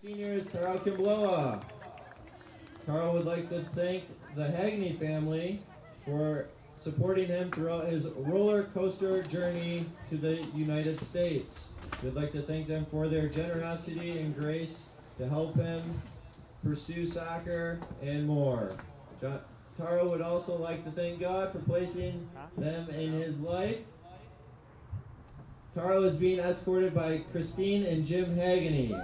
Senior is Carl Kimbloa. Carl would like to thank the Hagney family for supporting him throughout his roller coaster journey to the United States. We'd like to thank them for their generosity and grace to help him pursue soccer and more. Carl would also like to thank God for placing them in his life. Carl is being escorted by Christine and Jim Hagney.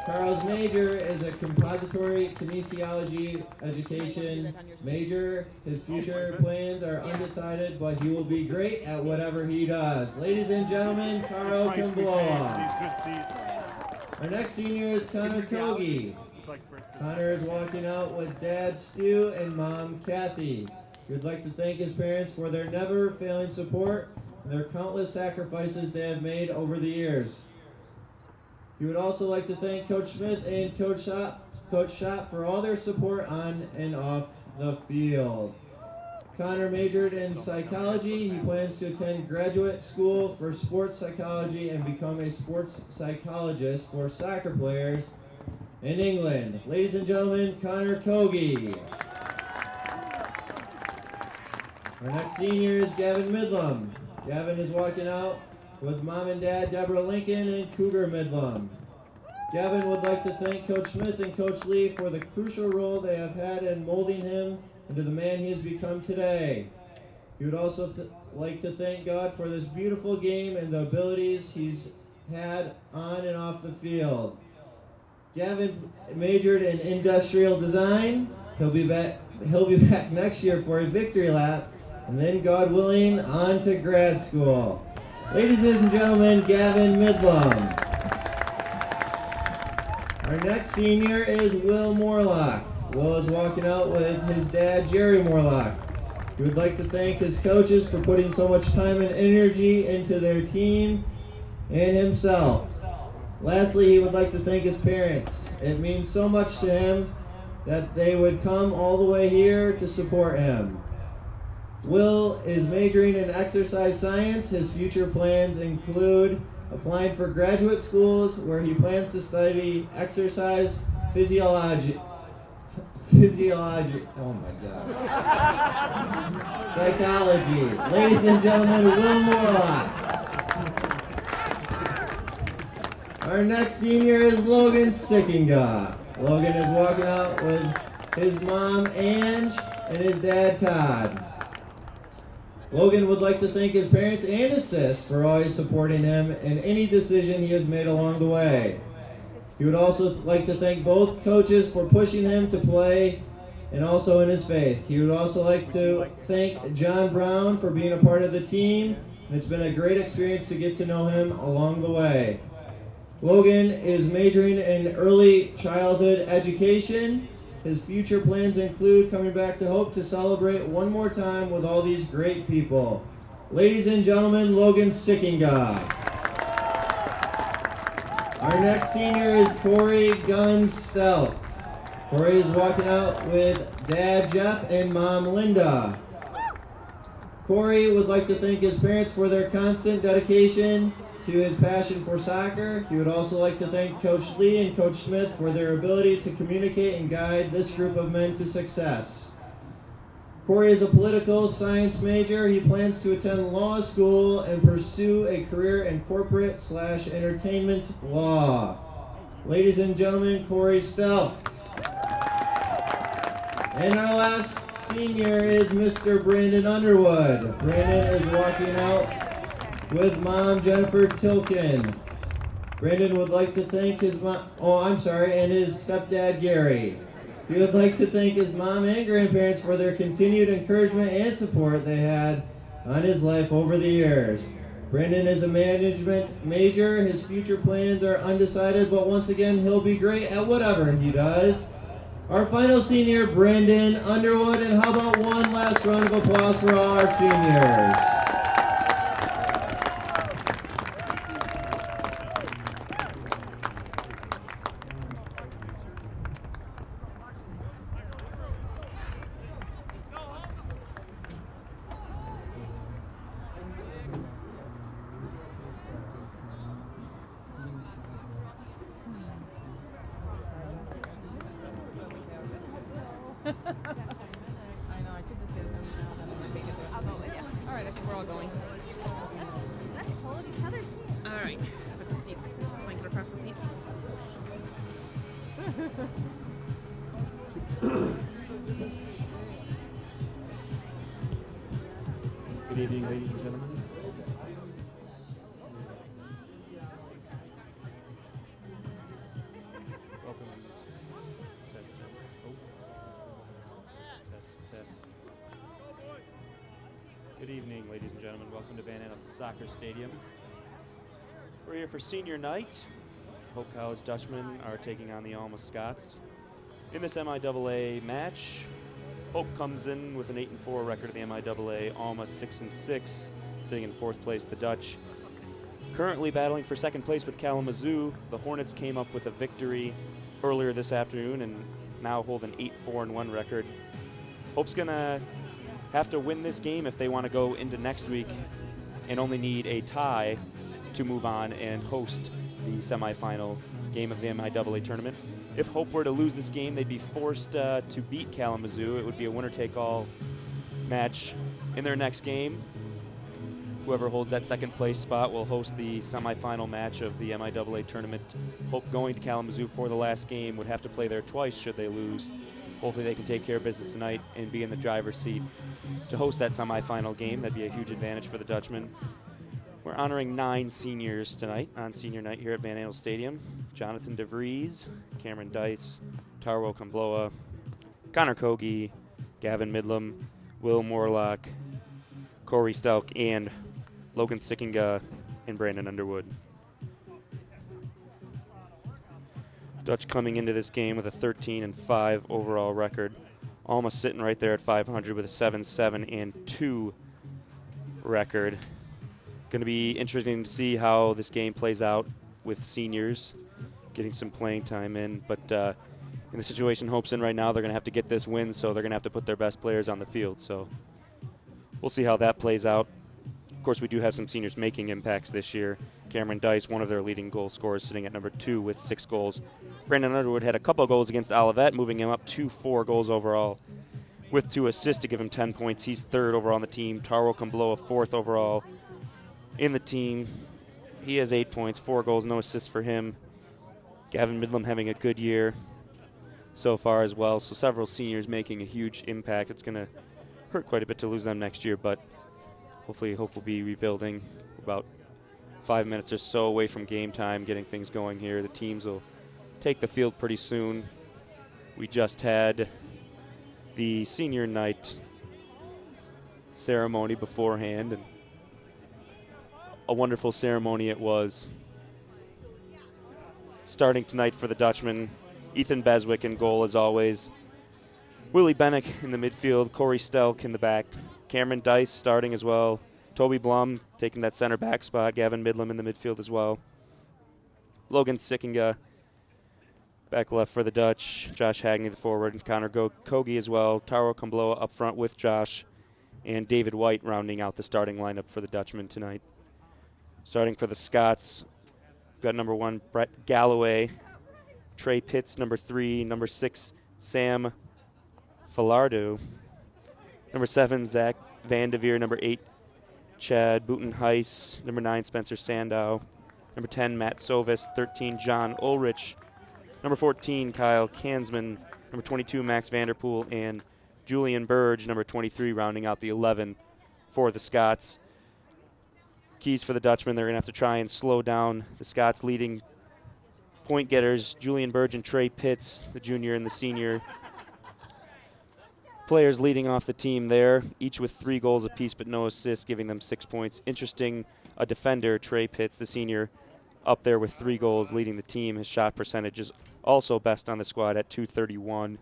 Carl's major is a compository kinesiology education major. His future plans are undecided, but he will be great at whatever he does. Ladies and gentlemen, Carl Kimbloa. Our next senior is Connor Kogi. Connor is walking out with Dad Stu and Mom Kathy. We'd like to thank his parents for their never-failing support and their countless sacrifices they have made over the years. He would also like to thank Coach Smith and Coach Schott for all their support on and off the field. Connor majored in psychology. He plans to attend graduate school for sports psychology and become a sports psychologist for soccer players in England. Ladies and gentlemen, Connor Kogi. Our next senior is Gavin Midlam. Gavin is walking out with Mom and Dad Deborah Lincoln and Cougar Midlam. Gavin would like to thank Coach Smith and Coach Lee for the crucial role they have had in molding him into the man he has become today. He would also like to thank God for this beautiful game and the abilities he's had on and off the field. Gavin majored in industrial design. He'll be back next year for a victory lap, and then, God willing, on to grad school. Ladies and gentlemen, Gavin Midlam. Our next senior is Will Morlock. Will is walking out with his dad, Jerry Morlock. He would like to thank his coaches for putting so much time and energy into their team and himself. Lastly, he would like to thank his parents. It means so much to him that they would come all the way here to support him. Will is majoring in exercise science. His future plans include applying for graduate schools where he plans to study exercise physiology. Oh my God. Psychology. Ladies and gentlemen, Will Morlock. Our next senior is Logan Sickinga. Logan is walking out with his mom, Ange, and his dad, Todd. Logan would like to thank his parents and his sis for always supporting him in any decision he has made along the way. He would also like to thank both coaches for pushing him to play and also in his faith. He would also like to thank John Brown for being a part of the team. It's been a great experience to get to know him along the way. Logan is majoring in early childhood education. His future plans include coming back to Hope to celebrate one more time with all these great people. Ladies and gentlemen, Logan Sickinga. Our next senior is Corey Gunn-Stelk. Corey is walking out with Dad Jeff and Mom Linda. Corey would like to thank his parents for their constant dedication to his passion for soccer. He would also like to thank Coach Lee and Coach Smith for their ability to communicate and guide this group of men to success. Corey is a political science major. He plans to attend law school and pursue a career in corporate/entertainment law. Ladies and gentlemen, Corey Stelk. And our last senior is Mr. Brandon Underwood. Brandon is walking out with Mom Jennifer Tilkin. Brandon would like to thank his and his stepdad Gary. He would like to thank his mom and grandparents for their continued encouragement and support they had on his life over the years. Brandon is a management major. His future plans are undecided, but once again, he'll be great at whatever he does. Our final senior, Brandon Underwood, and how about one last round of applause for all our seniors. I know, I should just get them now, then I might make it there. I'll go with you. All right, I think we're all going. Let's hold each other's hands. All right, put the seat blanket across the seats. Good evening, ladies and gentlemen. Welcome. Test, test. Oh. Test. Good evening, ladies and gentlemen. Welcome to Van Allen Soccer Stadium. We're here for senior night. Hope College Dutchmen are taking on the Alma Scots. In this MIAA match, Hope comes in with an 8-4 record of the MIAA. Alma 6-6, sitting in fourth place. The Dutch currently battling for second place with Kalamazoo. The Hornets came up with a victory earlier this afternoon and now hold an 8-4-1 record. Hope's gonna have to win this game if they want to go into next week and only need a tie to move on and host the semifinal game of the MIAA tournament. If Hope were to lose this game, they'd be forced to beat Kalamazoo. It would be a winner-take-all match in their next game. Whoever holds that second place spot will host the semifinal match of the MIAA tournament. Hope going to Kalamazoo for the last game would have to play there twice should they lose. Hopefully they can take care of business tonight and be in the driver's seat to host that semifinal game. That'd be a huge advantage for the Dutchmen. We're honoring 9 seniors tonight on senior night here at Van Allen Stadium. Jonathan DeVries, Cameron Dice, Taro Kambloa, Connor Kogi, Gavin Midlam, Will Morlock, Corey Stelk, and Logan Sickinga and Brandon Underwood. Dutch coming into this game with a 13-5 overall record. Alma sitting right there at 500 with a 7-7-2 record. Going to be interesting to see how this game plays out with seniors getting some playing time in. But in the situation Hope's in right now, they're going to have to get this win, so they're going to have to put their best players on the field. So we'll see how that plays out. Of course, we do have some seniors making impacts this year. Cameron Dice, one of their leading goal scorers, sitting at number 2 with 6 goals. Brandon Underwood had a couple of goals against Olivet, moving him up to 4 goals overall with 2 assists to give him 10 points. He's 3rd overall on the team. Taro Kambloa 4th overall in the team. He has 8 points, 4 goals, no assists for him. Gavin Midlam having a good year so far as well. So several seniors making a huge impact. It's going to hurt quite a bit to lose them next year, but hopefully Hope will be rebuilding about 5 minutes or so away from game time, getting things going here. The teams will take the field pretty soon. We just had the senior night ceremony beforehand, and a wonderful ceremony it was. Starting tonight for the Dutchmen, Ethan Beswick in goal as always. Willie Bennick in the midfield, Corey Stelk in the back, Cameron Dice starting as well, Toby Blum taking that center back spot, Gavin Midlam in the midfield as well. Logan Sickinga back left for the Dutch, Josh Hagney the forward, and Connor Kogi as well, Taro Kambloa up front with Josh, and David White rounding out the starting lineup for the Dutchmen tonight. Starting for the Scots, we've got number 1, Brett Galloway, Trey Pitts, number 3, number 6, Sam Falardo, number 7, Zach Vandeveer, number 8, Chad Butenhuis, number 9, Spencer Sandow, number 10, Matt Sovis, 13, John Ulrich, number 14, Kyle Kansman, number 22, Max Vanderpool, and Julian Burge, number 23, rounding out the 11 for the Scots. Keys for the Dutchmen, they're going to have to try and slow down the Scots' leading point getters, Julian Burge and Trey Pitts, the junior and the senior. Players leading off the team there, each with 3 goals apiece but no assists, giving them 6 points. Interesting, a defender, Trey Pitts, the senior, up there with 3 goals, leading the team. His shot percentage is also best on the squad at .231.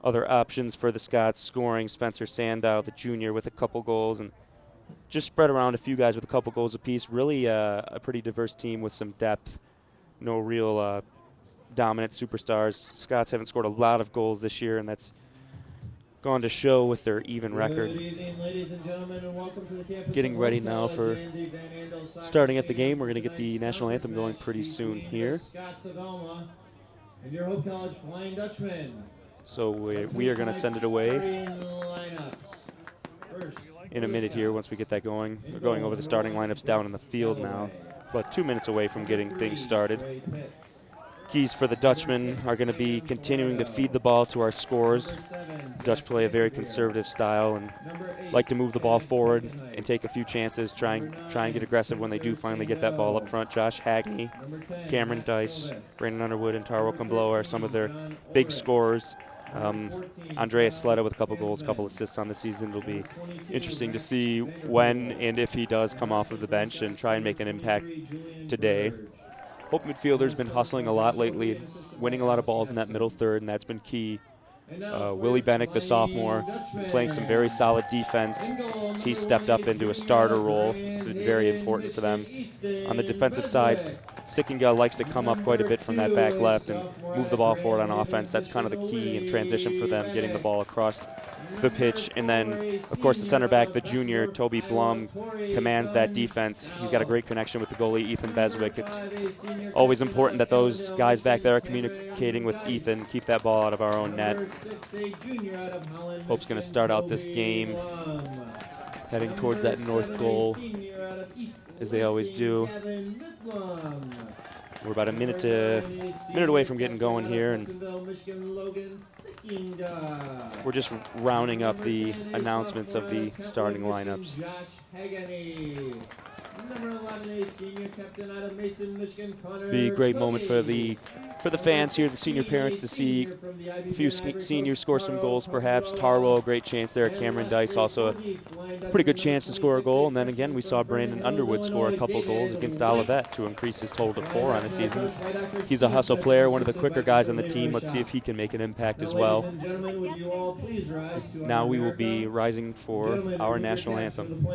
Other options for the Scots scoring, Spencer Sandow, the junior, with a couple goals, and just spread around a few guys with a couple goals apiece. Really a pretty diverse team with some depth. No real dominant superstars. Scots haven't scored a lot of goals this year, and that's gone to show with their even record. Good evening, ladies and gentlemen, and welcome to the campus. Getting ready now for starting at the game. We're going to get the national anthem going pretty soon here. Scots of Alma and your Hope College Flying Dutchmen. So we are going to send it away in a minute here once we get that going. We're going over the starting lineups down in the field now. About 2 minutes away from getting things started. Keys for the Dutchmen are going to be continuing to feed the ball to our scorers. Dutch play a very conservative style and like to move the ball forward and take a few chances, try and get aggressive when they do finally get that ball up front. Josh Hagney, Cameron Dice, Brandon Underwood, and Taro Kamblo are some of their big scorers. Andreas Sleda with a couple goals, couple assists on the season. It'll be interesting to see when and if he does come off of the bench and try and make an impact today. Hope midfielder's been hustling a lot lately, winning a lot of balls in that middle third, and that's been key. Willie Bennick, the sophomore, playing some very solid defense. He's stepped up into a starter role. It's been very important for them. On the defensive side, Sickinga likes to come up quite a bit from that back left and move the ball forward on offense. That's kind of the key in transition for them, getting the ball across the pitch. And then, of course, the center back, the junior, Toby Blum, commands that defense. He's got a great connection with the goalie, Ethan Beswick. It's always important that those guys back there are communicating with Ethan, keep that ball out of our own net. Hope's going to start out this game heading towards that north goal, as they always do. We're about a minute away from getting going here, and we're just rounding up the announcements of the starting lineups. Be a great moment for the fans here, the senior parents, to see a few seniors score some goals perhaps. Taro, a great chance there. Cameron Dice also a pretty good chance to score a goal. And then again, we saw Brandon Underwood score a couple goals against Olivet to increase his total to 4 on the season. He's a hustle player, one of the quicker guys on the team. Let's see if he can make an impact as well. Now we will be rising for our national anthem.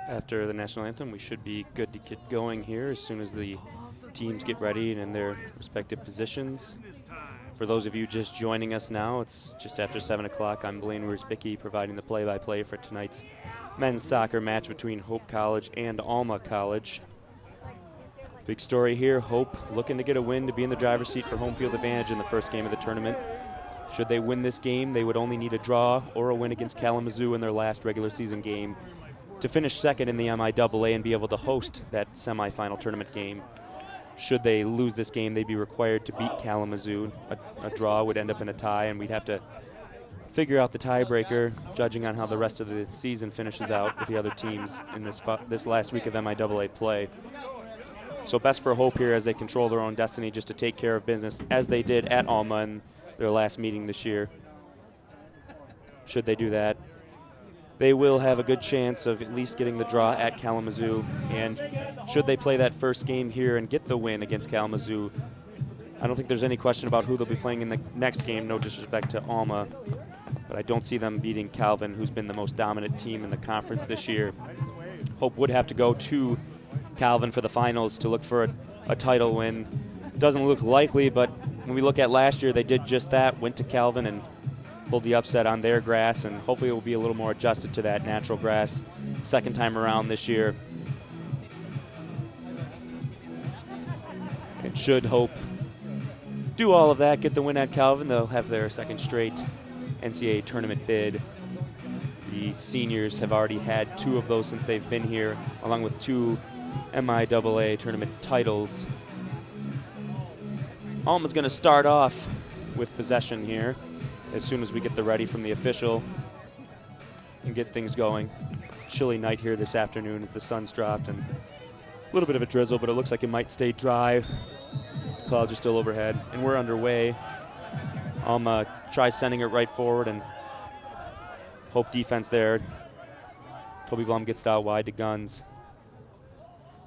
After the national anthem, we should be good to get going here as soon as the teams get ready and in their respective positions. For those of you just joining us now, it's just after 7 o'clock. I'm Blaine Wiersbicki, providing the play-by-play for tonight's men's soccer match between Hope College and Alma College. Big story here, Hope looking to get a win to be in the driver's seat for home field advantage in the first game of the tournament. Should they win this game, they would only need a draw or a win against Kalamazoo in their last regular season game to finish second in the MIAA and be able to host that semifinal tournament game. Should they lose this game, they'd be required to beat Kalamazoo. A draw would end up in a tie, and we'd have to figure out the tiebreaker, judging on how the rest of the season finishes out with the other teams in this last week of MIAA play. So best for Hope here as they control their own destiny, just to take care of business as they did at Alma in their last meeting this year. Should they do that, they will have a good chance of at least getting the draw at Kalamazoo. And should they play that first game here and get the win against Kalamazoo, I don't think there's any question about who they'll be playing in the next game, no disrespect to Alma. But I don't see them beating Calvin, who's been the most dominant team in the conference this year. Hope would have to go to Calvin for the finals to look for a title win. Doesn't look likely, but when we look at last year, they did just that, went to Calvin and pulled the upset on their grass, and hopefully it will be a little more adjusted to that natural grass second time around this year. And should Hope do all of that, get the win at Calvin, they'll have their second straight NCAA tournament bid. The seniors have already had 2 of those since they've been here, along with 2 MIAA tournament titles. Alma's going to start off with possession here as soon as we get the ready from the official and get things going. Chilly night here this afternoon as the sun's dropped and a little bit of a drizzle, but it looks like it might stay dry. Clouds are still overhead, and we're underway. Alma tries sending it right forward, and Hope defense there. Toby Blum gets it out wide to Guns.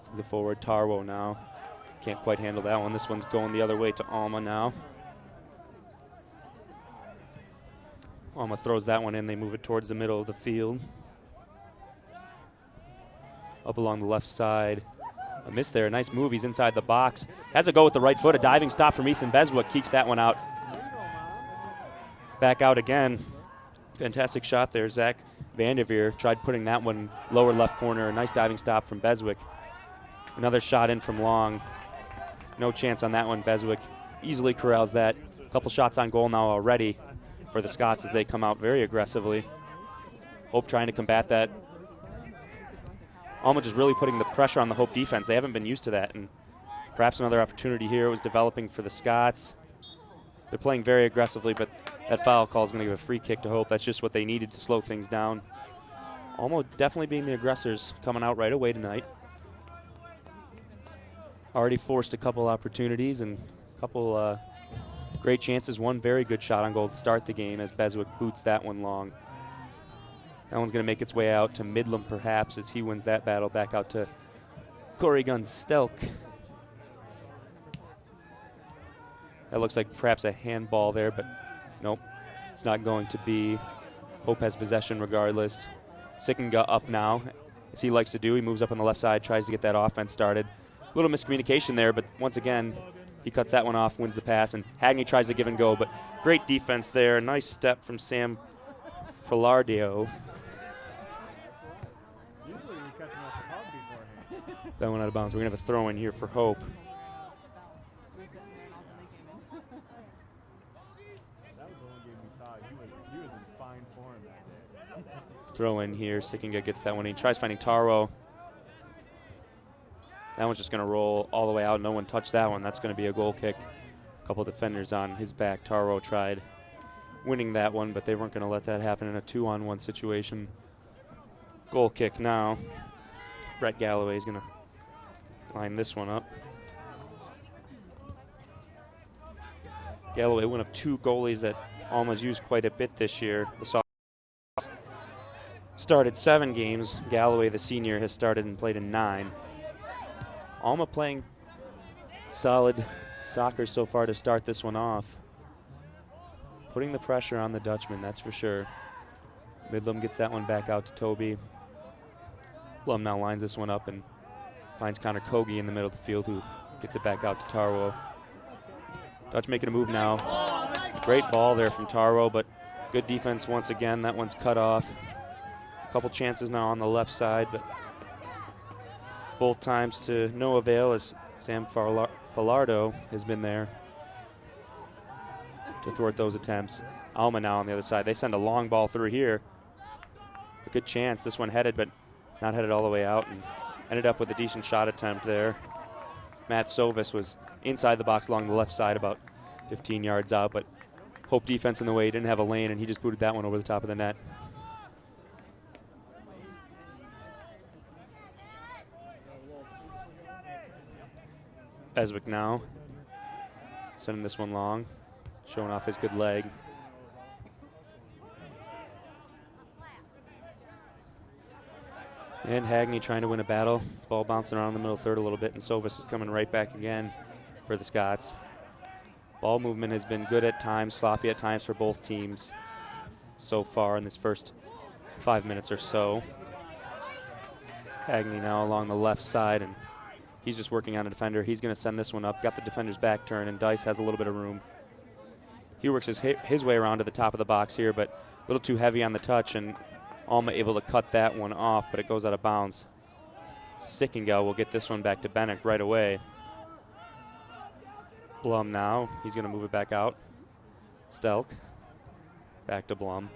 Sends it forward. Tarwo now. Can't quite handle that one. This one's going the other way to Alma now. Alma throws that one in. They move it towards the middle of the field. Up along the left side. A miss there. A nice move. He's inside the box. Has a go with the right foot. A diving stop from Ethan Beswick. Keeps that one out. Back out again. Fantastic shot there. Zach Vanderveer tried putting that one lower left corner. A nice diving stop from Beswick. Another shot in from long. No chance on that one. Beswick easily corrals that. A couple shots on goal now already for the Scots as they come out very aggressively. Hope trying to combat that. Alma just really putting the pressure on the Hope defense. They haven't been used to that, and perhaps another opportunity here was developing for the Scots. They're playing very aggressively, but that foul call is going to give a free kick to Hope. That's just what they needed to slow things down. Alma definitely being the aggressors, coming out right away tonight. Already forced a couple opportunities and a couple great chances. One very good shot on goal to start the game as Beswick boots that one long. That one's going to make its way out to Midland perhaps as he wins that battle. Back out to Corey Gunstelk. That looks like perhaps a handball there, but nope, it's not going to be. Hope has possession regardless. Sickinga up now, as he likes to do. He moves up on the left side, tries to get that offense started. A little miscommunication there, but once again, he cuts that one off, wins the pass, and Hagney tries to give and go, but great defense there. Nice step from Sam Filardio. That one out of bounds. We're going to have a throw in here for Hope. Throw in here. Sickinga gets that one. He tries finding Taro. That one's just going to roll all the way out. No one touched that one. That's going to be a goal kick. A couple defenders on his back. Taro tried winning that one, but they weren't going to let that happen in a 2-on-1 situation. Goal kick now. Brett Galloway is going to line this one up. Galloway, one of 2 goalies that Alma's used quite a bit this year. The Soft started 7 games. Galloway, the senior, has started and played in 9. Alma playing solid soccer so far to start this one off. Putting the pressure on the Dutchman, that's for sure. Midlam gets that one back out to Toby. Blum now lines this one up and finds Connor Kogi in the middle of the field, who gets it back out to Tarwo. Dutch making a move now. Great ball there from Tarwo, but good defense once again. That one's cut off. A couple chances now on the left side, but both times to no avail as Sam Filardo has been there to thwart those attempts. Alma now on the other side. They send a long ball through here. A good chance. This one headed, but not headed all the way out, and ended up with a decent shot attempt there. Matt Sovis was inside the box along the left side, about 15 yards out, but Hope defense in the way. He didn't have a lane, and he just booted that one over the top of the net. Beswick now sending this one long, showing off his good leg. And Hagney trying to win a battle. Ball bouncing around the middle third a little bit, and Sovis is coming right back again for the Scots. Ball movement has been good at times, sloppy at times for both teams so far in this first 5 minutes or so. Hagney now along the left side, and he's just working on a defender. He's going to send this one up. Got the defender's back turn, and Dice has a little bit of room. He works his way around to the top of the box here, but a little too heavy on the touch, and Alma able to cut that one off, but it goes out of bounds. Sickinga will get this one back to Bennett right away. Blum now. He's going to move it back out. Stelk. Back to Blum.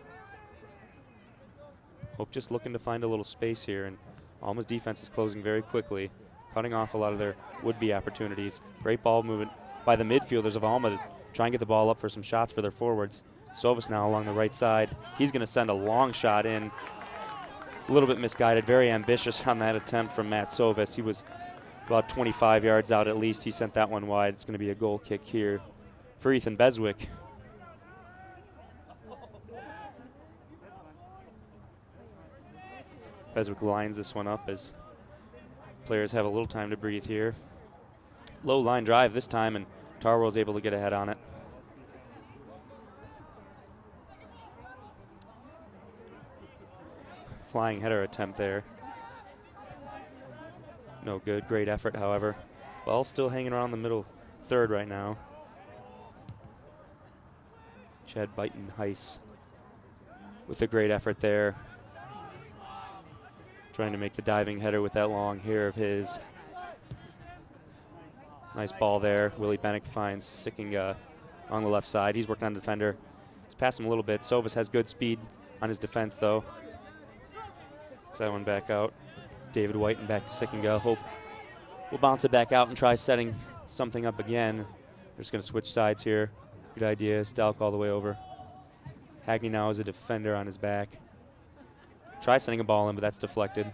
Hope just looking to find a little space here, and Alma's defense is closing very quickly, cutting off a lot of their would-be opportunities. Great ball movement by the midfielders of Alma to try and get the ball up for some shots for their forwards. Sovis now along the right side. He's going to send a long shot in. A little bit misguided, very ambitious on that attempt from Matt Sovis. He was about 25 yards out at least. He sent that one wide. It's going to be a goal kick here for Ethan Beswick. Beswick lines this one up as players have a little time to breathe here. Low line drive this time, and Tarwell's able to get ahead on it. Flying header attempt there. No good. Great effort, however. Ball still hanging around the middle third right now. Chad Beitenheis with a great effort there. Trying to make the diving header with that long hair of his. Nice ball there. Willie Bennick finds Sickinga on the left side. He's working on the defender. He's passed him a little bit. Sovis has good speed on his defense, though. Gets that one back out. David White and back to Sickinga. Hope we'll bounce it back out and try setting something up again. They're just going to switch sides here. Good idea. Stalk all the way over. Hagney now is a defender on his back. Try sending a ball in, but that's deflected.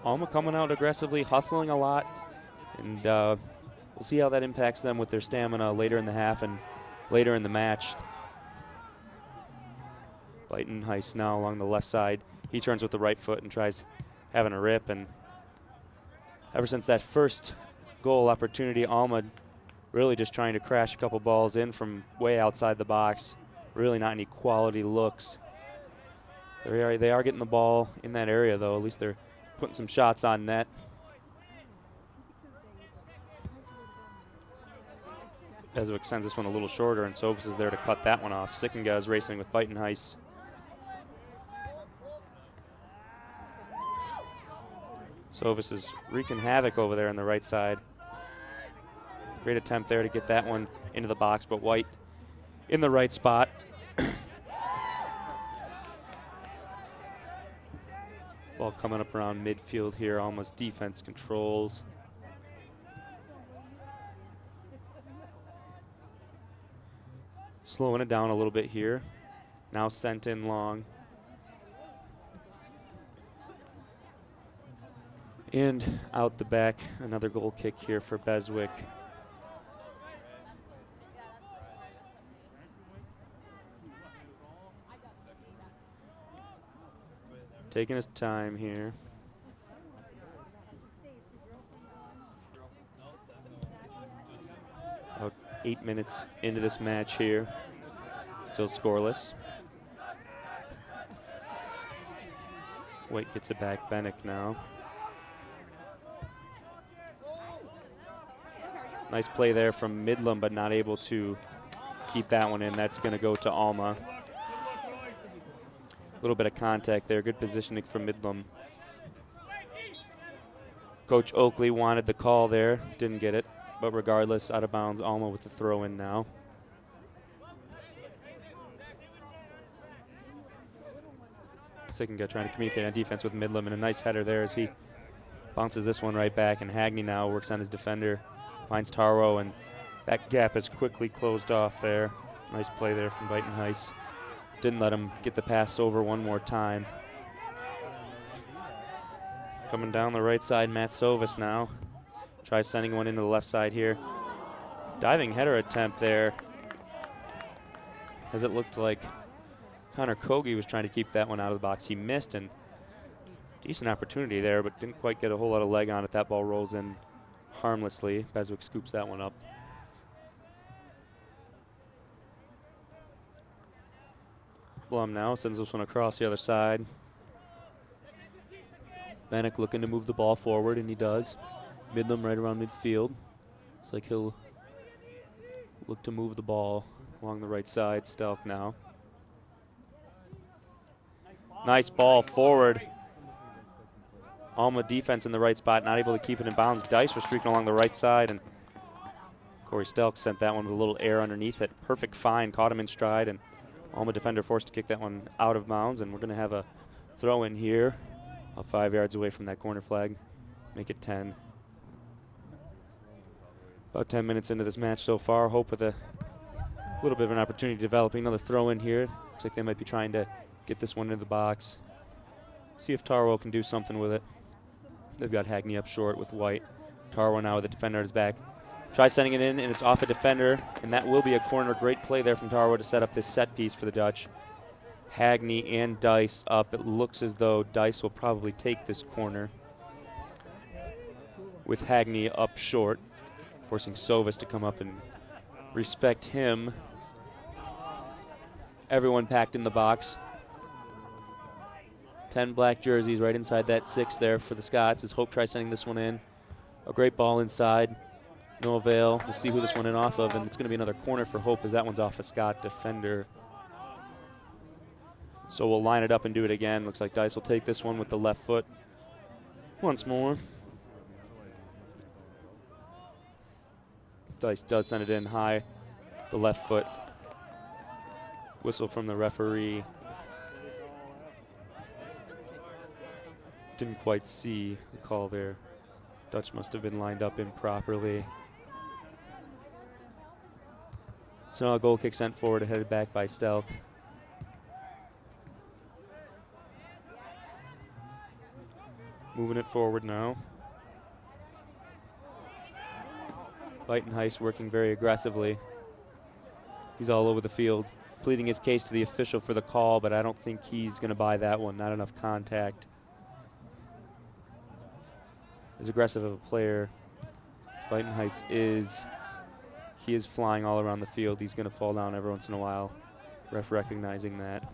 Alma coming out aggressively, hustling a lot, and we'll see how that impacts them with their stamina later in the half and later in the match. Beitenheis now along the left side. He turns with the right foot and tries having a rip, and ever since that first goal opportunity, Alma really just trying to crash a couple balls in from way outside the box. Really not any quality looks. They are getting the ball in that area, though. At least they're putting some shots on net. Beswick sends this one a little shorter, and Sovis is there to cut that one off. Sickinga is racing with Beitenheis. Sovis is wreaking havoc over there on the right side. Great attempt there to get that one into the box, but White in the right spot. Ball coming up around midfield here. Almost defense controls. Slowing it down a little bit here. Now sent in long. And out the back, another goal kick here for Beswick. Taking his time here. About 8 minutes into this match here. Still scoreless. White gets it back. Bennick now. Nice play there from Midland, but not able to keep that one in. That's going to go to Alma. A little bit of contact there. Good positioning from Midland. Coach Oakley wanted the call there. Didn't get it. But regardless, out of bounds, Alma with the throw in now. Sickinga trying to communicate on defense with Midland, and a nice header there as he bounces this one right back, and Hagney now works on his defender, finds Taro, and that gap is quickly closed off there. Nice play there from Beitenheis. Didn't let him get the pass over one more time. Coming down the right side, Matt Sovis now. Tries sending one into the left side here. Diving header attempt there, as it looked like Connor Kogi was trying to keep that one out of the box. He missed, and decent opportunity there, but didn't quite get a whole lot of leg on it. That ball rolls in harmlessly. Beswick scoops that one up. Blum now sends this one across the other side. Bennick looking to move the ball forward, and he does. Midland right around midfield. Looks like he'll look to move the ball along the right side. Stelk now. Nice ball forward. Alma defense in the right spot, not able to keep it in bounds. Dice was streaking along the right side, and Corey Stelk sent that one with a little air underneath it. Perfect find, caught him in stride, and Alma defender forced to kick that one out of bounds, and we're going to have a throw in here, 5 yards away from that corner flag, make it 10. About 10 minutes into this match so far. Hope with a little bit of an opportunity developing. Another throw in here. Looks like they might be trying to get this one into the box. See if Tarwo can do something with it. They've got Hagney up short with White. Tarwo now with the defender at his back. Try sending it in, and it's off a defender, and that will be a corner. Great play there from Tarwo to set up this set piece for the Dutch. Hagney and Dice up. It looks as though Dice will probably take this corner with Hagney up short, forcing Sovis to come up and respect him. Everyone packed in the box. 10 black jerseys right inside that 6 there for the Scots as Hope tries sending this one in. A great ball inside. No avail. We'll see who this one in off of, and it's going to be another corner for Hope as that one's off a Scott defender. So we'll line it up and do it again. Looks like Dice will take this one with the left foot once more. Dice does send it in high, the left foot. Whistle from the referee. Didn't quite see the call there. Dutch must have been lined up improperly. So now a goal kick sent forward, headed back by Stelk. Moving it forward now. Buitenhuis working very aggressively. He's all over the field, pleading his case to the official for the call, but I don't think he's going to buy that one. Not enough contact. As aggressive of a player as Buitenhuis is, he is flying all around the field. He's going to fall down every once in a while. Ref recognizing that.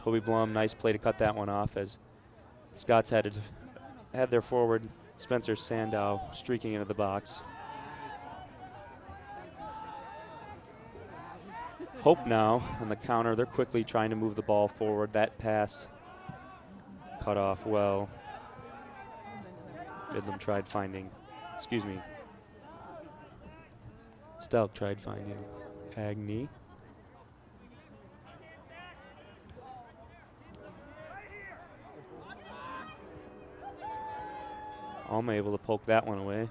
Toby Blum, nice play to cut that one off as Scots had their forward, Spencer Sandow, streaking into the box. Hope now on the counter. They're quickly trying to move the ball forward. That pass cut off well. Midlam tried finding, Stelk tried finding Hagney. Alma able to poke that one away.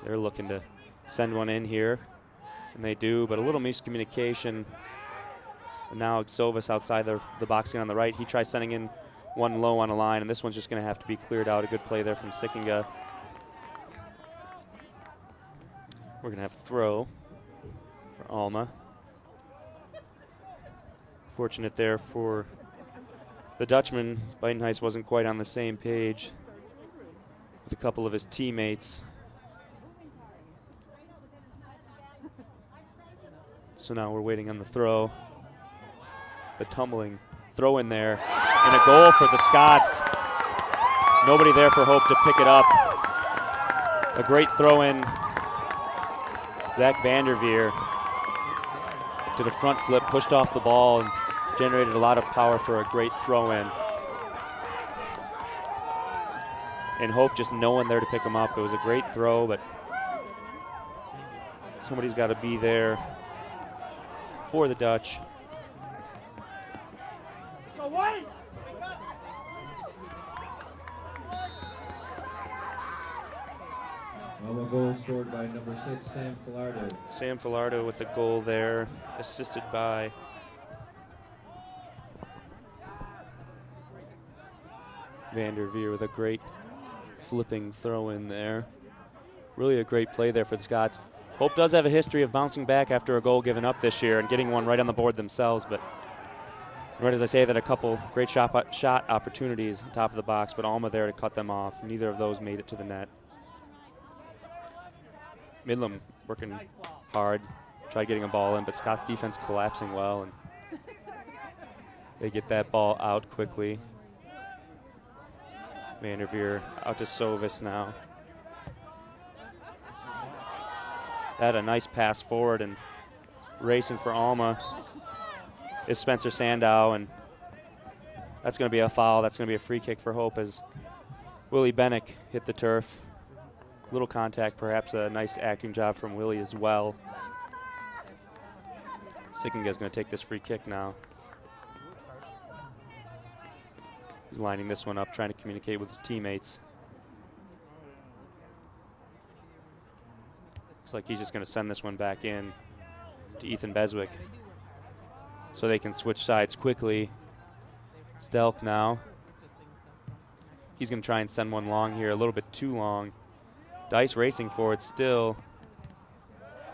They're looking to send one in here, and they do, but a little miscommunication. And now Sovis outside the boxing on the right. He tries sending in one low on a line, and this one's just going to have to be cleared out. A good play there from Sickinga. We're going to have throw for Alma. Fortunate there for the Dutchman. Buitenhuis wasn't quite on the same page with a couple of his teammates. So now we're waiting on the throw. The tumbling throw in there. And a goal for the Scots. Nobody there for Hope to pick it up. A great throw in. Zach Vanderveer to the front flip, pushed off the ball, and generated a lot of power for a great throw in. And Hope just no one there to pick him up. It was a great throw, but somebody's got to be there for the Dutch. A goal scored by number 6, Sam Filardo. Sam Filardo with the goal there, assisted by Vanderveer with a great flipping throw in there. Really a great play there for the Scots. Hope does have a history of bouncing back after a goal given up this year and getting one right on the board themselves, but right as I say that, a couple great shot opportunities on top of the box, but Alma there to cut them off. Neither of those made it to the net. Midlam working hard, tried getting a ball in, but Scott's defense collapsing well, and they get that ball out quickly. Vanderveer out to Sovis now. Had a nice pass forward, and racing for Alma is Spencer Sandow, and that's going to be a foul. That's going to be a free kick for Hope as Willie Bennick hit the turf. Little contact, perhaps a nice acting job from Willie as well. Sickinga's going to take this free kick now. He's lining this one up, trying to communicate with his teammates. Looks like he's just going to send this one back in to Ethan Beswick so they can switch sides quickly. Stelk now. He's going to try and send one long here, a little bit too long. Dice racing for it still.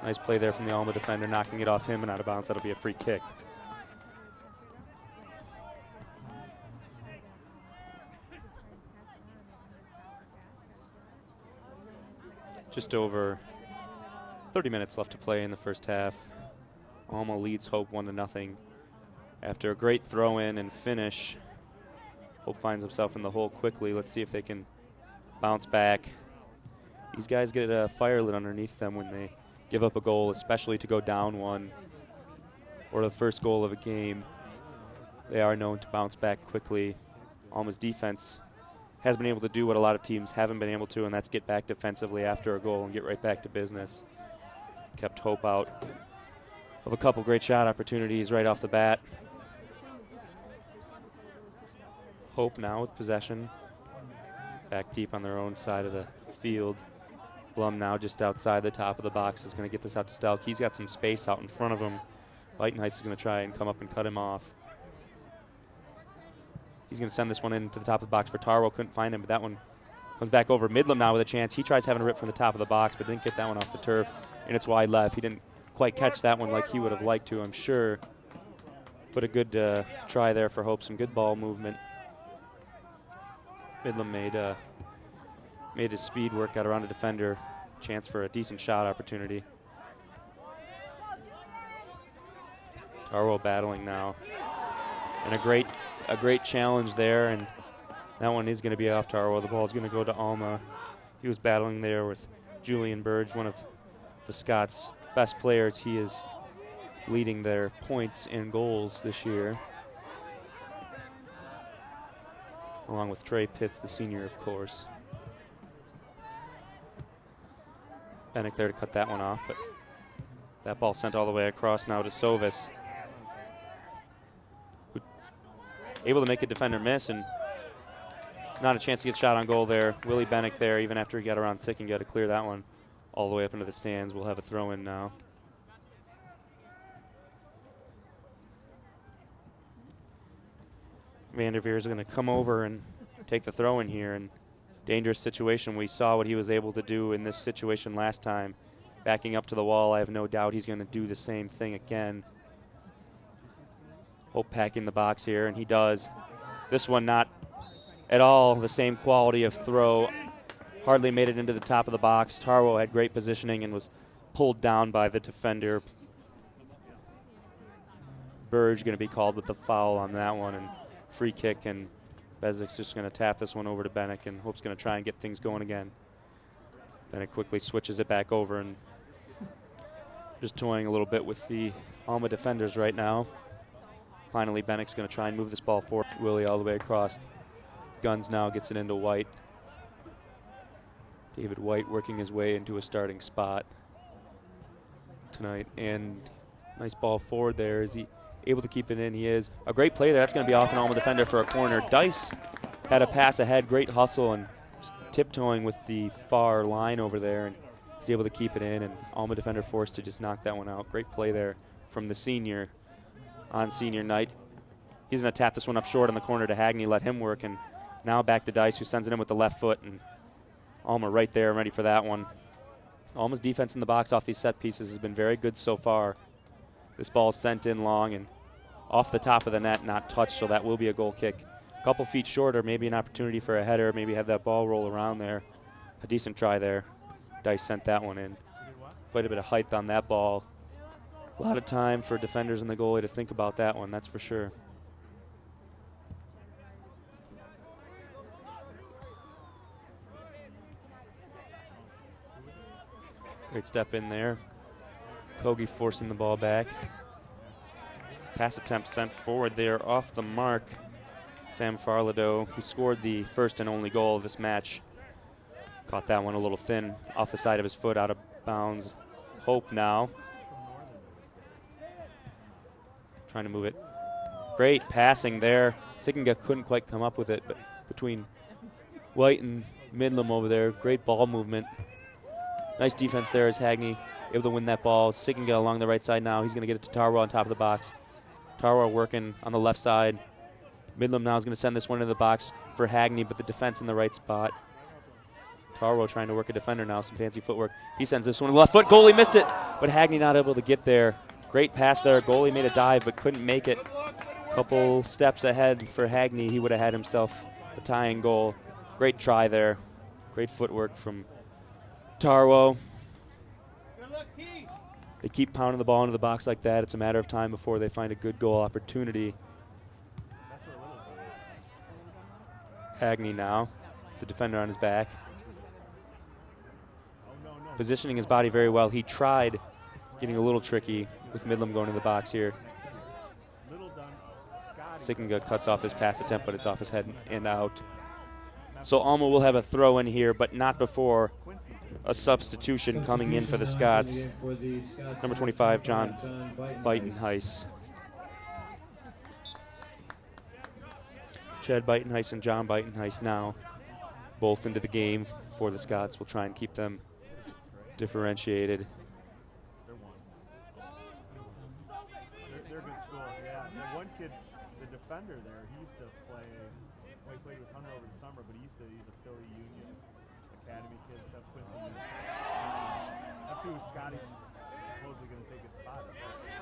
Nice play there from the Alma defender, knocking it off him and out of bounds. That'll be a free kick. Just over 30 minutes left to play in the first half. Alma leads Hope 1-0. After a great throw-in and finish, Hope finds himself in the hole quickly. Let's see if they can bounce back. These guys get a fire lit underneath them when they give up a goal, especially to go down one or the first goal of a game. They are known to bounce back quickly. Alma's defense has been able to do what a lot of teams haven't been able to, and that's get back defensively after a goal and get right back to business. Kept Hope out of a couple great shot opportunities right off the bat. Hope now with possession. Back deep on their own side of the field. Blum now just outside the top of the box is going to get this out to Stelk. He's got some space out in front of him. Lightenheis is going to try and come up and cut him off. He's going to send this one into the top of the box for Tarwo. Couldn't find him, but that one comes back over. Midlam now with a chance. He tries having a rip from the top of the box, but didn't get that one off the turf, and it's wide left. He didn't quite catch that one like he would have liked to, I'm sure. But a good try there for Hope. Some good ball movement. Midlam made his speed work, got around a defender. Chance for a decent shot opportunity. Tarwo battling now. And a great challenge there, and that one is going to be off Tarwo. The ball is going to go to Alma. He was battling there with Julian Burge, one of the Scots' best players. He is leading their points and goals this year, along with Trey Pitts, the senior, of course. Bennick there to cut that one off, but that ball sent all the way across now to Sovis, who able to make a defender miss, and not a chance to get shot on goal there. Willie Bennick there, even after he got around Sickinga to clear that one all the way up into the stands. We'll have a throw in now. Vanderveer is going to come over and take the throw in here, and dangerous situation. We saw what he was able to do in this situation last time. Backing up to the wall, I have no doubt he's going to do the same thing again. Hope packing the box here, and he does. This one not at all the same quality of throw. Hardly made it into the top of the box. Tarwo had great positioning and was pulled down by the defender. Burge going to be called with the foul on that one, and free kick, and Bezik's just going to tap this one over to Bennick, and Hope's going to try and get things going again. Bennick quickly switches it back over, and just toying a little bit with the Alma defenders right now. Finally, Bennick's going to try and move this ball forward. Willie all the way across. Guns now gets it into White. David White working his way into a starting spot tonight, and nice ball forward there. Is he able to keep it in? He is. A great play there. That's going to be off an Alma defender for a corner. Dice had a pass ahead, great hustle, and tiptoeing with the far line over there, and he's able to keep it in, and Alma defender forced to just knock that one out. Great play there from the senior on senior night. He's going to tap this one up short in the corner to Hagney, let him work, and now back to Dice, who sends it in with the left foot, and Alma right there ready for that one. Alma's defense in the box off these set pieces has been very good so far. This ball is sent in long and off the top of the net, not touched, so that will be a goal kick. A couple feet shorter, maybe an opportunity for a header, maybe have that ball roll around there. A decent try there. Dice sent that one in. Quite a bit of height on that ball. A lot of time for defenders and the goalie to think about that one, that's for sure. Great step in there. Kogi forcing the ball back. Pass attempt sent forward there off the mark. Sam Farladoe, who scored the first and only goal of this match, caught that one a little thin off the side of his foot, out of bounds. Hope now. Trying to move it. Great passing there. Sickinga couldn't quite come up with it, but between White and Midlam over there, great ball movement. Nice defense there as Hagney able to win that ball. Sickinga along the right side now. He's going to get it to Tarwa on top of the box. Tarwa working on the left side. Midlam now is going to send this one into the box for Hagney, but the defense in the right spot. Tarwa trying to work a defender now, some fancy footwork. He sends this one to the left foot. Goalie missed it, but Hagney not able to get there. Great pass there. Goalie made a dive, but couldn't make it. Couple steps ahead for Hagney. He would have had himself a tying goal. Great try there. Great footwork from Tarwo. They keep pounding the ball into the box like that. It's a matter of time before they find a good goal opportunity. Hagney now, the defender on his back. Positioning his body very well. He tried getting a little tricky with Midlam going to the box here. Sickinga cuts off his pass attempt, but it's off his head and out. So Alma will have a throw in here, but not before a substitution coming in for the Scots. Number 25, John Buitenhuis. Chad Buitenhuis and John Buitenhuis now both into the game for the Scots. We'll try and keep them differentiated. They're a good school, yeah. And one kid, the defender there, he used to play, well, he played with Hunter over the summer, but he's a Philly Union Academy kid, stuff, Quincy Union. That's who Scotty's supposedly going to take his spot.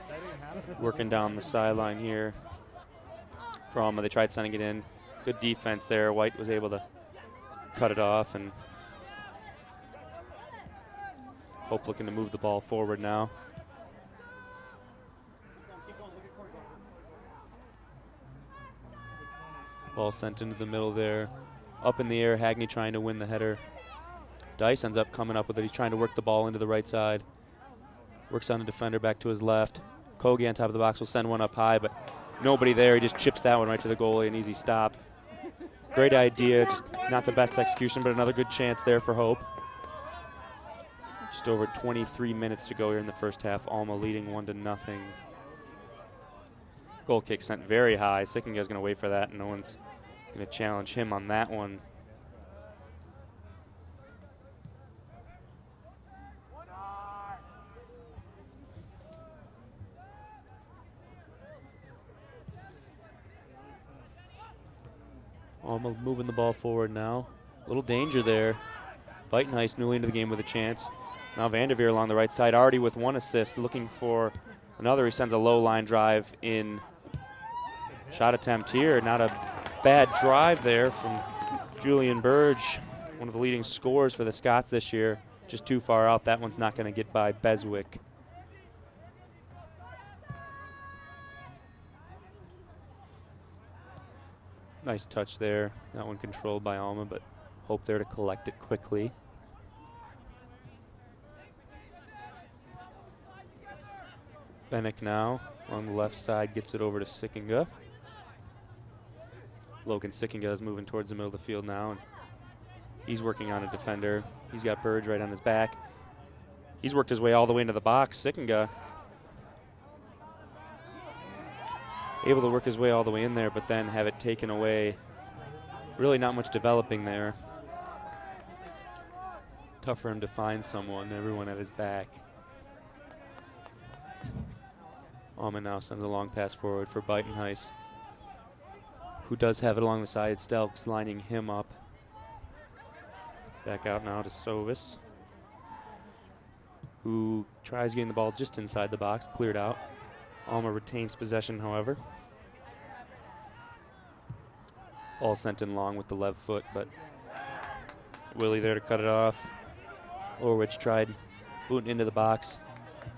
That didn't happen. Working down the sideline here for Alma. They tried sending it in. Good defense there. White was able to cut it off, and Hope looking to move the ball forward now. Ball sent into the middle there. Up in the air, Hagney trying to win the header. Dice ends up coming up with it. He's trying to work the ball into the right side. Works on the defender back to his left. Kogi on top of the box will send one up high, but nobody there. He just chips that one right to the goalie, an easy stop. Great idea, just not the best execution, but another good chance there for Hope. Just over 23 minutes to go here in the first half. Alma leading 1-0. Goal kick sent very high. Sickinga's going to wait for that, and no one's going to challenge him on that one. Alma moving the ball forward now. A little danger there. Buitenhuis newly into the game with a chance. Now Vanderveer along the right side, already with one assist, looking for another. He sends a low line drive in. Shot attempt here. Not a bad drive there from Julian Burge, one of the leading scorers for the Scots this year. Just too far out. That one's not going to get by Beswick. Nice touch there. That one controlled by Alma, but Hope there to collect it quickly. Bennick now on the left side gets it over to Sickinga. Logan Sickinga is moving towards the middle of the field now, and he's working on a defender. He's got Burge right on his back. He's worked his way all the way into the box. Sickinga able to work his way all the way in there, but then have it taken away. Really not much developing there. Tough for him to find someone, everyone at his back. Alma now sends a long pass forward for Buitenhuis, who does have it along the side. Stelks lining him up. Back out now to Sovis, who tries getting the ball just inside the box, cleared out. Alma retains possession, however. Ball sent in long with the left foot, but Willie there to cut it off. Orwich tried booting into the box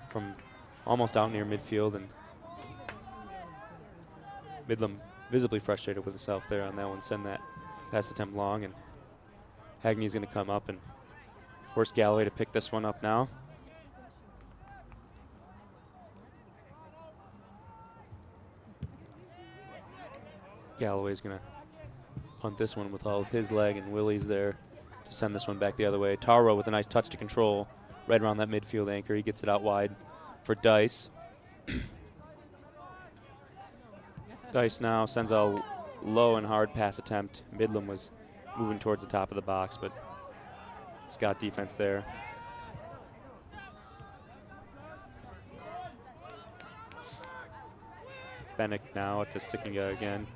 from almost out near midfield, and Midlam visibly frustrated with himself there on that one. Send that pass attempt long, and Hagney's going to come up and force Galloway to pick this one up now. Galloway's going to punt this one with all of his leg, and Willie's there to send this one back the other way. Taro with a nice touch to control right around that midfield anchor. He gets it out wide for Dice. Dice now sends a low and hard pass attempt. Midland was moving towards the top of the box, but Scott defense there. Bennick now to Sickinga again.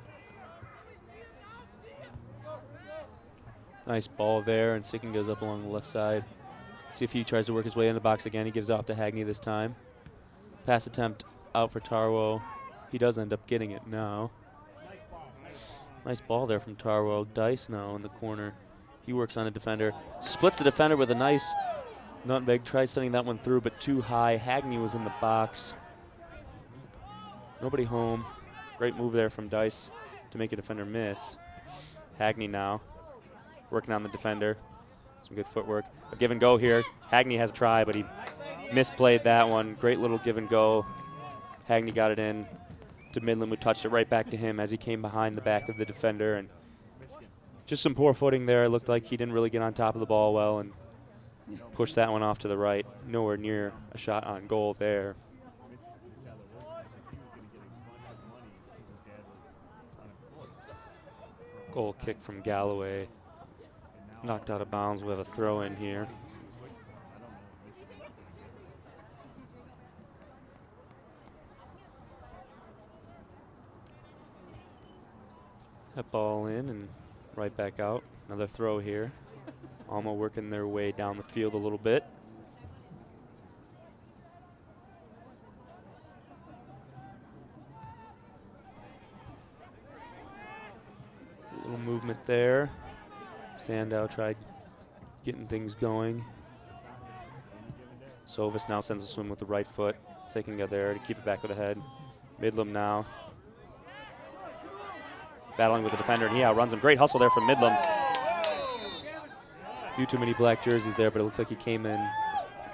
Nice ball there, and Sickinga's up along the left side. See if he tries to work his way in the box again. He gives off to Hagney this time. Pass attempt out for Tarwo. He does end up getting it now. Nice ball there from Tarwo. Dice now in the corner. He works on a defender. Splits the defender with a nice nutmeg. Tries sending that one through, but too high. Hagney was in the box. Nobody home. Great move there from Dice to make a defender miss. Hagney now working on the defender. Some good footwork. A give and go here. Hagney has a try, but he misplayed that one. Great little give and go. Hagney got it in to Midland, who touched it right back to him as he came behind the back of the defender. And just some poor footing there. It looked like he didn't really get on top of the ball well and pushed that one off to the right. Nowhere near a shot on goal there. Goal kick from Galloway. Knocked out of bounds. We have a throw in here. That ball in and right back out. Another throw here. Alma working their way down the field a little bit. A little movement there. Sandow tried getting things going. Sovis now sends a swim with the right foot. Sickinga there to keep it back with the head. Midlam now battling with the defender, and he outruns him. Great hustle there from Midlam. A few too many black jerseys there, but it looked like he came in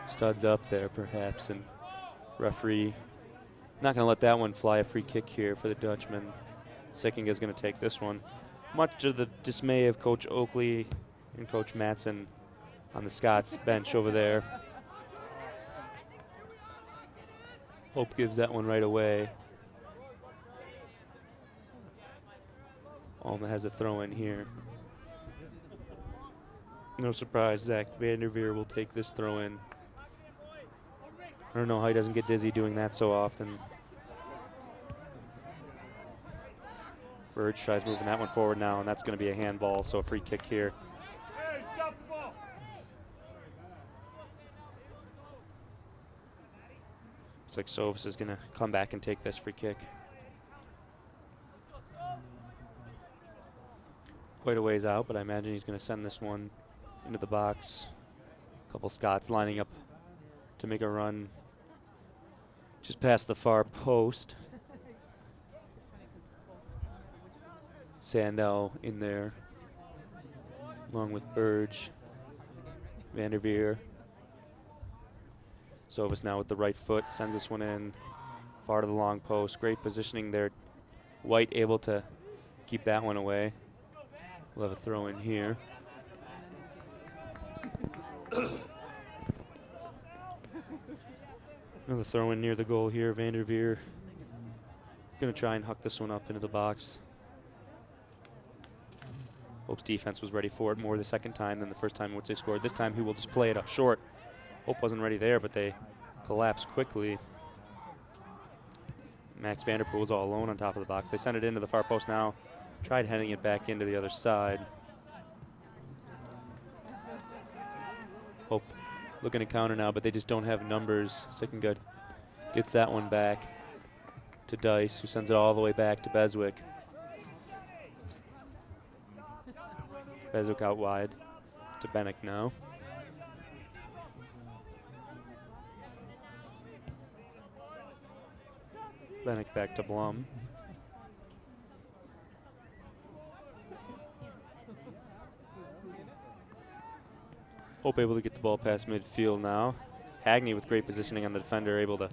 studs up there perhaps, and referee not going to let that one fly. A free kick here for the Dutchman. Sickinga's going to take this one. Much to the dismay of Coach Oakley and Coach Matson on the Scots bench over there. Hope gives that one right away. Alma has a throw in here. No surprise, Zach Vanderveer will take this throw in. I don't know how he doesn't get dizzy doing that so often. Burge tries moving that one forward now, and that's going to be a handball, so a free kick here. Hey, stop the ball. Looks like Sovis is going to come back and take this free kick. Quite a ways out, but I imagine he's going to send this one into the box. A couple Scots lining up to make a run just past the far post. Sandow in there, along with Burge, Vanderveer. Sovis now with the right foot, sends this one in, far to the long post. Great positioning there. White able to keep that one away. We'll have a throw in here. Another throw in near the goal here. Vanderveer gonna try and huck this one up into the box. Hope's defense was ready for it more the second time than the first time in which they scored. This time he will just play it up short. Hope wasn't ready there, but they collapsed quickly. Max Vanderpool was all alone on top of the box. They send it into the far post now. Tried heading it back into the other side. Hope looking to counter now, but they just don't have numbers. Sickinga gets that one back to Dice, who sends it all the way back to Beswick. Beswick out wide to Bennick now. Bennick back to Blum. Hope able to get the ball past midfield now. Hagney with great positioning on the defender, able to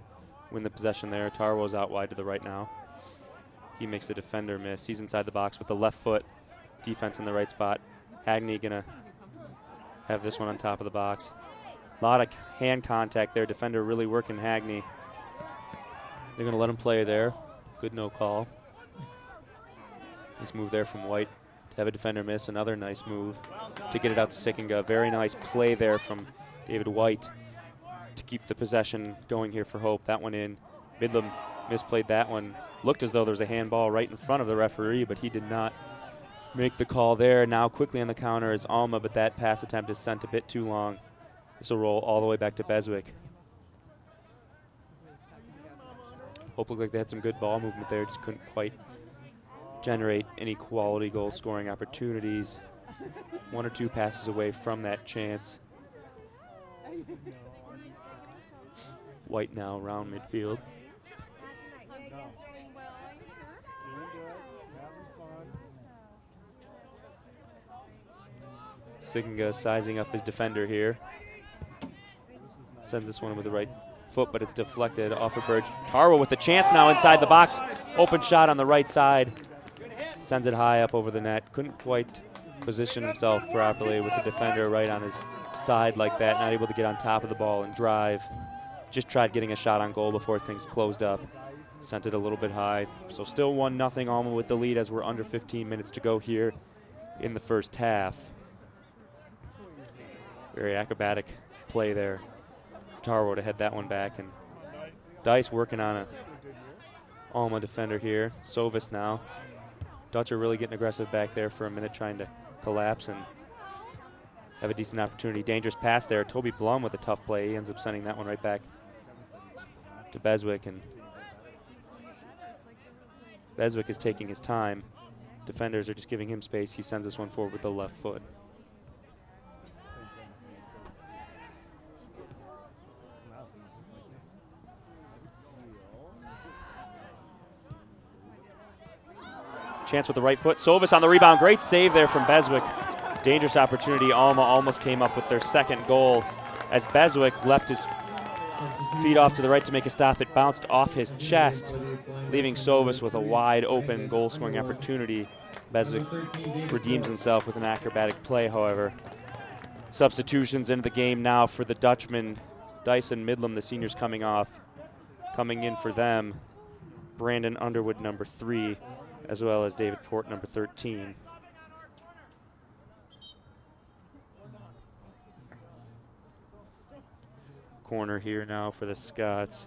win the possession there. Tarwo's out wide to the right now. He makes the defender miss. He's inside the box with the left foot. defense in the right spot. Hagney gonna have this one on top of the box. A lot of hand contact there. Defender really working Hagney. They're gonna let him play there. Good no call. Nice move there from White to have a defender miss. Another nice move to get it out to Sickinga. Very nice play there from David White to keep the possession going here for Hope. That one in. Midland misplayed that one. Looked as though there was a handball right in front of the referee, but he did not make the call there. Now quickly on the counter is Alma, but that pass attempt is sent a bit too long. This will roll all the way back to Beswick. Hope looked like they had some good ball movement there, just couldn't quite generate any quality goal scoring opportunities. One or two passes away from that chance. White now around midfield. Sickinga sizing up his defender here. Sends this one with the right foot, but it's deflected off of Burge. Tarwa with the chance now inside the box. Open shot on the right side. Sends it high up over the net. Couldn't quite position himself properly with the defender right on his side like that. Not able to get on top of the ball and drive. Just tried getting a shot on goal before things closed up. Sent it a little bit high. So still 1-0 Alma with the lead as we're under 15 minutes to go here in the first half. Very acrobatic play there. Tarwo to head that one back, and Dice working on a Alma defender here. Sovis now. Dutch are really getting aggressive back there for a minute, trying to collapse and have a decent opportunity. Dangerous pass there. Toby Blum with a tough play. He ends up sending that one right back to Beswick, and Beswick is taking his time. Defenders are just giving him space. He sends this one forward with the left foot. Chance with the right foot. Sovis on the rebound. Great save there from Beswick. Dangerous opportunity. Alma almost came up with their second goal as Beswick left his feet off to the right to make a stop. It bounced off his chest, leaving Sovis with a wide open goal scoring opportunity. Beswick redeems himself with an acrobatic play, however. Substitutions into the game now for the Dutchman. Dyson Midlam, the seniors, coming off. Coming in for them, Brandon Underwood, number 3. As well as David Port, number 13. Corner here now for the Scots.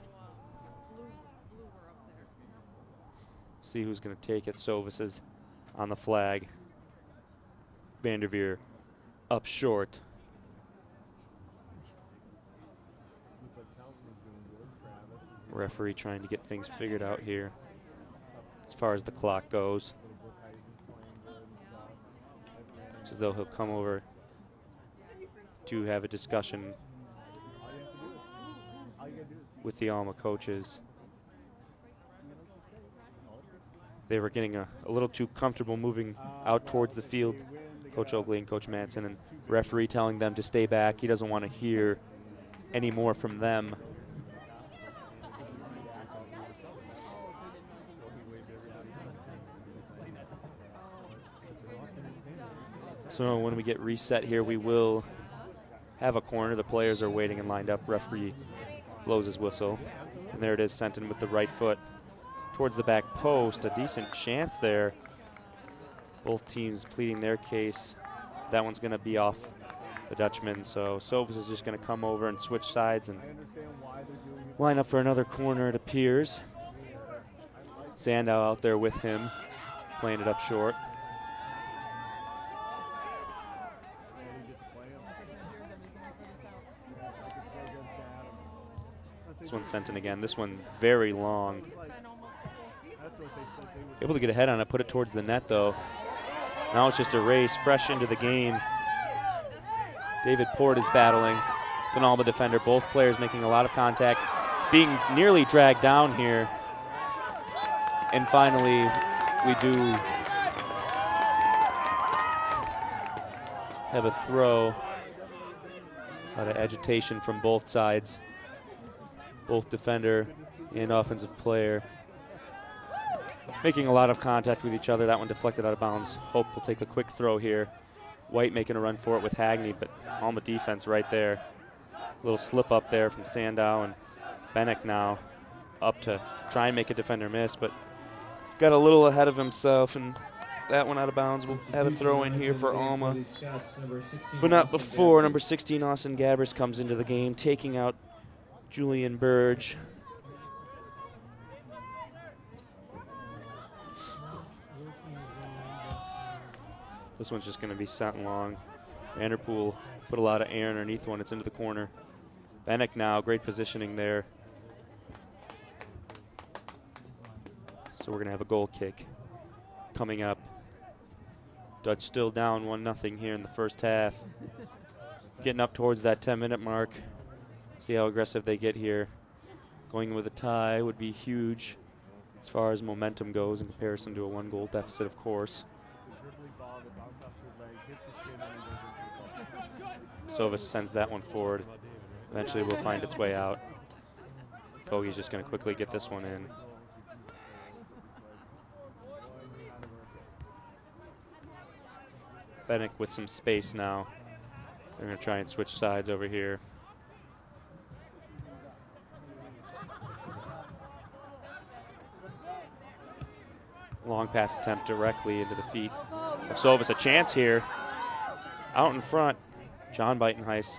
See who's going to take it. Sovis is on the flag. Vanderveer up short. Referee trying to get things figured out here as far as the clock goes. It's as though he'll come over to have a discussion with the Alma coaches. They were getting a little too comfortable moving out towards the field, Coach Oakley and Coach Manson, and referee telling them to stay back. He doesn't want to hear any more from them. So when we get reset here, we will have a corner. The players are waiting and lined up. Referee blows his whistle. And there it is, sent in with the right foot towards the back post. A decent chance there. Both teams pleading their case. That one's going to be off the Dutchman. So Sovis is just going to come over and switch sides and line up for another corner, it appears. Sandow out there with him, playing it up short. This one's sent in again. This one very long. Able to get ahead on it, put it towards the net though. Now it's just a race, fresh into the game. David Port is battling with an Alma defender. Both players making a lot of contact, being nearly dragged down here. And finally, we do have a throw. A lot of agitation from both sides. Both defender and offensive player making a lot of contact with each other. That one deflected out of bounds. Hope will take the quick throw here. White making a run for it with Hagney, but Alma defense right there. Little slip up there from Sandow, and Bennick now up to try and make a defender miss, but got a little ahead of himself, and that one out of bounds. We'll have a throw in here for Alma, but not before number 16, Austin Gabbers, comes into the game, taking out Julian Burge. This one's just going to be sent long. Vanderpool put a lot of air underneath one. It's into the corner. Bennick now, great positioning there. So we're going to have a goal kick coming up. Dutch still down 1-0 here in the first half. Getting up towards that 10-minute mark. See how aggressive they get here. Going with a tie would be huge as far as momentum goes in comparison to a 1-goal deficit, of course. Sovas sends that one forward. Eventually will find its way out. Kogi's just going to quickly get this one in. Bennick with some space now. They're going to try and switch sides over here. Long pass attempt directly into the feet of Sovas. A chance here. Out in front, John Beitenheis,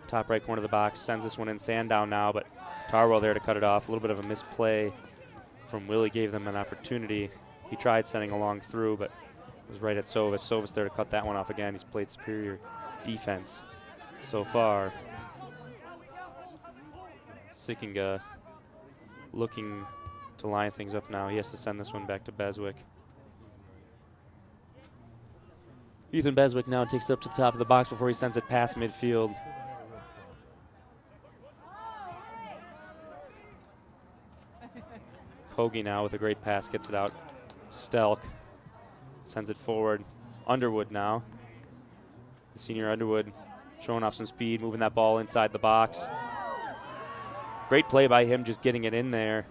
top right corner of the box, sends this one in. Sandow now, but Tarwell there to cut it off. A little bit of a misplay from Willie, gave them an opportunity. He tried sending a long through, but it was right at Sovas. Sovas there to cut that one off again. He's played superior defense so far. Sickinga looking to line things up now. He has to send this one back to Beswick. Ethan Beswick now takes it up to the top of the box before he sends it past midfield. Kogi now with a great pass gets it out to Stelk. Sends it forward. Underwood now. The senior Underwood showing off some speed, moving that ball inside the box. Great play by him, just getting it in there.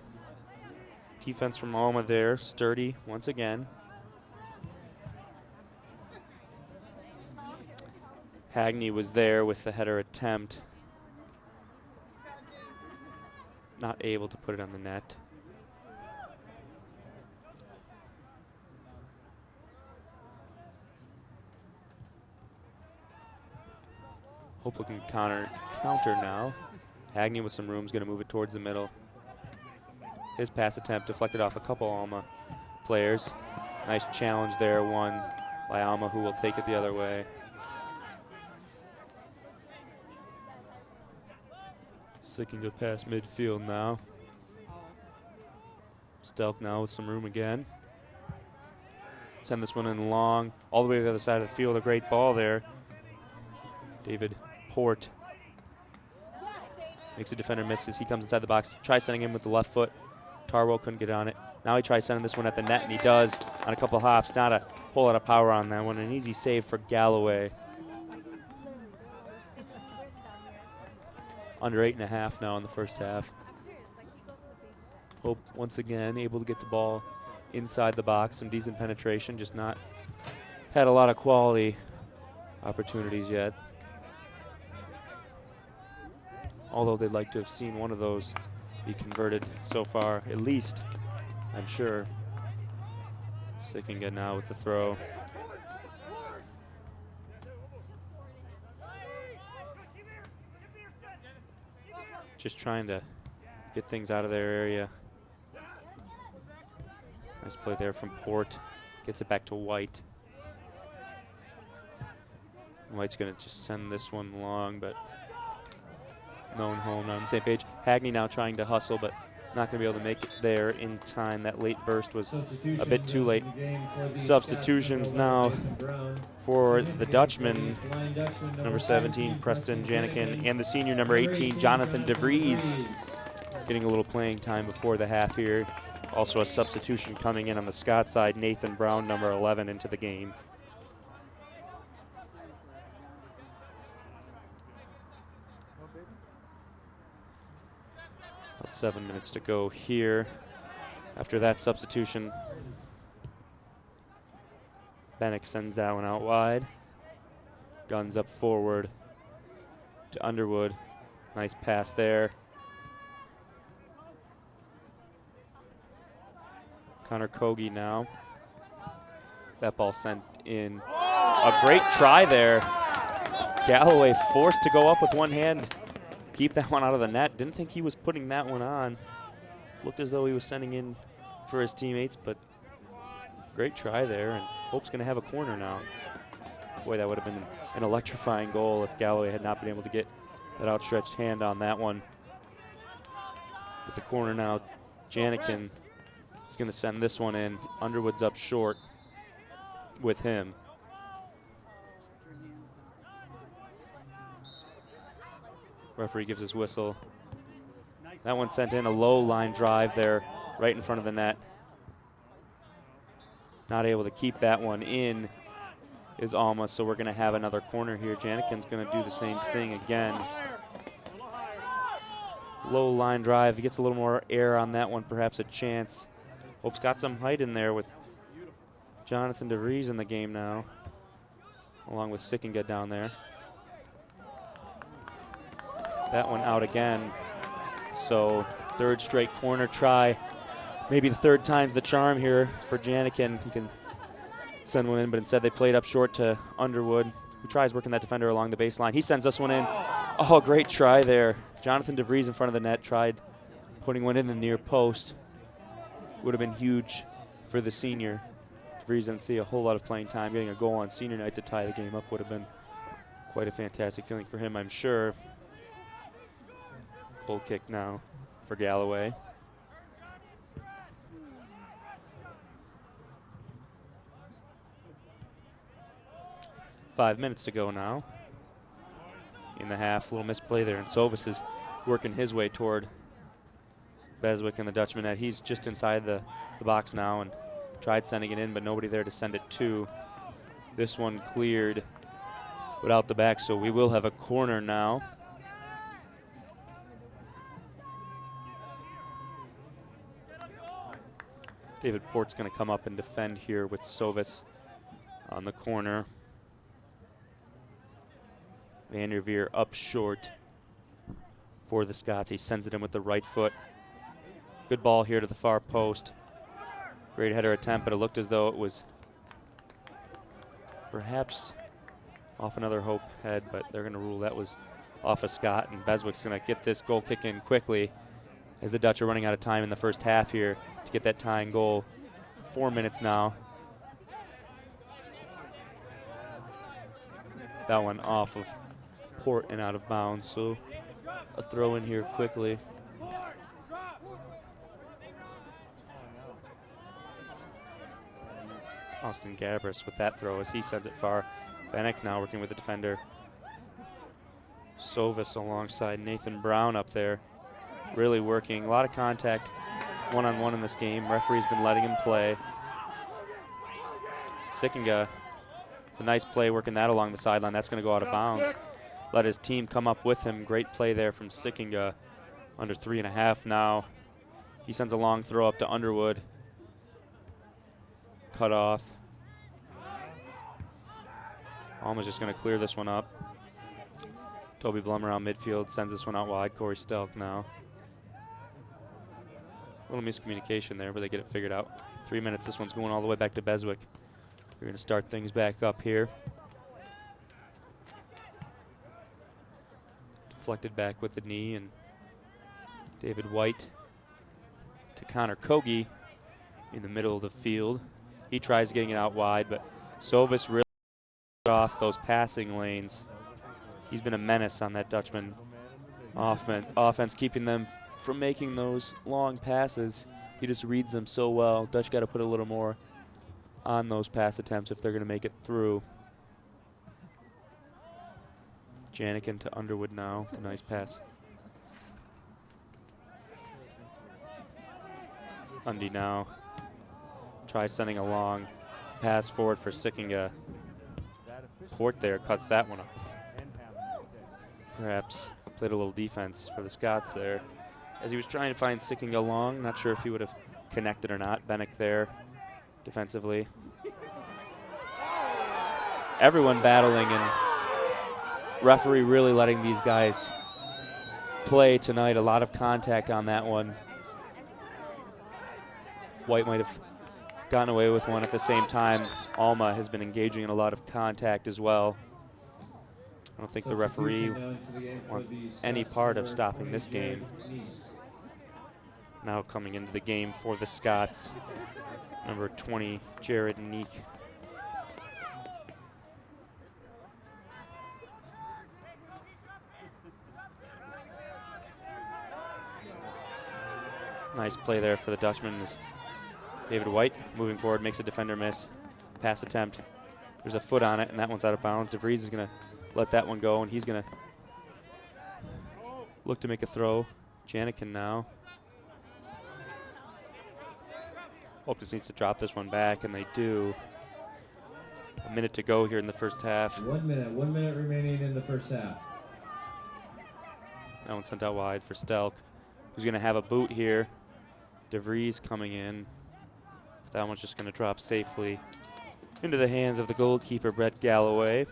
Defense from Alma there, sturdy once again. Hagney was there with the header attempt. Not able to put it on the net. Hope looking counter now. Hagney with some room is going to move it towards the middle. His pass attempt deflected off a couple Alma players. Nice challenge there, won by Alma, who will take it the other way. Sticking to past midfield now. Stelk now with some room again. Send this one in long, all the way to the other side of the field. A great ball there. David Port makes a defender misses. He comes inside the box, tries sending him with the left foot. Tarwell couldn't get on it. Now he tries sending this one at the net, and he does on a couple hops. Not a whole lot of power on that one. An easy save for Galloway. Under 8.5 now in the first half. Hope once again able to get the ball inside the box. Some decent penetration, just not had a lot of quality opportunities yet. Although they'd like to have seen one of those be converted so far, at least, I'm sure. Sickinga now with the throw. Just trying to get things out of their area. Nice play there from Port. Gets it back to White. White's going to just send this one long, but no one home, not on the same page. Hagney now trying to hustle, but not going to be able to make it there in time. That late burst was a bit too late. Substitutions now for the Dutchman, number 17, Preston Janikin, and the senior, number 18, Jonathan DeVries, getting a little playing time before the half here. Also a substitution coming in on the Scott side, Nathan Brown, number 11, into the game. About 7 minutes to go here. After that substitution, Bennick sends that one out wide. Guns up forward to Underwood. Nice pass there. Connor Kogi now. That ball sent in. A great try there. Galloway forced to go up with one hand. Keep that one out of the net. Didn't think he was putting that one on. Looked as though he was sending in for his teammates, but great try there. And Hope's going to have a corner now. Boy, that would have been an electrifying goal if Galloway had not been able to get that outstretched hand on that one. With the corner now, Janikin is going to send this one in. Underwood's up short with him. Referee gives his whistle. That one sent in a low line drive there right in front of the net. Not able to keep that one in is Alma, so we're going to have another corner here. Janikin's going to do the same thing again. Low line drive. He gets a little more air on that one, perhaps a chance. Hope's got some height in there with Jonathan DeVries in the game now, along with Sickinga down there. That one out again. So third straight corner try. Maybe the third time's the charm here for Janikin. He can send one in, but instead they played up short to Underwood, who tries working that defender along the baseline. He sends this one in. Oh, great try there. Jonathan DeVries in front of the net tried putting one in the near post. Would have been huge for the senior. DeVries didn't see a whole lot of playing time. Getting a goal on senior night to tie the game up would have been quite a fantastic feeling for him, I'm sure. Goal kick now for Galloway. Five minutes to go now in the half. A little misplay there, and Sovis is working his way toward Beswick and the Dutchman net. He's just inside the box now and tried sending it in, but nobody there to send it to. This one cleared without the back, so we will have a corner now. David Port's going to come up and defend here with Sovis on the corner. Vanderveer up short for the Scots. He sends it in with the right foot. Good ball here to the far post. Great header attempt, but it looked as though it was perhaps off another Hope head, but they're going to rule that was off a Scott, and Beswick's going to get this goal kick in quickly as the Dutch are running out of time in the first half here to get that tying goal. 4 minutes now. That one off of Port and out of bounds, so a throw in here quickly. Austin Gabris with that throw as he sends it far. Bennick now working with the defender. Sovis alongside Nathan Brown up there. Really working. A lot of contact one-on-one in this game. Referee's been letting him play. Sickinga, the nice play working that along the sideline. That's going to go out of bounds. Let his team come up with him. Great play there from Sickinga. Under 3.5 now. He sends a long throw up to Underwood. Cut off. Alma's just going to clear this one up. Toby Blum around midfield sends this one out wide. Corey Stelk now. A little miscommunication there, but they get it figured out. 3 minutes. This one's going all the way back to Beswick. We're going to start things back up here. Deflected back with the knee, and David White to Connor Kogi in the middle of the field. He tries getting it out wide, but Sovis really off those passing lanes. He's been a menace on that Dutchman offense, keeping them from making those long passes. He just reads them so well. Dutch got to put a little more on those pass attempts if they're going to make it through. Janikin to Underwood now. A nice pass. Undy now tries sending a long pass forward for Sickinga. Port there cuts that one off. Perhaps played a little defense for the Scots there as he was trying to find Sickinga long. Not sure if he would have connected or not. Bennick there defensively. Everyone battling, and referee really letting these guys play tonight. A lot of contact on that one. White might have gotten away with one. At the same time, Alma has been engaging in a lot of contact as well. I don't think the referee wants any part of stopping this game. Now coming into the game for the Scots, number 20, Jared Neek. Nice play there for the Dutchman. David White moving forward, makes a defender miss. Pass attempt. There's a foot on it, and that one's out of bounds. DeVries is going to let that one go, and he's going to look to make a throw. Janikin now. Hope just needs to drop this one back, and they do. A minute to go here in the first half. 1 minute remaining in the first half. That one sent out wide for Stelk, who's going to have a boot here. DeVries coming in. But that one's just going to drop safely into the hands of the goalkeeper, Brett Galloway.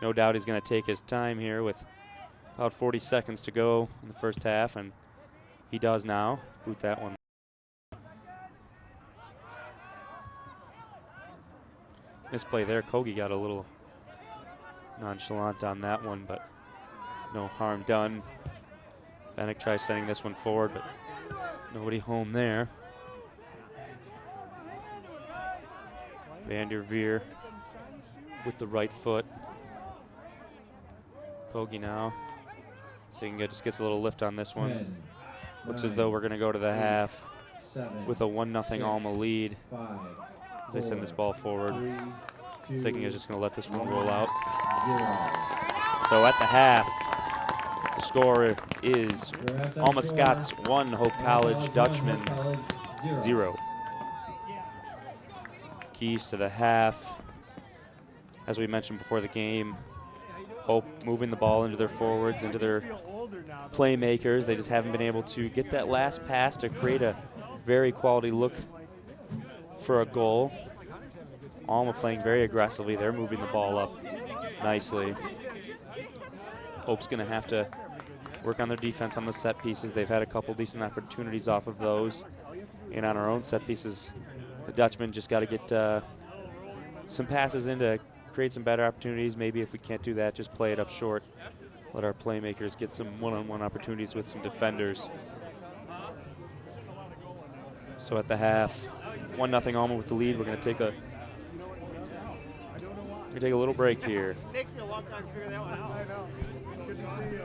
No doubt he's going to take his time here with about 40 seconds to go in the first half, and he does now. Boot that one. Misplay there. Kogi got a little nonchalant on that one, but no harm done. Bennick tries sending this one forward, but nobody home there. Vanderveer with the right foot. Kogi now. Singa just gets a little lift on this one. 10, Looks 9, as though we're going to go to the 8, half 7, with a 1-0 6, Alma lead 5, as they send this 4, ball forward. 3, 2, Singa is just going to let this one roll out. 0. So at the half, the score is Alma Scots 1, Hope College Dutchman 0. Keys to the half, as we mentioned before the game, Hope moving the ball into their forwards, into their playmakers. They just haven't been able to get that last pass to create a very quality look for a goal. Alma playing very aggressively. They're moving the ball up nicely. Hope's going to have to work on their defense on the set pieces. They've had a couple decent opportunities off of those. And on our own set pieces, the Dutchmen just got to get some passes in to create some better opportunities. Maybe if we can't do that, just play it up short. Let our playmakers get some one-on-one opportunities with some defenders. So at the half, 1-0 Alma with the lead. We're going to take a little break here. It takes me a long time to figure that one out. I know. Good to see you.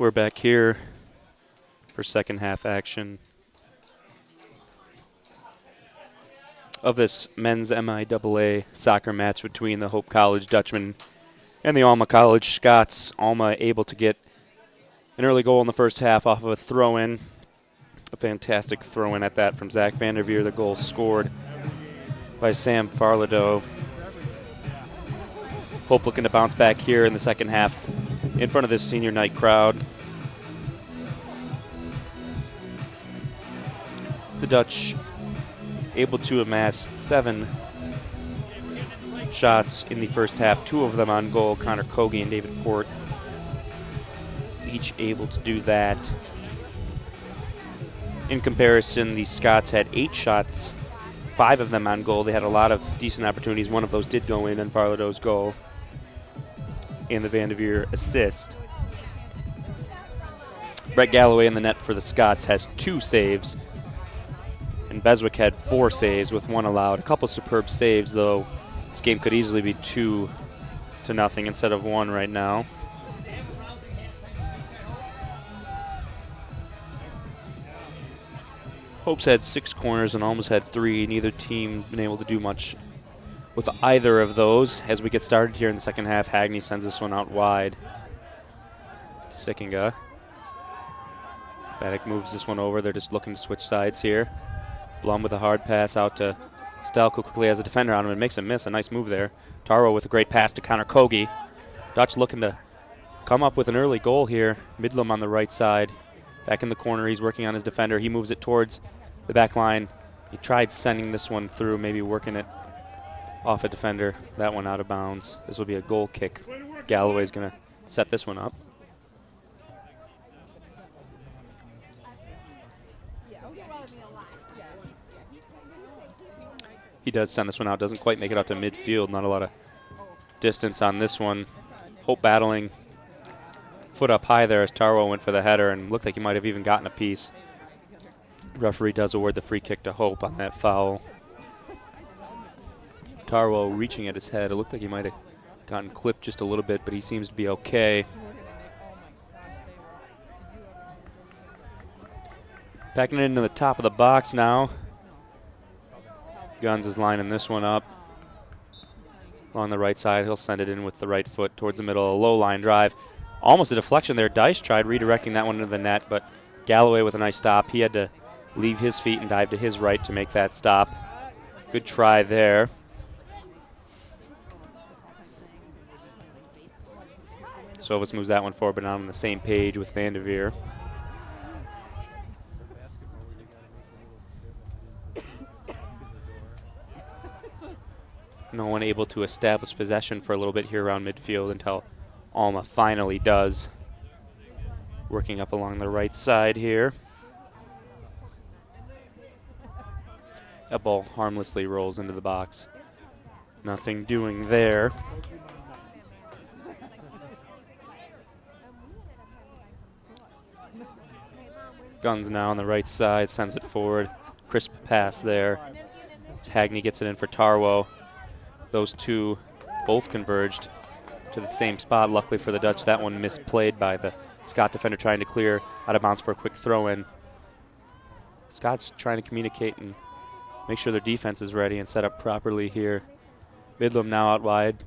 We're back here for second half action of this men's MIAA soccer match between the Hope College Dutchmen and the Alma College Scots. Alma able to get an early goal in the first half off of a throw-in. A fantastic throw-in at that from Zach Vanderveer. The goal scored by Sam Farladoe. Hope looking to bounce back here in the second half in front of this senior night crowd. The Dutch able to amass 7 shots in the first half, 2 of them on goal. Connor Kogi and David Port each able to do that. In comparison, the Scots had 8 shots, 5 of them on goal. They had a lot of decent opportunities. One of those did go in, and Farladoe's goal and the Vanderveer assist. Brett Galloway in the net for the Scots has 2 saves, and Beswick had 4 saves with 1 allowed. A couple superb saves, though. This game could easily be 2-0 instead of 1 right now. Hope's had 6 corners and Alma's had 3. Neither team been able to do much with either of those. As we get started here in the second half, Hagney sends this one out wide. Sickinga. Bannock moves this one over. They're just looking to switch sides here. Blum with a hard pass out to Stelco, quickly has a defender on him and makes him miss. A nice move there. Taro with a great pass to Connor Kogi. Dutch looking to come up with an early goal here. Midlam on the right side. Back in the corner, he's working on his defender. He moves it towards the back line. He tried sending this one through, maybe working it off a defender. That one out of bounds. This will be a goal kick. Galloway's going to set this one up. He does send this one out. Doesn't quite make it out to midfield. Not a lot of distance on this one. Hope battling foot up high there as Taro went for the header and looked like he might have even gotten a piece. Referee does award the free kick to Hope on that foul. Taro reaching at his head. It looked like he might have gotten clipped just a little bit, but he seems to be okay. Backing it into the top of the box now. Guns is lining this one up. On the right side, he'll send it in with the right foot towards the middle. A low line drive. Almost a deflection there. Dice tried redirecting that one into the net, but Galloway with a nice stop. He had to leave his feet and dive to his right to make that stop. Good try there. Sovas moves that one forward, but not on the same page with Vanderveer. No one able to establish possession for a little bit here around midfield until Alma finally does. Working up along the right side here. That ball harmlessly rolls into the box. Nothing doing there. Guns now on the right side, sends it forward. Crisp pass there. Hagney gets it in for Tarwo. Those two both converged to the same spot. Luckily for the Dutch, that one misplayed by the Scott defender trying to clear out of bounds for a quick throw-in. Scott's trying to communicate and make sure their defense is ready and set up properly here. Midlam now out wide.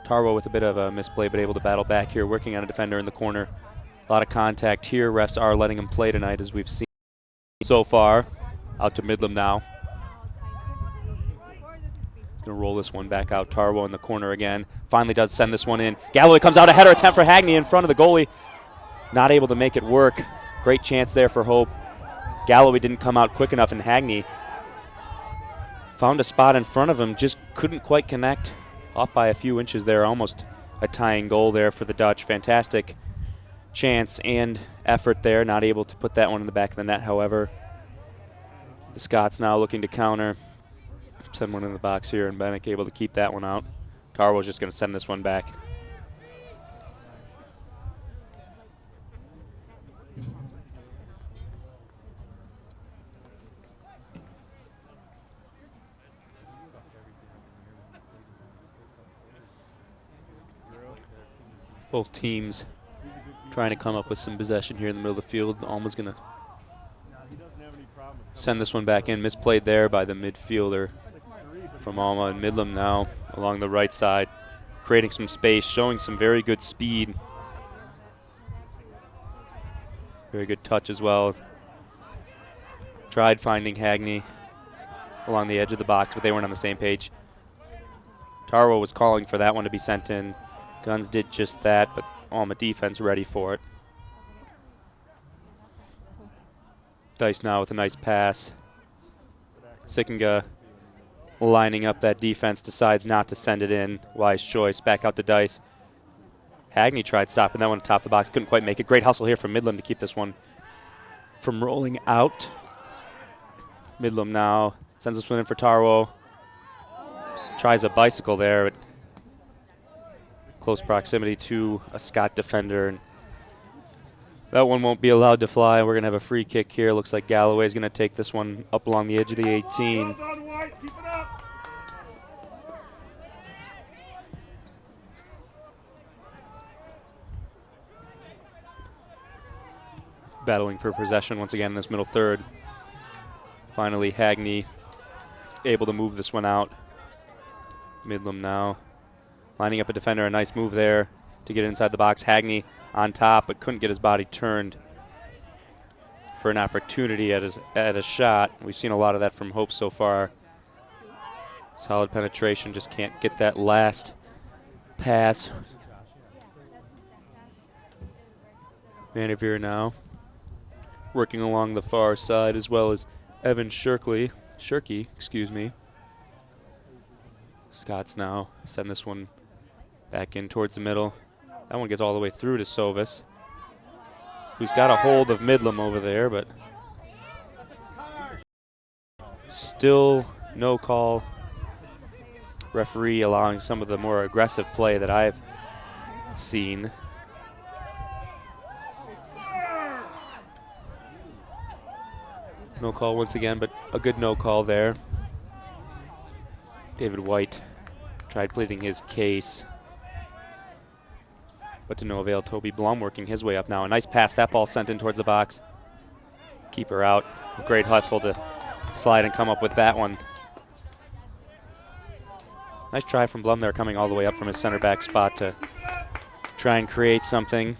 Tarwo with a bit of a misplay, but able to battle back here, working on a defender in the corner. A lot of contact here. Refs are letting him play tonight, as we've seen so far. Out to Midlam now. Gonna roll this one back out. Tarwo in the corner again. Finally does send this one in. Galloway comes out, a header attempt for Hagney in front of the goalie. Not able to make it work. Great chance there for Hope. Galloway didn't come out quick enough, and Hagney found a spot in front of him, just couldn't quite connect. Off by a few inches there, almost a tying goal there for the Dutch. Fantastic chance and effort there. Not able to put that one in the back of the net, however. The Scots now looking to counter. Send one in the box here, and Bannock able to keep that one out. Tarwo's just going to send this one back. Both teams trying to come up with some possession here in the middle of the field. Alma's going to send this one back in. Misplayed there by the midfielder from Alma, and Midland now along the right side, creating some space, showing some very good speed. Very good touch as well. Tried finding Hagney along the edge of the box, but they weren't on the same page. Tarwo was calling for that one to be sent in. Guns did just that, but Alma defense ready for it. Dice now with a nice pass. Sickinga lining up that defense, decides not to send it in. Wise choice, back out to Dice. Hagney tried stopping that one atop the box, couldn't quite make it. Great hustle here from Midland to keep this one from rolling out. Midland now sends this one in for Tarwo. Tries a bicycle there, but close proximity to a Scott defender. And that one won't be allowed to fly. We're going to have a free kick here. Looks like Galloway's going to take this one up along the edge of the 18. Battling for possession once again in this middle third. Finally, Hagney able to move this one out. Midland now lining up a defender. A nice move there to get inside the box. Hagney on top, but couldn't get his body turned for an opportunity at a shot. We've seen a lot of that from Hope so far. Solid penetration, just can't get that last pass. Vanderveer now working along the far side, as well as Evan Shirky, excuse me. Scott's now send this one back in towards the middle. That one gets all the way through to Sovis, who's got a hold of Midlam over there, but still no call. Referee allowing some of the more aggressive play that I've seen. No call once again, but a good no call there. David White tried pleading his case, but to no avail. Toby Blum working his way up now. A nice pass. That ball sent in towards the box. Keeper out. A great hustle to slide and come up with that one. Nice try from Blum there, coming all the way up from his center back spot to try and create something.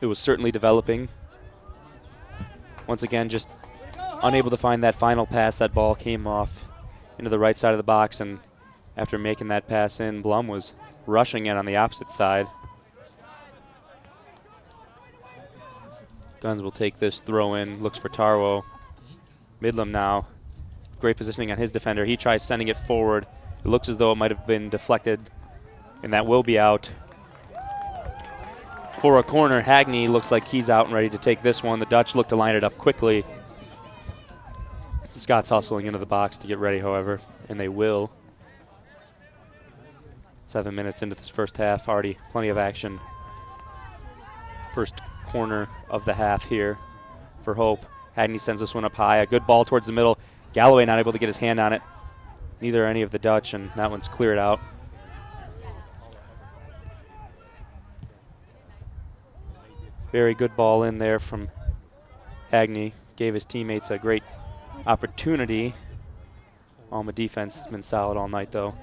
It was certainly developing. Once again, just unable to find that final pass. That ball came off into the right side of the box, and after making that pass in, Blum was rushing in on the opposite side. Guns will take this throw in, looks for Tarwo. Midlam now, great positioning on his defender. He tries sending it forward. It looks as though it might have been deflected, and that will be out. For a corner, Hagney looks like he's out and ready to take this one. The Dutch look to line it up quickly. Scott's hustling into the box to get ready, however, and they will. 7 minutes into this first half, already plenty of action. First corner of the half here for Hope. Hagney sends this one up high. A good ball towards the middle. Galloway not able to get his hand on it. Neither any of the Dutch, and that one's cleared out. Very good ball in there from Hagney. Gave his teammates a great opportunity. Alma defense has been solid all night, though.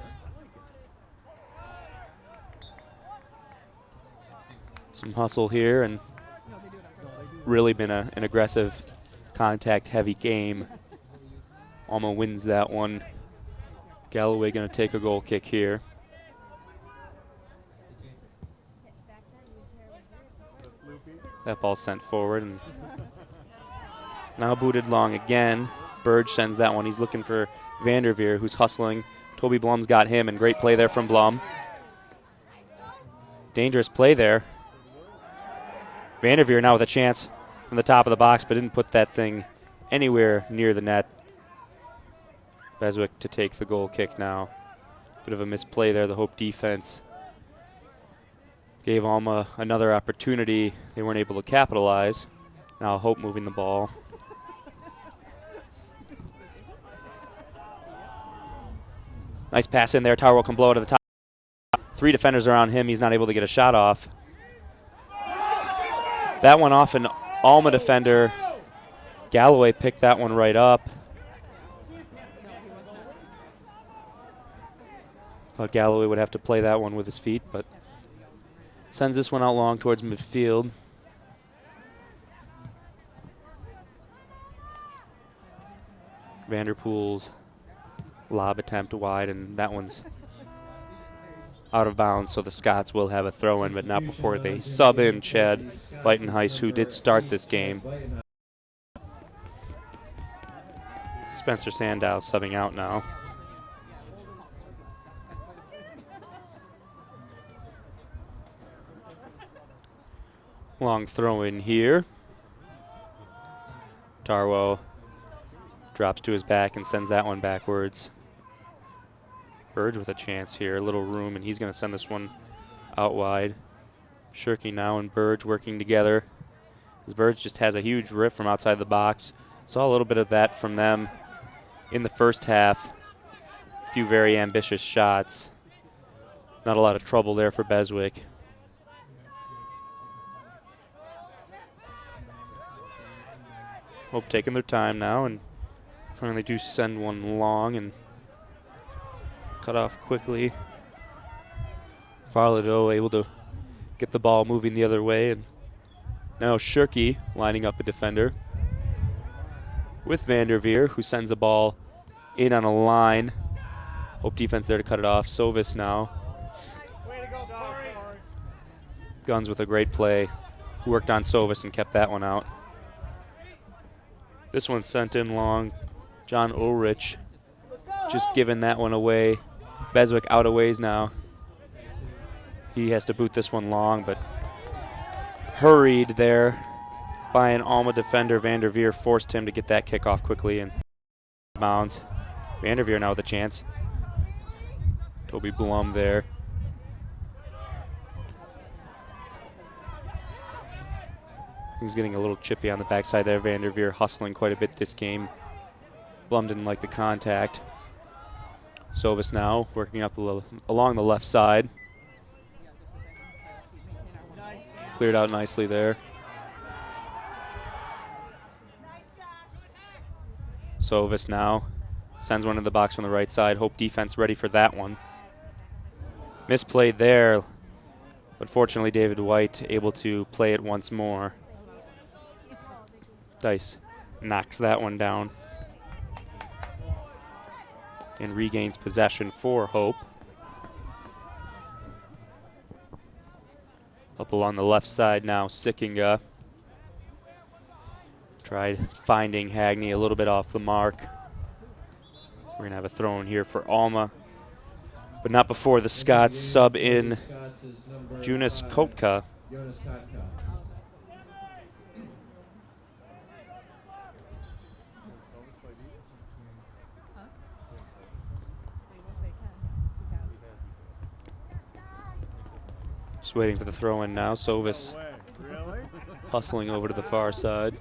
Some hustle here, and really been an aggressive, contact-heavy game. Alma wins that one. Galloway going to take a goal kick here. That ball sent forward, and now booted long again. Burge sends that one. He's looking for Vanderveer, who's hustling. Toby Blum's got him, and great play there from Blum. Dangerous play there. Vanderveer now with a chance from the top of the box, but didn't put that thing anywhere near the net. Beswick to take the goal kick now. Bit of a misplay there. The Hope defense gave Alma another opportunity. They weren't able to capitalize. Now Hope moving the ball. Nice pass in there. Tarwo can blow it to the top. 3 defenders around him. He's not able to get a shot off. That one off an Alma defender. Galloway picked that one right up. Thought Galloway would have to play that one with his feet, but sends this one out long towards midfield. Vanderpool's lob attempt wide, and that one's out of bounds, so the Scots will have a throw-in, but not before they sub in Chad Buitenhuis, who did start this game. Spencer Sandow subbing out now. Long throw-in here. Darwo drops to his back and sends that one backwards. Burge with a chance here, a little room, and he's going to send this one out wide. Shirky now and Burge working together. As Burge just has a huge rip from outside the box. Saw a little bit of that from them in the first half. A few very ambitious shots. Not a lot of trouble there for Beswick. Hope taking their time now and finally do send one long and cut off quickly. Farlado able to get the ball moving the other way, and now Shirky lining up a defender with Vanderveer, who sends a ball in on a line. Hope defense there to cut it off. Sovis now. Guns with a great play. Worked on Sovis and kept that one out. This one sent in long. John Ulrich just giving that one away. Beswick out of ways now. He has to boot this one long, but hurried there by an Alma defender. Vanderveer forced him to get that kickoff quickly and bounds. Vanderveer now with a chance. Toby Blum there. He's getting a little chippy on the backside there. Vanderveer hustling quite a bit this game. Blum didn't like the contact. Sovis now working up along the left side. Cleared out nicely there. Sovis now sends one in the box from the right side. Hope defense ready for that one. Misplayed there, but fortunately David White able to play it once more. Dice knocks that one down and regains possession for Hope. Up along the left side now, Sickinga. Tried finding Hagney a little bit off the mark. We're going to have a throw in here for Alma, but not before the Scots sub in Jonas Kotka. Just waiting for the throw in now. Sovis hustling over to the far side.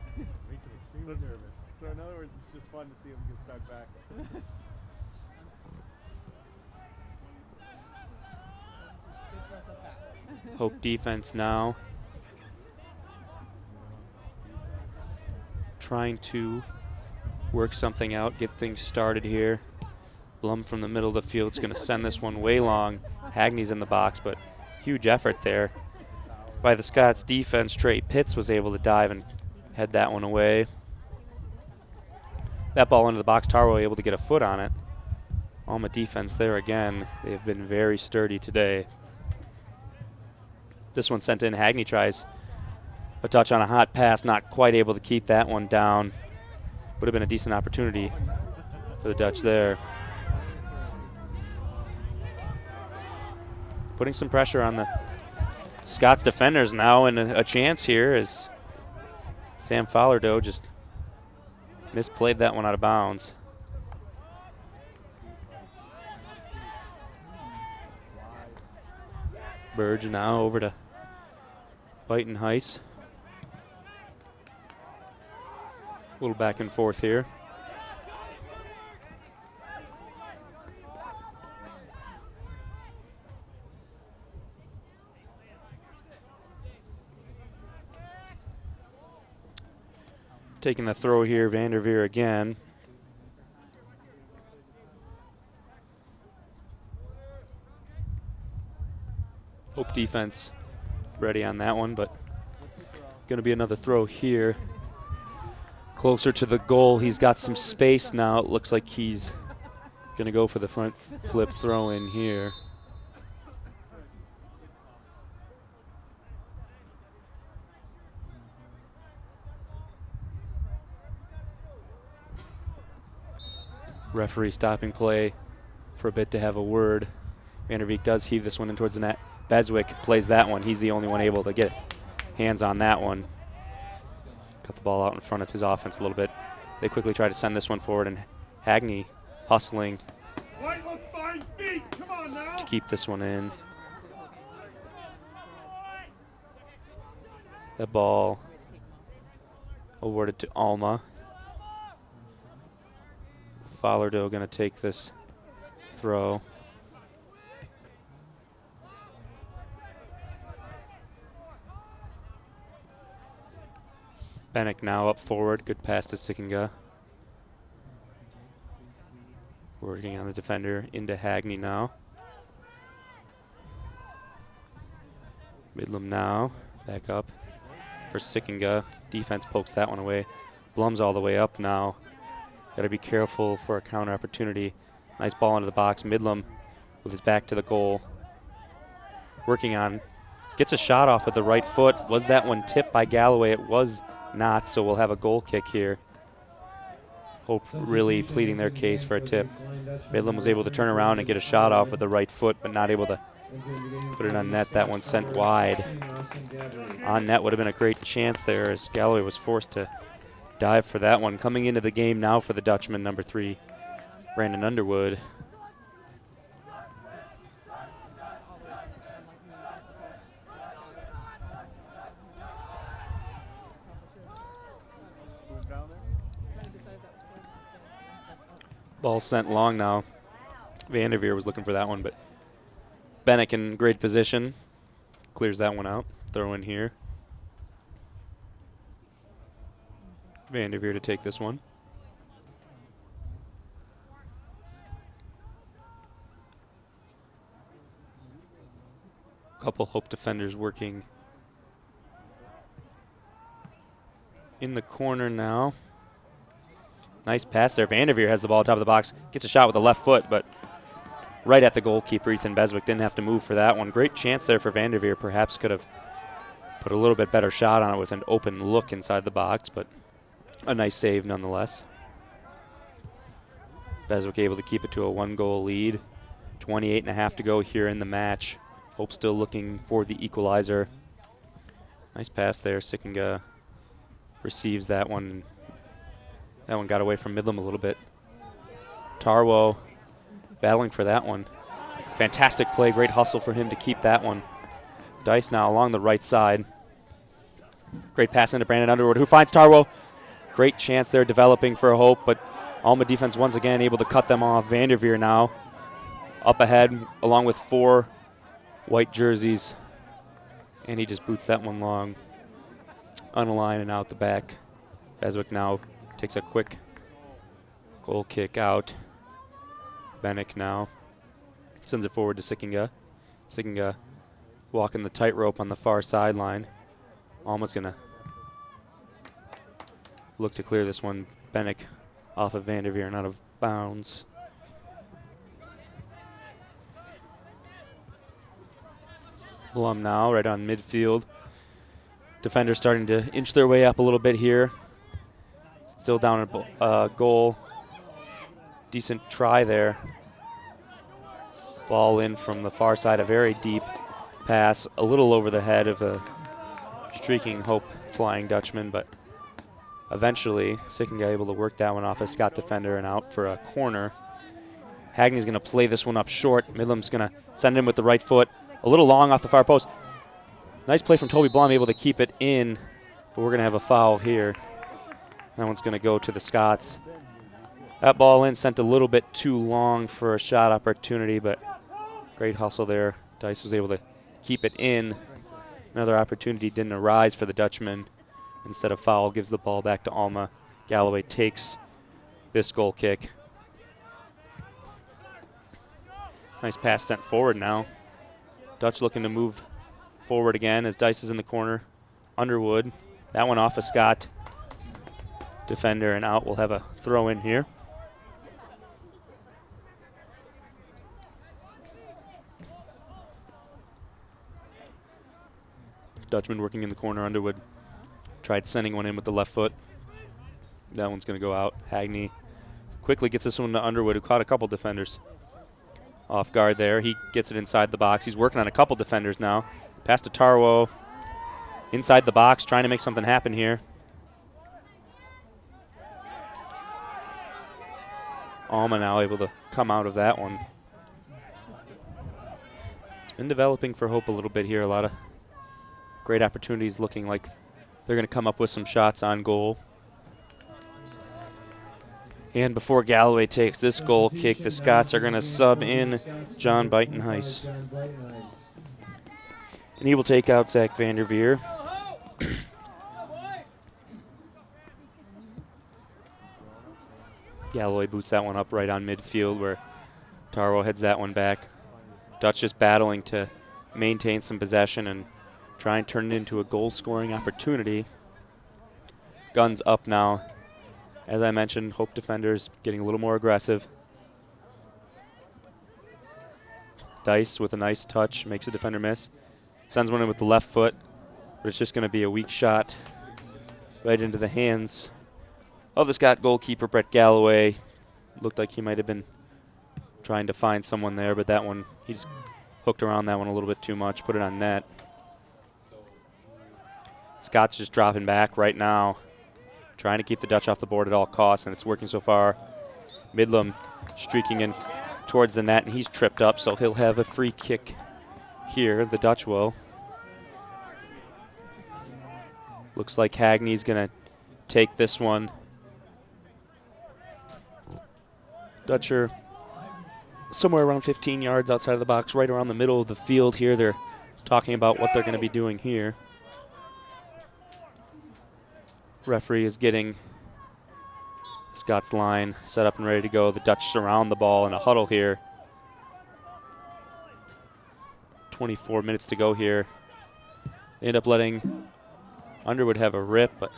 So in other words, it's just fun to see him get stuck back. Hope defense now trying to work something out, get things started here. Blum from the middle of the field is going to send this one way long. Hagney's in the box, but huge effort there by the Scots defense. Trey Pitts was able to dive and head that one away. That ball into the box, Tarwo able to get a foot on it. Alma defense there again. They have been very sturdy today. This one sent in. Hagney tries a touch on a hot pass, not quite able to keep that one down. Would have been a decent opportunity for the Dutch there. Putting some pressure on the Scots defenders now, and a chance here as Sam Fallardo just misplayed that one out of bounds. Burge now over to Buitenhuis. A little back and forth here. Taking the throw here, Vanderveer again. Hope defense ready on that one, but going to be another throw here. Closer to the goal. He's got some space now. It looks like he's going to go for the front flip throw in here. Referee stopping play for a bit to have a word. Vanderveer does heave this one in towards the net. Beswick plays that one. He's the only one able to get hands on that one. Cut the ball out in front of his offense a little bit. They quickly try to send this one forward, and Hagney hustling to keep this one in. The ball awarded to Alma. Fallardo going to take this throw. Bennick now up forward. Good pass to Sickinga. Working on the defender into Hagney now. Midlam now. Back up for Sickinga. Defense pokes that one away. Blum's all the way up now. Got to be careful for a counter opportunity. Nice ball into the box. Midlam with his back to the goal. Working on. Gets a shot off with the right foot. Was that one tipped by Galloway? It was not, so we'll have a goal kick here. Hope really pleading their case for a tip. Midlam was able to turn around and get a shot off with the right foot, but not able to put it on net. That one sent wide. On net would have been a great chance there as Galloway was forced to dive for that one. Coming into the game now for the Dutchman, number 3, Brandon Underwood. Ball sent long now. Vanderveer was looking for that one, but Bennick in great position. Clears that one out. Throw in here. Vanderveer to take this one. Couple Hope defenders working in the corner now. Nice pass there. Vanderveer has the ball top of the box. Gets a shot with the left foot, but right at the goalkeeper, Ethan Beswick. Didn't have to move for that one. Great chance there for Vanderveer. Perhaps could have put a little bit better shot on it with an open look inside the box, but a nice save nonetheless. Beswick able to keep it to a 1-goal lead. 28.5 to go here in the match. Hope still looking for the equalizer. Nice pass there. Sickinga receives that one. That one got away from Midlam a little bit. Tarwo battling for that one. Fantastic play. Great hustle for him to keep that one. Dice now along the right side. Great pass into Brandon Underwood, who finds Tarwo. Great chance there developing for Hope, but Alma defense once again able to cut them off. Vanderveer now up ahead along with 4 white jerseys. And he just boots that one long on the line and out the back. Beswick now takes a quick goal kick out. Bennick now sends it forward to Sickinga. Sickinga walking the tightrope on the far sideline. Alma's going to look to clear this one. Bennick off of Vanderveer and out of bounds. Blum now right on midfield. Defenders starting to inch their way up a little bit here. Still down a goal. Decent try there. Ball in from the far side, a very deep pass, a little over the head of a streaking Hope Flying Dutchman, but eventually Sickinga able to work that one off a Scott defender and out for a corner. Hagney's going to play this one up short. Midlam's going to send him with the right foot. A little long off the far post. Nice play from Toby Blum, able to keep it in, but we're going to have a foul here. That one's going to go to the Scots. That ball in sent a little bit too long for a shot opportunity, but great hustle there. Dice was able to keep it in. Another opportunity didn't arise for the Dutchman. instead of foul, gives the ball back to Alma. Galloway takes this goal kick. Nice pass sent forward now. Dutch looking to move forward again as Dice is in the corner. Underwood, that one off of Scott. Defender and out. We'll have a throw in here. Dutchman working in the corner. Underwood tried sending one in with the left foot. That one's going to go out. Hagney quickly gets this one to Underwood, who caught a couple defenders off guard there. He gets it inside the box. He's working on a couple defenders now. Pass to Tarwo. Inside the box, trying to make something happen here. Alma now able to come out of that one. It's been developing for Hope a little bit here. A lot of great opportunities, looking like they're going to come up with some shots on goal. And before Galloway takes this goal kick, the Scots are going to sub in John Buitenhuis. And he will take out Zach Vanderveer. Galloway boots that one up right on midfield where Tarwo heads that one back. Dutch just battling to maintain some possession and try and turn it into a goal-scoring opportunity. Guns up now. As I mentioned, Hope defenders getting a little more aggressive. Dice with a nice touch makes a defender miss. Sends one in with the left foot, but it's just going to be a weak shot right into the hands of the Scott goalkeeper, Brett Galloway. Looked like he might have been trying to find someone there, but that one, he just hooked around that one a little bit too much, put it on net. Scott's just dropping back right now, trying to keep the Dutch off the board at all costs, and it's working so far. Midlam streaking in towards the net, and he's tripped up, so he'll have a free kick here. The Dutch will. Looks like Hagney's going to take this one. Dutch are somewhere around 15 yards outside of the box, right around the middle of the field here. They're talking about what they're going to be doing here. Referee is getting Scott's line set up and ready to go. The Dutch surround the ball in a huddle here. 24 minutes to go here. They end up letting Underwood have a rip, but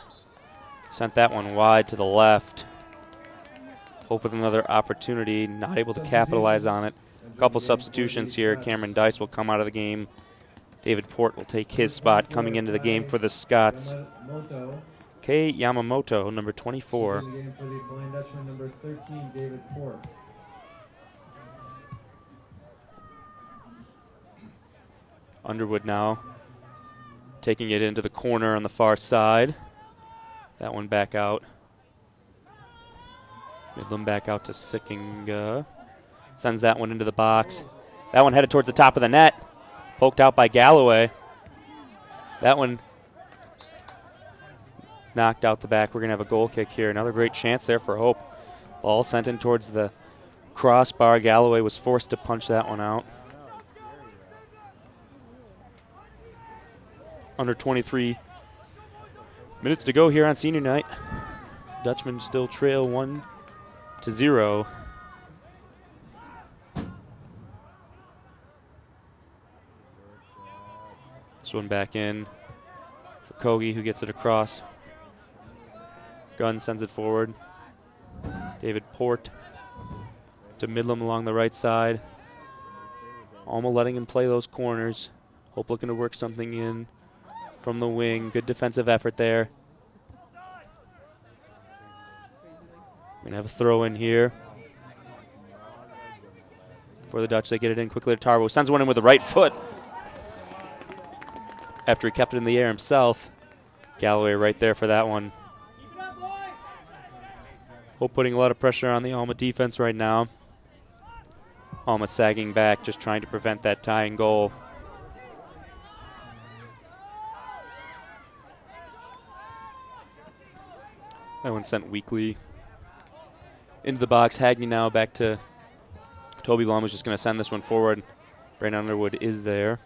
sent that one wide to the left. Hope with another opportunity, not able to capitalize on it. A couple substitutions here. Cameron Dice will come out of the game. David Port will take his spot coming into the game for the Scots. Kei Yamamoto, number 24. In the game for the Flying Dutchman, number 13, David Port. Underwood now taking it into the corner on the far side. That one back out. Midland back out to Sickinga. Sends that one into the box. That one headed towards the top of the net. Poked out by Galloway. That one knocked out the back. We're going to have a goal kick here. Another great chance there for Hope. Ball sent in towards the crossbar. Galloway was forced to punch that one out. Under 23 minutes to go here on senior night. Dutchmen still trail 1-0. This one back in for Kogi, who gets it across. Gunn sends it forward. David Port to Midlam along the right side. Alma letting him play those corners. Hope looking to work something in from the wing. Good defensive effort there. We're going to have a throw in here for the Dutch. They get it in quickly to Tarbo. Sends one in with the right foot after he kept it in the air himself. Galloway right there for that one. Hope putting a lot of pressure on the Alma defense right now. Alma sagging back, just trying to prevent that tying goal. That one sent weakly into the box. Hagney now back to Toby Blum, who's just going to send this one forward. Brandon Underwood is there.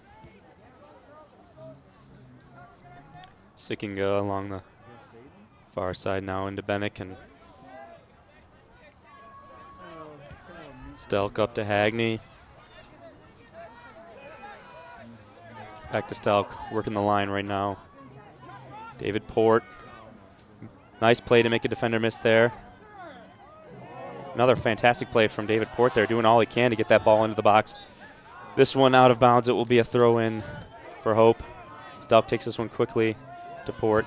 Sickinga along the Far side now into Bennick, and Stelk up to Hagney. Back to Stelk, working the line right now. David Port. Nice play to make a defender miss there. Another fantastic play from David Port there, doing all he can to get that ball into the box. This one out of bounds. It will be a throw-in for Hope. Stelk takes this one quickly to Port.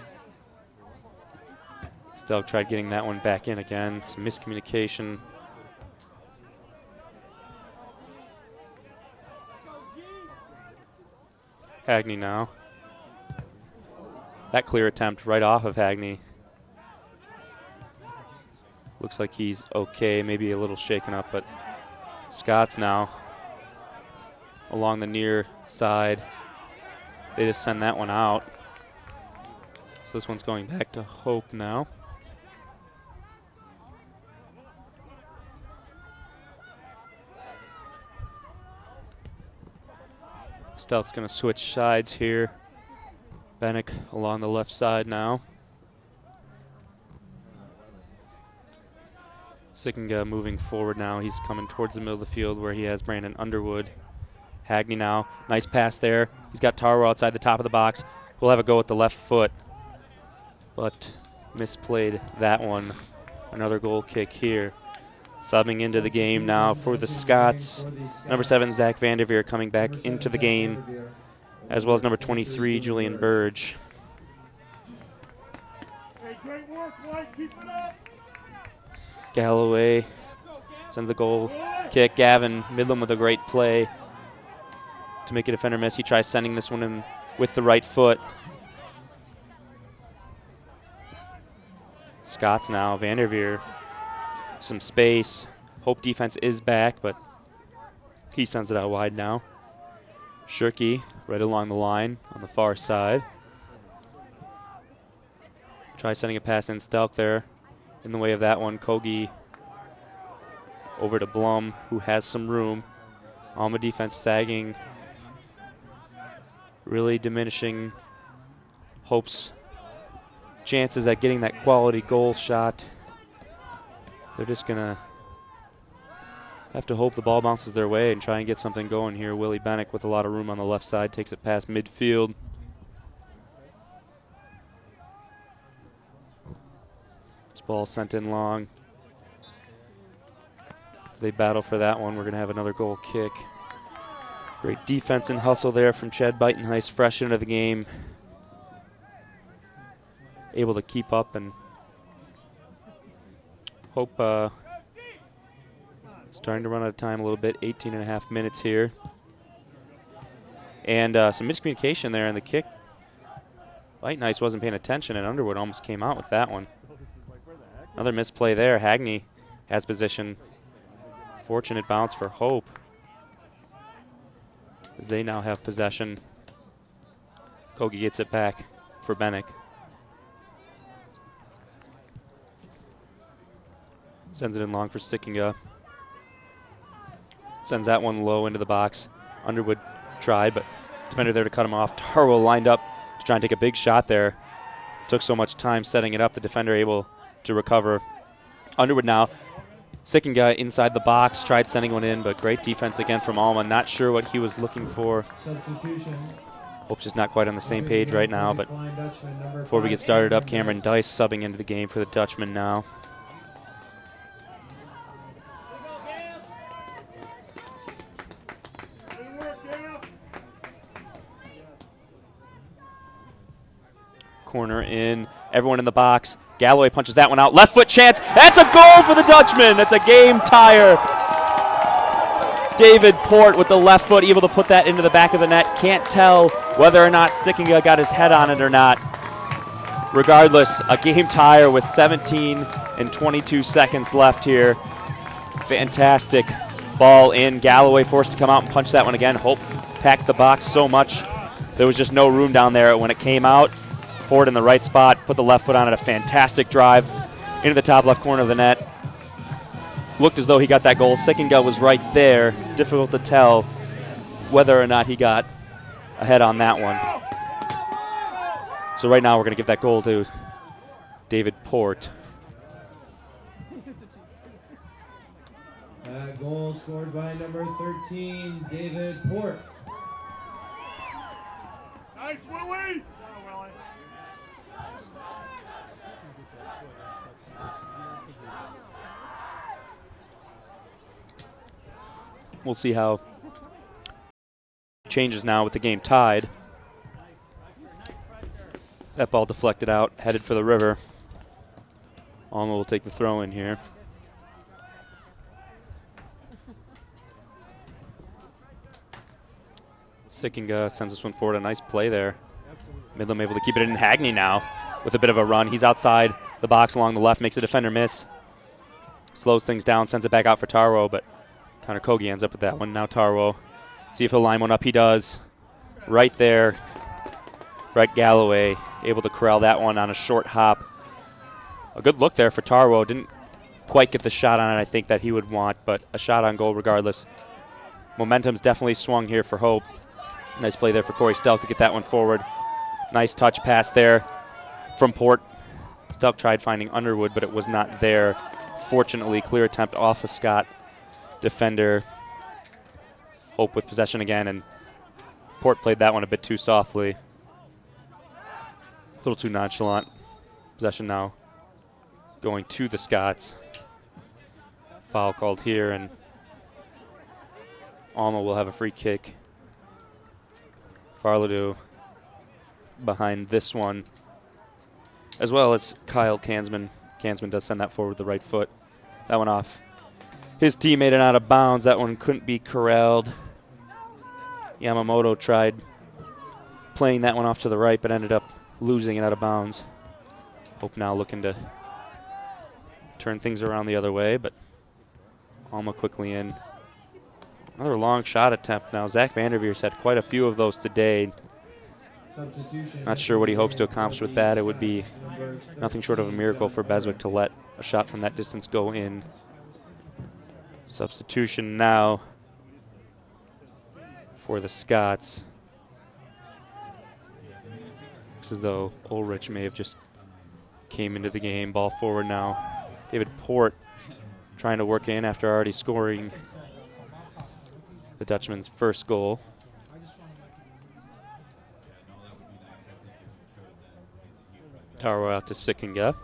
Stelk tried getting that one back in again. Some miscommunication. Hagney now. That clear attempt right off of Hagney. Looks like he's okay, maybe a little shaken up, but Scott's now along the near side. They just send that one out. So this one's going back to Hope now. Stelk's going to switch sides here. Bennick along the left side now. Sickinga moving forward now. He's coming towards the middle of the field where he has Brandon Underwood. Hagney now. Nice pass there. He's got Taro outside the top of the box. We'll have a go with the left foot, but misplayed that one. Another goal kick here. Subbing into the game now for the Scots. Number 7, Zach Vanderveer coming back into the game, as well as number 23, Julian Burge. Hey, great work, White. Keep it up. Galloway sends the goal kick. Gavin Midland with a great play to make a defender miss. He tries sending this one in with the right foot. Scots now. Vanderveer. Some space. Hope defense is back, but he sends it out wide now. Shirky right along the line on the far side. Try sending a pass in. Stelk there in the way of that one. Kogi over to Blum, who has some room. Alma defense sagging, really diminishing Hope's chances at getting that quality goal shot. They're just going to have to hope the ball bounces their way and try and get something going here. Willie Bennick with a lot of room on the left side takes it past midfield. This ball sent in long. As they battle for that one, we're going to have another goal kick. Great defense and hustle there from Chad Buitenhuis, fresh into the game. Able to keep up, and Hope starting to run out of time a little bit. 18.5 minutes here. And some miscommunication there in the kick. Buitenhuis wasn't paying attention, and Underwood almost came out with that one. Another misplay there. Hagney has position. Fortunate bounce for Hope, as they now have possession. Kogi gets it back for Bennick. Sends it in long for Sickinga. Sends that one low into the box. Underwood tried, but defender there to cut him off. Taro lined up to try and take a big shot there. Took so much time setting it up, the defender able to recover. Underwood now. Sickinga inside the box, tried sending one in, but great defense again from Alma. Not sure what he was looking for. Substitution. Hope's just not quite on the same page right now, but before we get started up, Cameron Dice subbing into the game for the Dutchman now. Corner in, everyone in the box. Galloway punches that one out. Left foot chance. That's a goal for the Dutchman. That's a game tire. David Port with the left foot, able to put that into the back of the net. Can't tell whether or not Sickinga got his head on it or not. Regardless, a game tire with 17 and 22 seconds left here. Fantastic ball in. Galloway forced to come out and punch that one again. Hope packed the box so much there was just no room down there when it came out. Port in the right spot, put the left foot on it, a fantastic drive into the top left corner of the net. Looked as though he got that goal. Sickinga was right there. Difficult to tell whether or not he got ahead on that one. So right now we're going to give that goal to David Port. That goal scored by number 13, David Port. Nice, Willie! We'll see how it changes now with the game tied. That ball deflected out, headed for the river. Alma will take the throw in here. Sickinga sends this one forward. A nice play there. Midland able to keep it in. Hagney now with a bit of a run. He's outside the box along the left, makes a defender miss. Slows things down, sends it back out for Tarwo, but Connor Kogi ends up with that one. Now Tarwo, see if he'll line one up. He does. Right there. Brett Galloway able to corral that one on a short hop. A good look there for Tarwo. Didn't quite get the shot on it I think that he would want, but a shot on goal regardless. Momentum's definitely swung here for Hope. Nice play there for Corey Stelk to get that one forward. Nice touch pass there from Port. Stelk tried finding Underwood, but it was not there. Fortunately, clear attempt off of Scott. Defender. Hope with possession again, and Port played that one a bit too softly. A little too nonchalant. Possession now going to the Scots. Foul called here, and Alma will have a free kick. Farladew behind this one, as well as Kyle Kansman. Kansman does send that forward with the right foot. That one off his teammate and out of bounds. That one couldn't be corralled. Yamamoto tried playing that one off to the right, but ended up losing it out of bounds. Hope now looking to turn things around the other way, but Alma quickly in. Another long shot attempt now. Zach Vanderveer's had quite a few of those today. Not sure what he hopes to accomplish with that. It would be nothing short of a miracle for Beswick to let a shot from that distance go in. Substitution now for the Scots. Looks as though Ulrich may have just came into the game. Ball forward now. David Port trying to work in after already scoring the Dutchman's first goal. Taro out to Sickinga.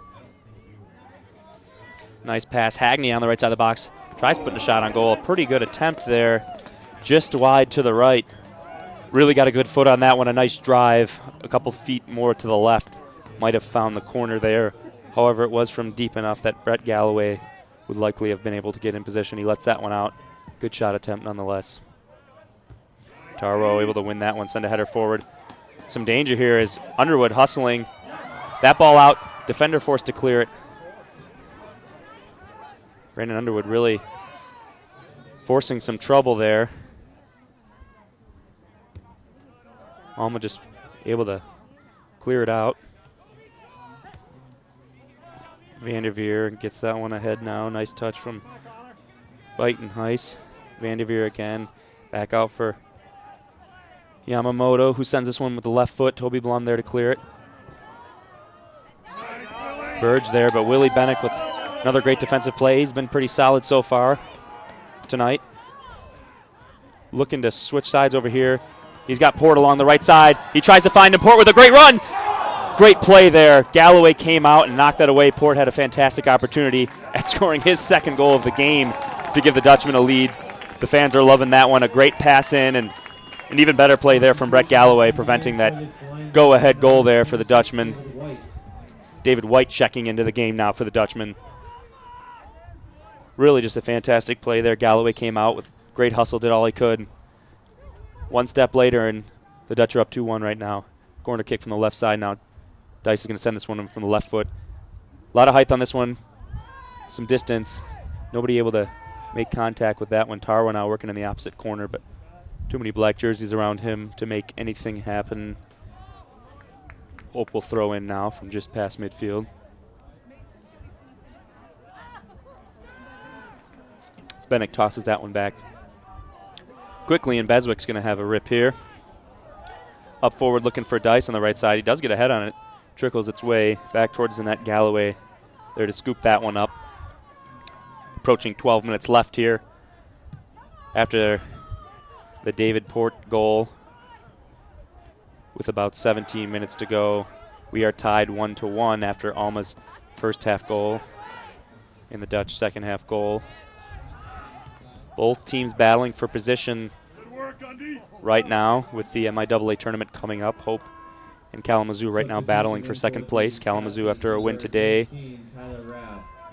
Nice pass. Hagney on the right side of the box. Tries putting a shot on goal. A pretty good attempt there. Just wide to the right. Really got a good foot on that one. A nice drive. A couple feet more to the left. Might have found the corner there. However, it was from deep enough that Brett Galloway would likely have been able to get in position. He lets that one out. Good shot attempt nonetheless. Taro able to win that one, send a header forward. Some danger here is Underwood hustling. That ball out. Defender forced to clear it. Brandon Underwood really forcing some trouble there. Alma just able to clear it out. Vanderveer gets that one ahead now. Nice touch from Buitenhuis. Vanderveer again. Back out for Yamamoto, who sends this one with the left foot. Toby Blum there to clear it. Burge there, but Willie Bennick with another great defensive play. He's been pretty solid so far tonight. Looking to switch sides over here. He's got Port along the right side. He tries to find him. Port with a great run. Great play there. Galloway came out and knocked that away. Port had a fantastic opportunity at scoring his second goal of the game to give the Dutchman a lead. The fans are loving that one. A great pass in, and an even better play there from Brett Galloway, preventing that go-ahead goal there for the Dutchman. David White checking into the game now for the Dutchman. Really just a fantastic play there. Galloway came out with great hustle, did all he could. One step later, and the Dutch are up 2-1 right now. Corner kick from the left side now. Dice is going to send this one from the left foot. A lot of height on this one. Some distance. Nobody able to make contact with that one. Tarwa now working in the opposite corner, but too many black jerseys around him to make anything happen. Hope will throw in now from just past midfield. Bennick tosses that one back quickly, and Beswick's going to have a rip here. Up forward looking for Dice on the right side. He does get a head on it. trickles its way back towards the net. Galloway there to scoop that one up. Approaching 12 minutes left here after the David Port goal. With about 17 minutes to go, we are tied 1-1 after Alma's first half goal and the Dutch second half goal. Both teams battling for position right now with the MIAA tournament coming up. Hope and Kalamazoo right now battling for second place. Kalamazoo, after a win today,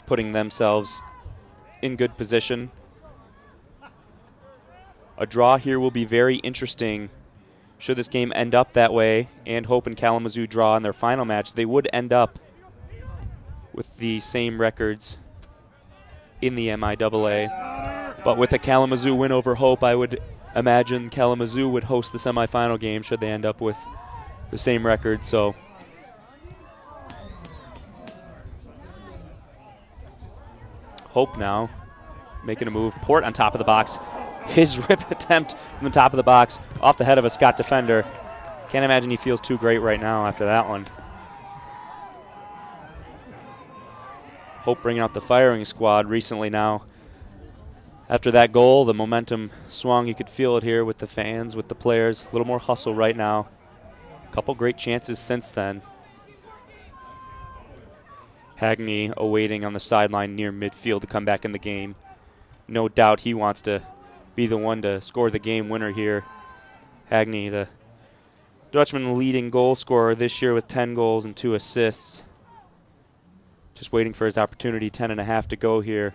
putting themselves in good position. A draw here will be very interesting. Should this game end up that way and Hope and Kalamazoo draw in their final match, they would end up with the same records in the MIAA. But with a Kalamazoo win over Hope, I would imagine Kalamazoo would host the semifinal game should they end up with the same record. So Hope now making a move. Port on top of the box. His rip attempt from the top of the box off the head of a Scott defender. Can't imagine he feels too great right now after that one. Hope bringing out the firing squad recently now. After that goal, the momentum swung. You could feel it here with the fans, with the players. A little more hustle right now. A couple great chances since then. Hagney awaiting on the sideline near midfield to come back in the game. No doubt he wants to be the one to score the game winner here. Hagney, the Dutchman leading goal scorer this year with 10 goals and 2 assists. Just waiting for his opportunity, 10.5 to go here.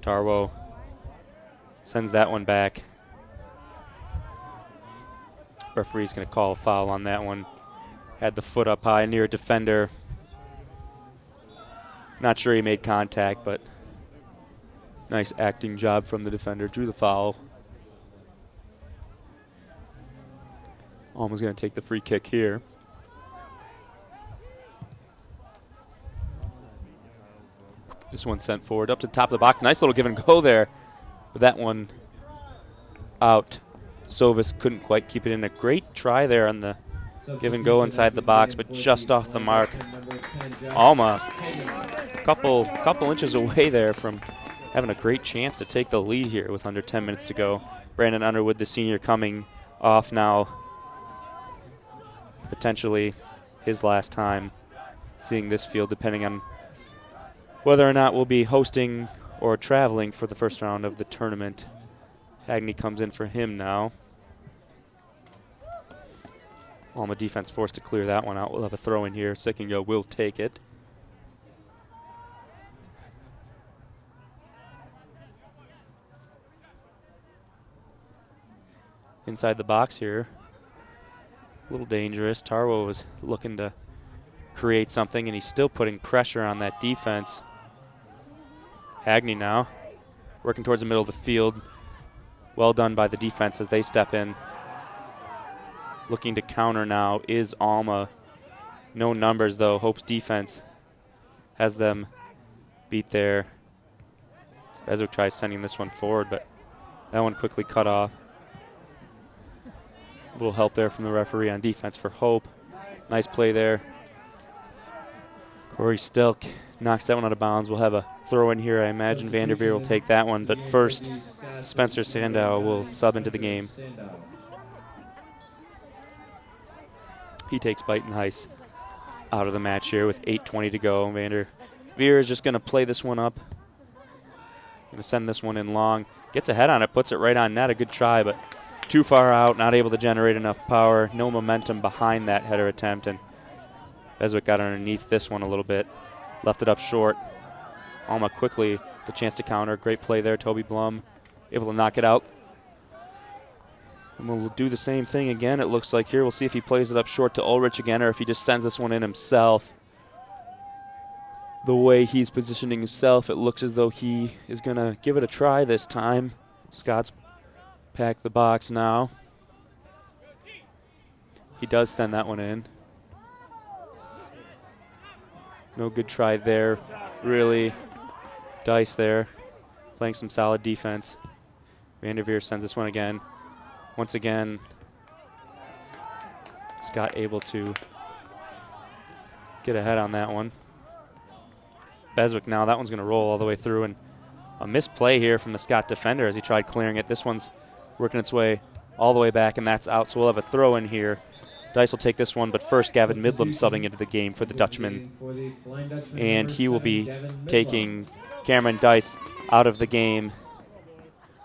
Tarwo sends that one back. Referee's going to call a foul on that one. Had the foot up high near a defender. Not sure he made contact, but nice acting job from the defender. Drew the foul. Alma's going to take the free kick here. This one sent forward up to the top of the box. Nice little give and go there. But that one out. Sovis couldn't quite keep it in. A great try there on the give and go inside the box, but just off the mark. Alma, couple inches away there from having a great chance to take the lead here with under 10 minutes to go. Brandon Underwood, the senior, coming off now. Potentially his last time seeing this field, depending on whether or not we'll be hosting or traveling for the first round of the tournament. Hagney comes in for him now. Alma defense forced to clear that one out. We'll have a throw in here. Sickingo will take it. Inside the box here. A little dangerous. Tarwo was looking to create something, and he's still putting pressure on that defense. Hagney now working towards the middle of the field. Well done by the defense as they step in. Looking to counter now is Alma. No numbers, though. Hope's defense has them beat there. Beswick tries sending this one forward, but that one quickly cut off. A little help there from the referee on defense for Hope. Nice play there. Corey Stilk knocks that one out of bounds. We'll have a throw in here. I imagine Vanderveer will take that one, but first, Spencer Sandow will sub into the game. He takes Bite Heiss out of the match here with 8:20 to go. Vanderveer is just going to play this one up. Going to send this one in long. Gets ahead on it, puts it right on net. A good try, but too far out, not able to generate enough power. No momentum behind that header attempt, and Beswick got underneath this one a little bit. Left it up short. Alma quickly the chance to counter. Great play there. Toby Blum able to knock it out. And we'll do the same thing again, it looks like here. We'll see if he plays it up short to Ulrich again or if he just sends this one in himself. The way he's positioning himself, it looks as though he is going to give it a try this time. Scott's packed the box now. He does send that one in. No good try there. Really, Dice there, playing some solid defense. Vanderveer sends this one again. Once again, Scott Scott able to get ahead on that one. Beswick now, that one's going to roll all the way through, and a misplay here from the Scott defender as he tried clearing it. This one's working its way all the way back, and that's out, so we'll have a throw in here. Dice will take this one, but first Gavin Midlam subbing into the game for the Dutchman, and he will be taking Cameron Dice out of the game.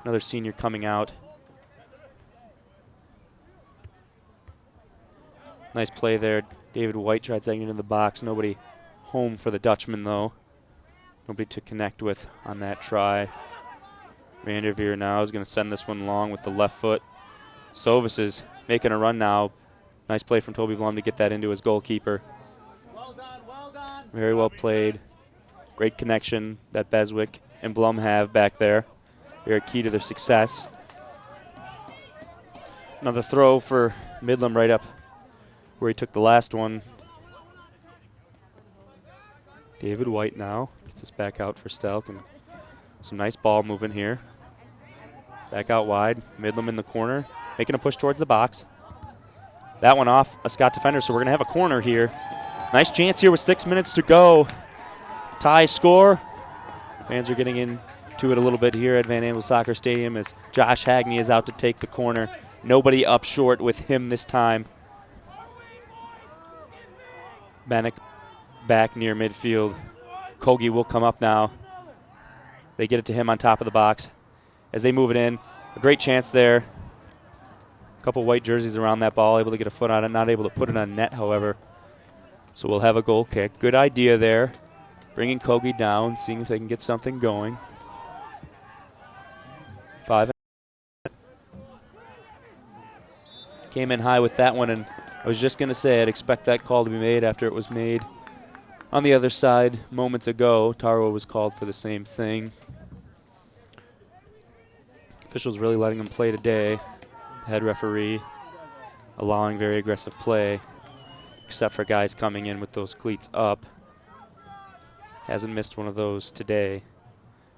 Another senior coming out. Nice play there. David White tried sending it into the box. Nobody home for the Dutchman, though. Nobody to connect with on that try. Vanderveer now is going to send this one long with the left foot. Sovis is making a run now. Nice play from Toby Blum to get that into his goalkeeper. Well done, well done. Very well played. Great connection that Beswick and Blum have back there. They're key to their success. Another throw for Midlam right up where he took the last one. David White now gets us back out for Stelk, and some nice ball moving here. Back out wide, Midlam in the corner, making a push towards the box. That one off a Scott defender, so we're going to have a corner here. Nice chance here with 6 minutes to go. Tie score. Fans are getting into it a little bit here at Van Andel Soccer Stadium as Josh Hagney is out to take the corner. Nobody up short with him this time. Bannock back near midfield. Kogi will come up now. They get it to him on top of the box. As they move it in, a great chance there. A couple white jerseys around that ball, able to get a foot on it, not able to put it on net, however. So we'll have a goal kick. Good idea there. Bringing Kogi down, seeing if they can get something going. 5. Came in high with that one, and I was just going to say I'd expect that call to be made after it was made on the other side moments ago. Taro was called for the same thing. Officials really letting him play today. The head referee allowing very aggressive play, except for guys coming in with those cleats up. Hasn't missed one of those today.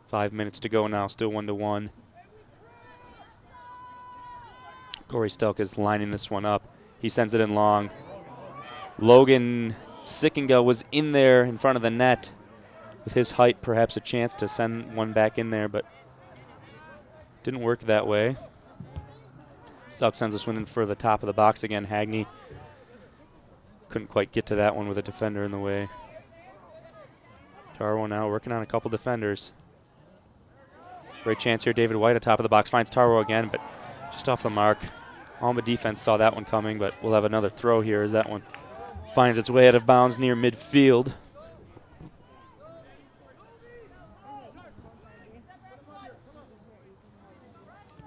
5 minutes to go now, still 1-1. Corey Stelk is lining this one up. He sends it in long. Logan Sickinga was in there in front of the net. With his height, perhaps a chance to send one back in there, but didn't work that way. Stelk sends this one in for the top of the box again. Hagney couldn't quite get to that one with a defender in the way. Tarwo now working on a couple defenders. Great chance here. David White at top of the box finds Tarwo again, but just off the mark. Alma defense saw that one coming, but we'll have another throw here as that one finds its way out of bounds near midfield.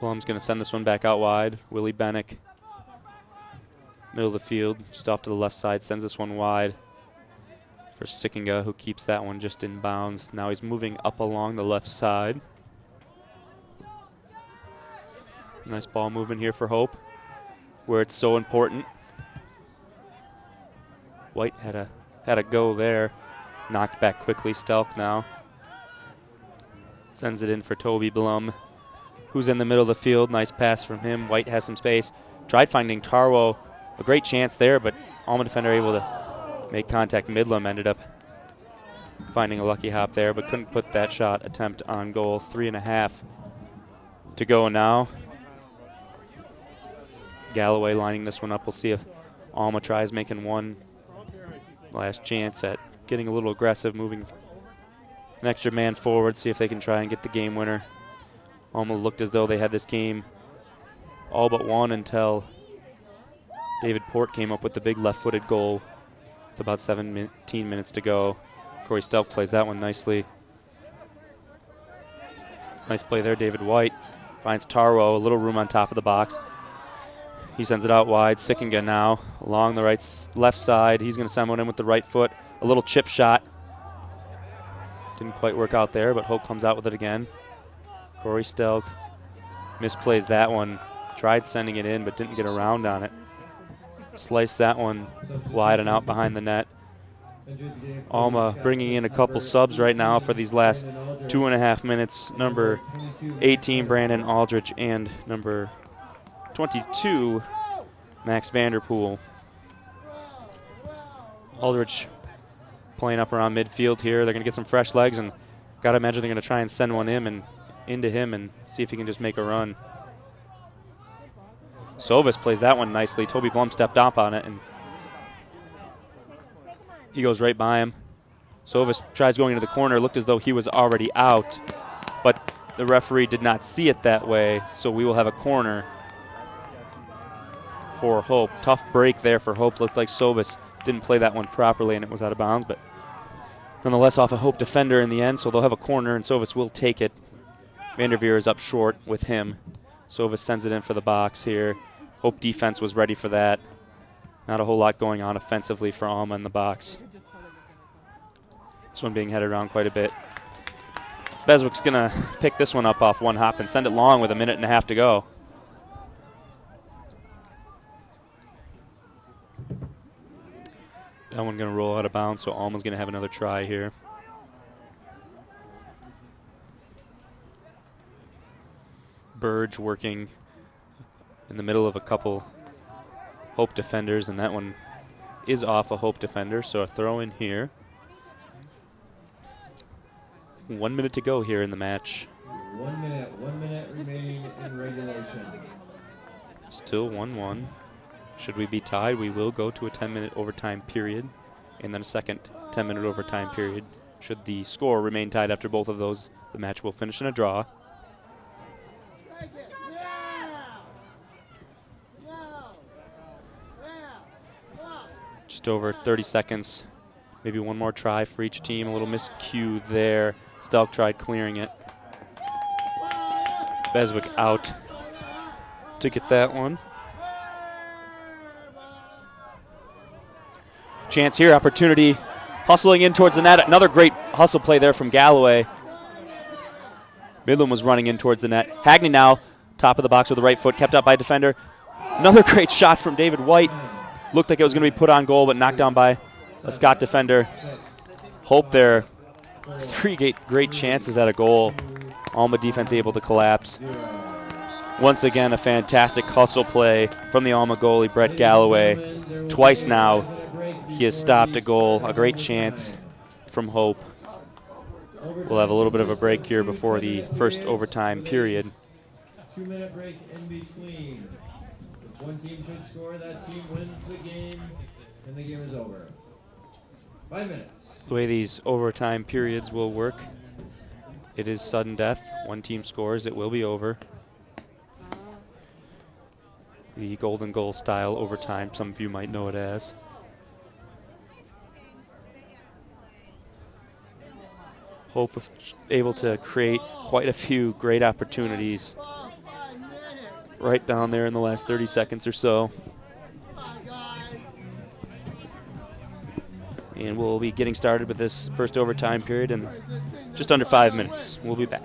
Blum's going to send this one back out wide. Willie Bennick, middle of the field, just off to the left side, sends this one wide for Sickinga, who keeps that one just in bounds. Now he's moving up along the left side. Nice ball movement here for Hope, where it's so important. White had a go there. Knocked back quickly. Stelk now sends it in for Toby Blum, who's in the middle of the field. Nice pass from him. White has some space. Tried finding Tarwo. A great chance there, but Alma defender able to make contact. Midlam ended up finding a lucky hop there, but couldn't put that shot attempt on goal. 3.5 to go now. Galloway lining this one up. We'll see if Alma tries making one last chance at getting a little aggressive, moving an extra man forward, see if they can try and get the game winner. Alma looked as though they had this game all but won until David Port came up with the big left-footed goal with about 17 minutes to go. Corey Stelk plays that one nicely. Nice play there. David White finds Tarwo, a little room on top of the box. He sends it out wide. Sickinga now along the left side. He's going to send one in with the right foot. A little chip shot. Didn't quite work out there, but Hope comes out with it again. Corey Stelk misplays that one. Tried sending it in, but didn't get around on it. Sliced that one wide and out behind the net. Alma bringing in a couple subs right now for these last 2.5 minutes. Number 18, Brandon Aldrich, and number 22, Max Vanderpool. Aldrich playing up around midfield here. They're going to get some fresh legs, and got to imagine they're going to try and send one in and into him and see if he can just make a run. Sovis plays that one nicely. Toby Blum stepped up on it, and he goes right by him. Sovis tries going into the corner. Looked as though he was already out, but the referee did not see it that way, so we will have a corner for Hope. Tough break there for Hope. Looked like Sovis didn't play that one properly, and it was out of bounds, but nonetheless off a Hope defender in the end, so they'll have a corner, and Sovis will take it. Vanderveer is up short with him. Sovis sends it in for the box here. Hope defense was ready for that. Not a whole lot going on offensively for Alma in the box. This one being headed around quite a bit. Beswick's going to pick this one up off one hop and send it long with a minute and a half to go. That one going to roll out of bounds, so Alma's going to have another try here. Burge working in the middle of a couple Hope defenders, and that one is off a Hope defender, so a throw in here. 1 minute to go here in the match. 1 minute remaining in regulation. Still 1-1. Should we be tied, we will go to a 10-minute overtime period, and then a second 10-minute overtime period. Should the score remain tied after both of those, the match will finish in a draw. Just over 30 seconds. Maybe one more try for each team. A little miscue there. Stelk tried clearing it. Beswick out to get that one. Chance here, opportunity. Hustling in towards the net. Another great hustle play there from Galloway. Midland was running in towards the net. Hagney now, top of the box with the right foot, kept up by a defender. Another great shot from David White. Looked like it was going to be put on goal, but knocked down by a Scott defender. Hope there. 3 great chances at a goal. Alma defense able to collapse. Once again, a fantastic hustle play from the Alma goalie, Brett Galloway. Twice now, he has stopped a goal. A great chance from Hope. We'll have a little bit of a break here before the first overtime period. 2-minute break in between. If one team should score, that team wins the game, and the game is over. 5 minutes. The way these overtime periods will work, it is sudden death. One team scores, it will be over. The golden goal style overtime, some of you might know it as. Hope was able to create quite a few great opportunities right down there in the last 30 seconds or so. And we'll be getting started with this first overtime period in just under 5 minutes. We'll be back.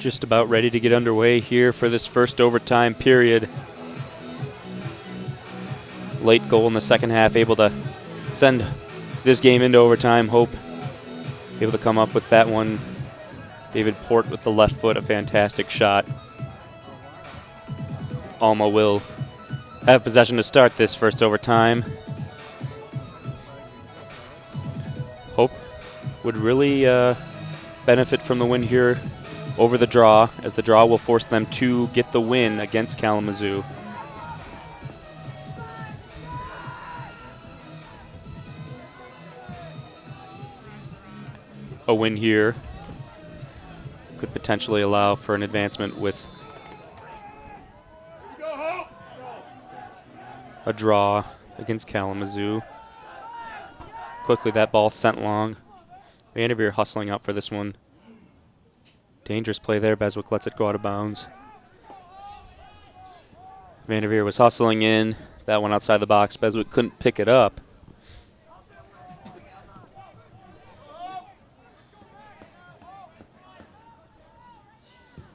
just about ready to get underway here for this first overtime period. Late goal in the second half, able to send this game into overtime. Hope able to come up with that one. David Port with the left foot, a fantastic shot. Alma will have possession to start this first overtime. Hope would really benefit from the win here over the draw, as the draw will force them to get the win against Kalamazoo. A win here could potentially allow for an advancement with a draw against Kalamazoo. Quickly that ball sent long. Vanderveer hustling out for this one. Dangerous play there. Beswick lets it go out of bounds. Vanderveer was hustling in. That one outside the box. Beswick couldn't pick it up.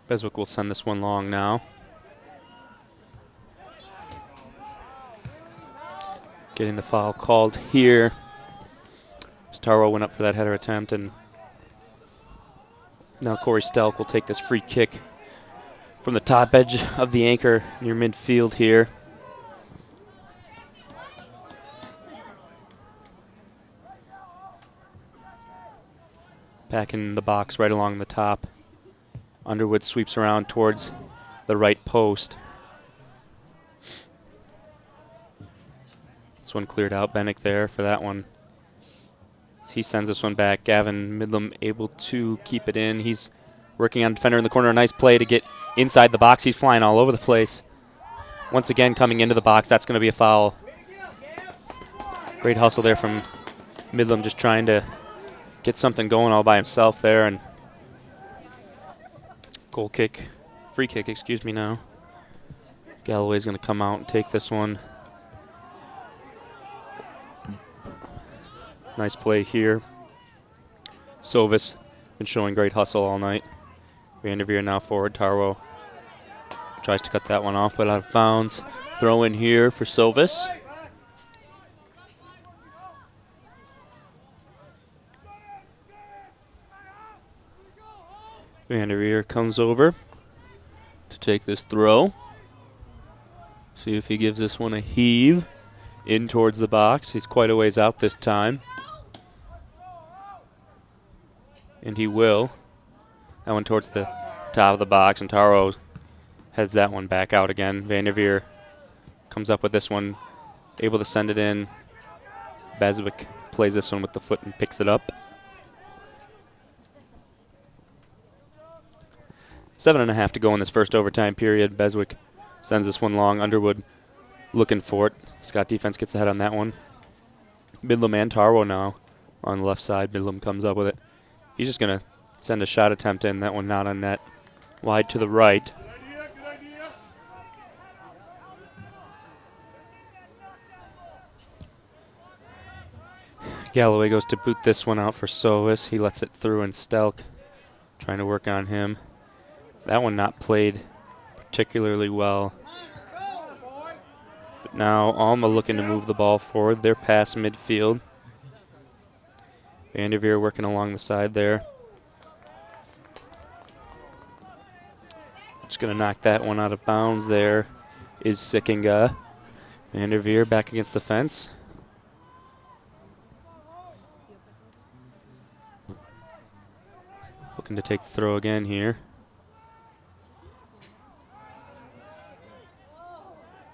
Beswick will send this one long now. Getting the foul called here. Starwell went up for that header attempt, and now Corey Stelk will take this free kick from the top edge of the anchor near midfield here. Back in the box right along the top. Underwood sweeps around towards the right post. This one cleared out. Bennick there for that one. He sends this one back. Gavin Midlam able to keep it in. He's working on defender in the corner. A nice play to get inside the box. He's flying all over the place. Once again coming into the box. That's going to be a foul. Great hustle there from Midlam, just trying to get something going all by himself there. And goal kick, free kick, excuse me now. Galloway's going to come out and take this one. Nice play here. Sovis been showing great hustle all night. Vanderveer now forward. Tarwo tries to cut that one off, but out of bounds. Throw in here for Sovis. Vanderveer comes over to take this throw. See if he gives this one a heave in towards the box. He's quite a ways out this time. And he will. That one towards the top of the box, and Taro heads that one back out again. Vanderveer comes up with this one, able to send it in. Beswick plays this one with the foot and picks it up. 7.5 to go in this first overtime period. Beswick sends this one long. Underwood looking for it. Scott defense gets ahead on that one. Midlam and Tarwo now on the left side. Midlam comes up with it. He's just going to send a shot attempt in. That one not on net. Wide to the right. Galloway goes to boot this one out for Sovis. He lets it through, and Stelk trying to work on him. That one not played particularly well. But now Alma looking to move the ball forward. They're past midfield. Vanderveer working along the side there. Just going to knock that one out of bounds there is Sickinga. Vanderveer back against the fence. Looking to take the throw again here.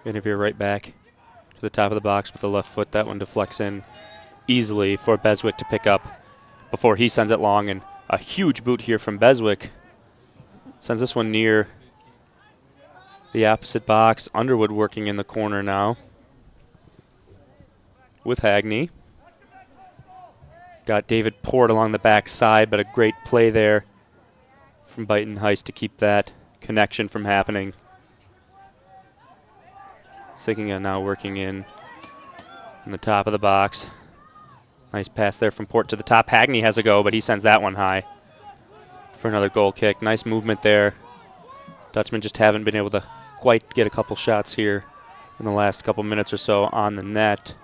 Vanderveer right back to the top of the box with the left foot. That one deflects in easily for Beswick to pick up before he sends it long. And a huge boot here from Beswick. Sends this one near the opposite box. Underwood working in the corner now with Hagney. Got David Port along the back side, but a great play there from Byton Heist to keep that connection from happening. Sickinga now working in the top of the box. Nice pass there from Port to the top. Hagney has a go, but he sends that one high for another goal kick. Nice movement there. Dutchmen just haven't been able to quite get a couple shots here in the last couple minutes or so on the net.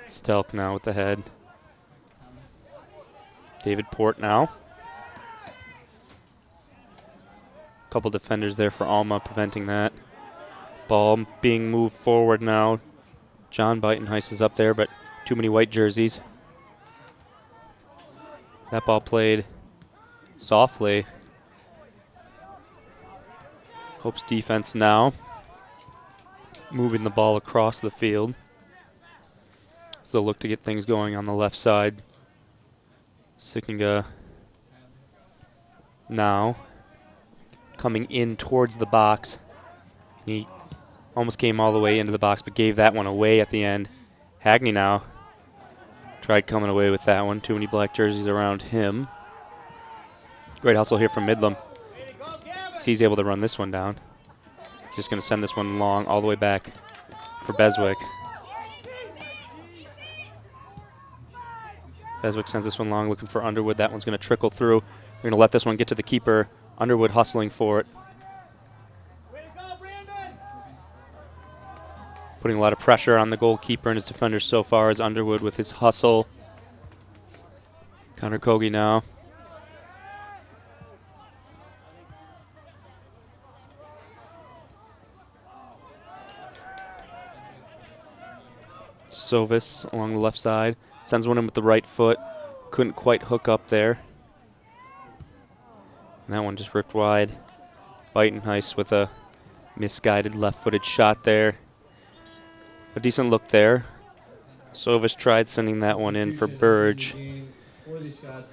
Stelk now with the head. David Port now. Couple defenders there for Alma preventing that. Ball being moved forward now. John Buitenhuis is up there, but too many white jerseys. That ball played softly. Hope's defense now moving the ball across the field. So look to get things going on the left side. Sickinga now coming in towards the box. He almost came all the way into the box, but gave that one away at the end. Hagney now tried coming away with that one. Too many black jerseys around him. Great hustle here from Midlam. So he's able to run this one down. Just going to send this one long all the way back for Beswick. Beswick sends this one long, looking for Underwood. That one's going to trickle through. They're going to let this one get to the keeper. Underwood hustling for it. Putting a lot of pressure on the goalkeeper and his defenders so far as Underwood with his hustle. Connor Kogi now. Sovis along the left side. Sends one in with the right foot. Couldn't quite hook up there. And that one just ripped wide. Buitenhuis with a misguided left-footed shot there. A decent look there. Sovis tried sending that one in for Burge.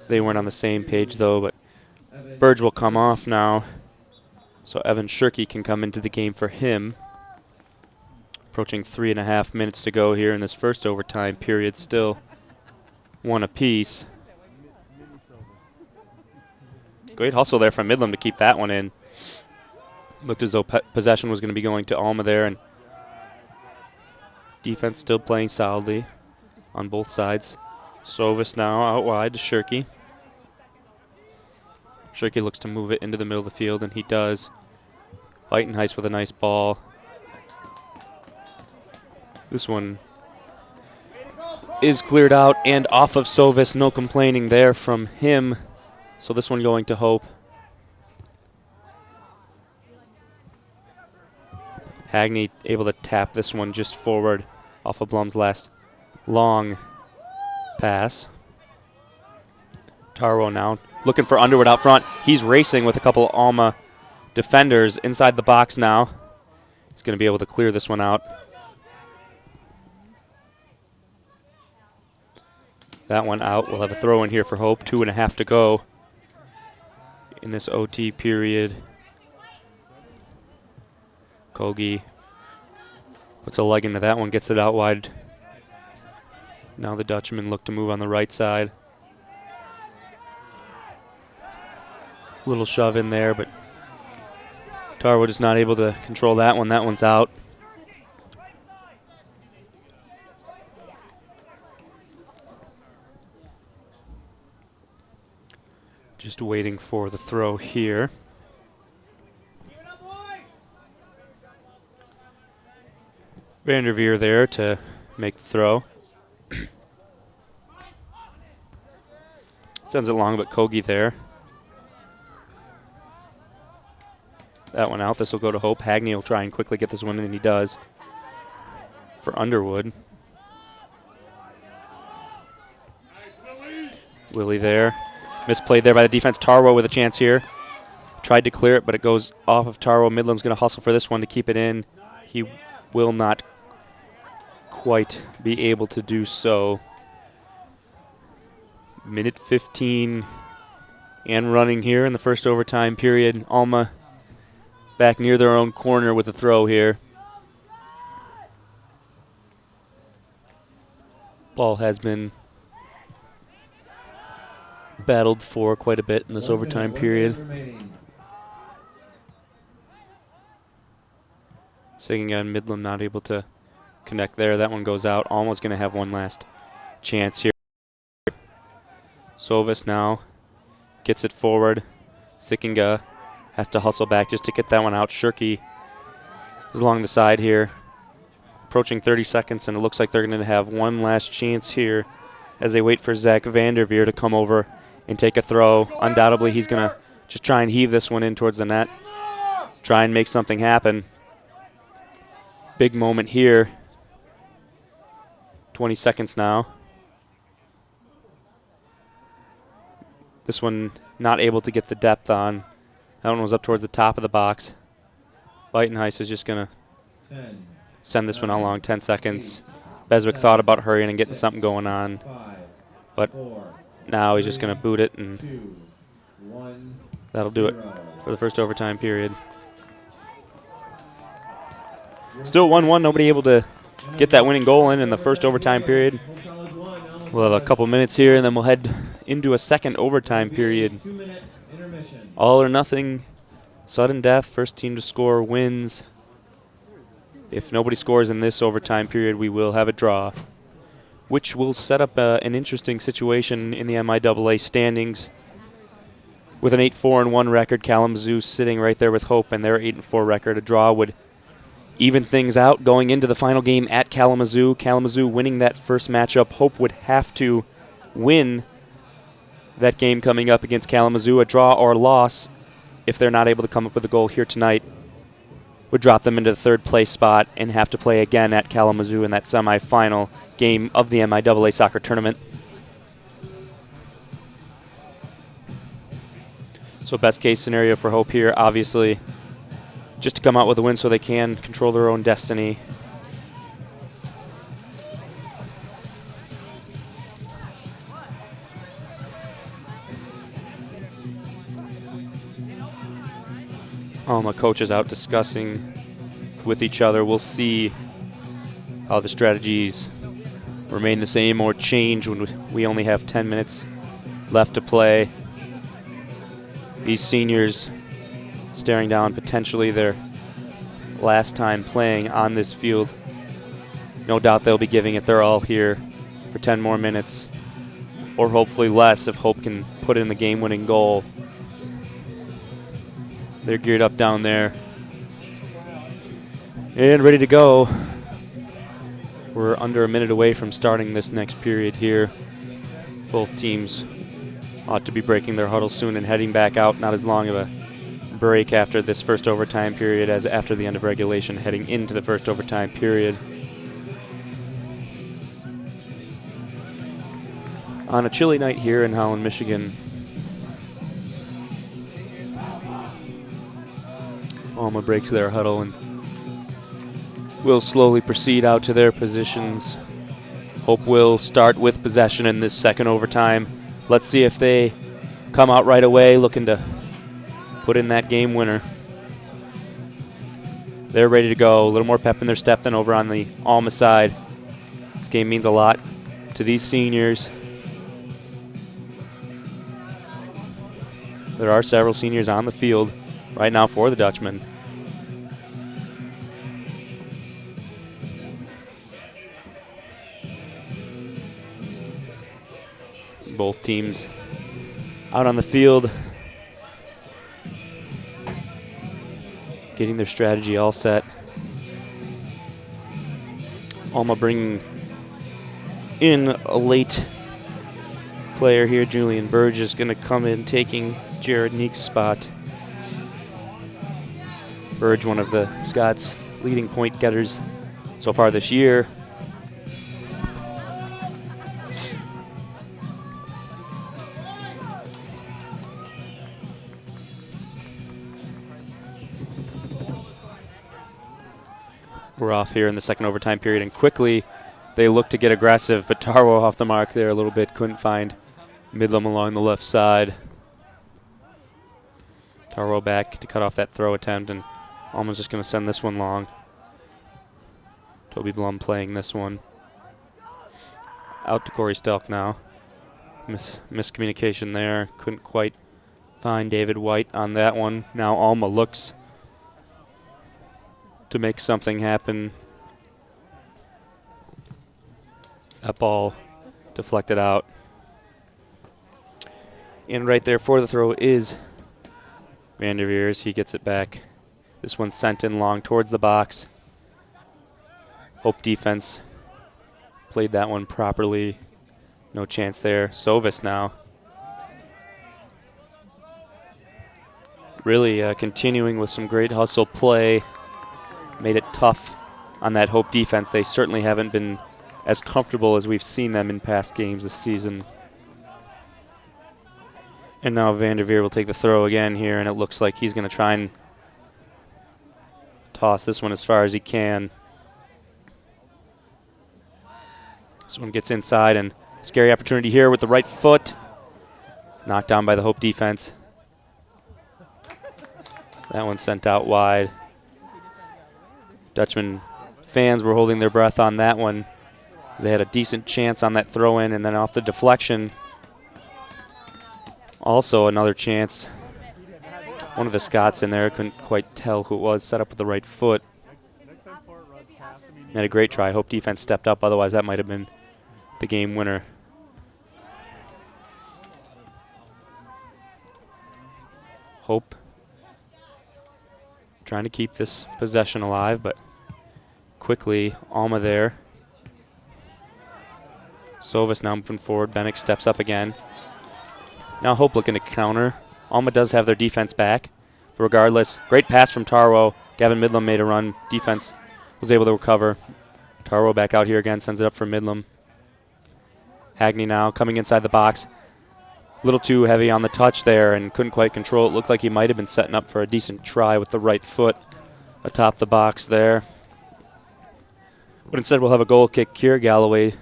They weren't on the same page though, but Burge will come off now. So Evan Shirky can come into the game for him. Approaching 3.5 minutes to go here in this first overtime period. Still one apiece. Great hustle there from Midlam to keep that one in. Looked as though possession was going to be going to Alma there, and defense still playing solidly on both sides. Sovis now out wide to Shirky. Shirky looks to move it into the middle of the field, and he does. Buitenhuis with a nice ball. This one is cleared out and off of Sovis. No complaining there from him. So this one going to Hope. Hagney able to tap this one just forward off of Blum's last long pass. Tarwo now looking for Underwood out front. He's racing with a couple Alma defenders inside the box now. He's going to be able to clear this one out. That one out. We'll have a throw in here for Hope. 2.5 to go in this OT period. Kogi puts a leg into that one, gets it out wide. Now the Dutchmen look to move on the right side. Little shove in there, but Tarwo just not able to control that one. That one's out. Just waiting for the throw here. Vanderveer there to make the throw. Sends it long, but Kogi there. That one out. This will go to Hope. Hagney will try and quickly get this one in, and he does. For Underwood. Willie there. Misplayed there by the defense. Tarwo with a chance here. Tried to clear it, but it goes off of Tarwo. Midlam's going to hustle for this one to keep it in. He will not quite be able to do so. Minute 15 and running here in the first overtime period. Alma back near their own corner with a throw here. Ball has been battled for quite a bit in this overtime period. Singing on Midlam not able to connect there. That one goes out. Almost going to have one last chance here. Sovis now gets it forward. Sickinga has to hustle back just to get that one out. Shirky is along the side here. Approaching 30 seconds, and it looks like they're going to have one last chance here as they wait for Zach Vanderveer to come over and take a throw. Undoubtedly, he's going to just try and heave this one in towards the net. Try and make something happen. Big moment here. 20 seconds now. This one not able to get the depth on. That one was up towards the top of the box. Buitenhuis is just going to send this one along. 10 seconds. Beswick thought about hurrying and getting something going on. But now he's just going to boot it, and that'll do it for the first overtime period. Still 1-1. Nobody able to get that winning goal in the first overtime period. We'll have a couple minutes here, and then we'll head into a second overtime period. All or nothing, sudden death, first team to score wins. If nobody scores in this overtime period, we will have a draw, which will set up an interesting situation in the MIAA standings. With an 8-4-1 record, Kalamazoo sitting right there with Hope and their 8-4 record. A draw would even things out going into the final game at Kalamazoo. Kalamazoo winning that first matchup. Hope would have to win that game coming up against Kalamazoo. A draw or loss, if they're not able to come up with a goal here tonight, would drop them into the third place spot and have to play again at Kalamazoo in that semifinal game of the MIAA soccer tournament. So best case scenario for Hope here, obviously, just to come out with a win so they can control their own destiny. Alma coaches out discussing with each other. We'll see how the strategies remain the same or change when we only have 10 minutes left to play. These seniors staring down potentially their last time playing on this field. No doubt they'll be giving it their all here for 10 more minutes, or hopefully less if Hope can put in the game-winning goal. They're geared up down there and ready to go. We're under a minute away from starting this next period here. Both teams ought to be breaking their huddle soon and heading back out. Not as long of a break after this first overtime period as after the end of regulation, heading into the first overtime period. On a chilly night here in Holland, Michigan, Alma breaks their huddle and will slowly proceed out to their positions. Hope will start with possession in this second overtime. Let's see if they come out right away looking to put in that game winner. They're ready to go. A little more pep in their step than over on the Alma side. This game means a lot to these seniors. There are several seniors on the field right now for the Dutchmen. Both teams out on the field, getting their strategy all set. Alma bringing in a late player here. Julian Burge is going to come in, taking Jared Neek's spot. Burge, one of the Scots' leading point getters so far this year. We're off here in the second overtime period, and quickly they look to get aggressive, but Tarwo off the mark there a little bit. Couldn't find Midlam along the left side. Tarwo back to cut off that throw attempt, and Alma's just going to send this one long. Toby Blum playing this one. Out to Corey Stelk now. Miscommunication there. Couldn't quite find David White on that one. Now Alma looks to make something happen. That ball deflected out. And right there for the throw is Vanderveers. He gets it back. This one's sent in long towards the box. Hope defense played that one properly. No chance there. Sovis now. Really continuing with some great hustle play. Made it tough on that Hope defense. They certainly haven't been as comfortable as we've seen them in past games this season. And now Vanderveer will take the throw again here, and it looks like he's going to try and toss this one as far as he can. This one gets inside, and scary opportunity here with the right foot. Knocked down by the Hope defense. That one sent out wide. Dutchman fans were holding their breath on that one. They had a decent chance on that throw-in, and then off the deflection, also another chance. One of the Scots in there, couldn't quite tell who it was, set up with the right foot. Had a great try. Hope defense stepped up, otherwise that might have been the game winner. Hope trying to keep this possession alive, but quickly Alma there. Sovis now moving forward. Bennick steps up again. Now Hope looking to counter. Alma does have their defense back. But regardless, great pass from Tarwo. Gavin Midlam made a run. Defense was able to recover. Tarwo back out here again, sends it up for Midlam. Hagney now coming inside the box. A little too heavy on the touch there and couldn't quite control it. Looked like he might have been setting up for a decent try with the right foot atop the box there. But instead we'll have a goal kick here. Galloway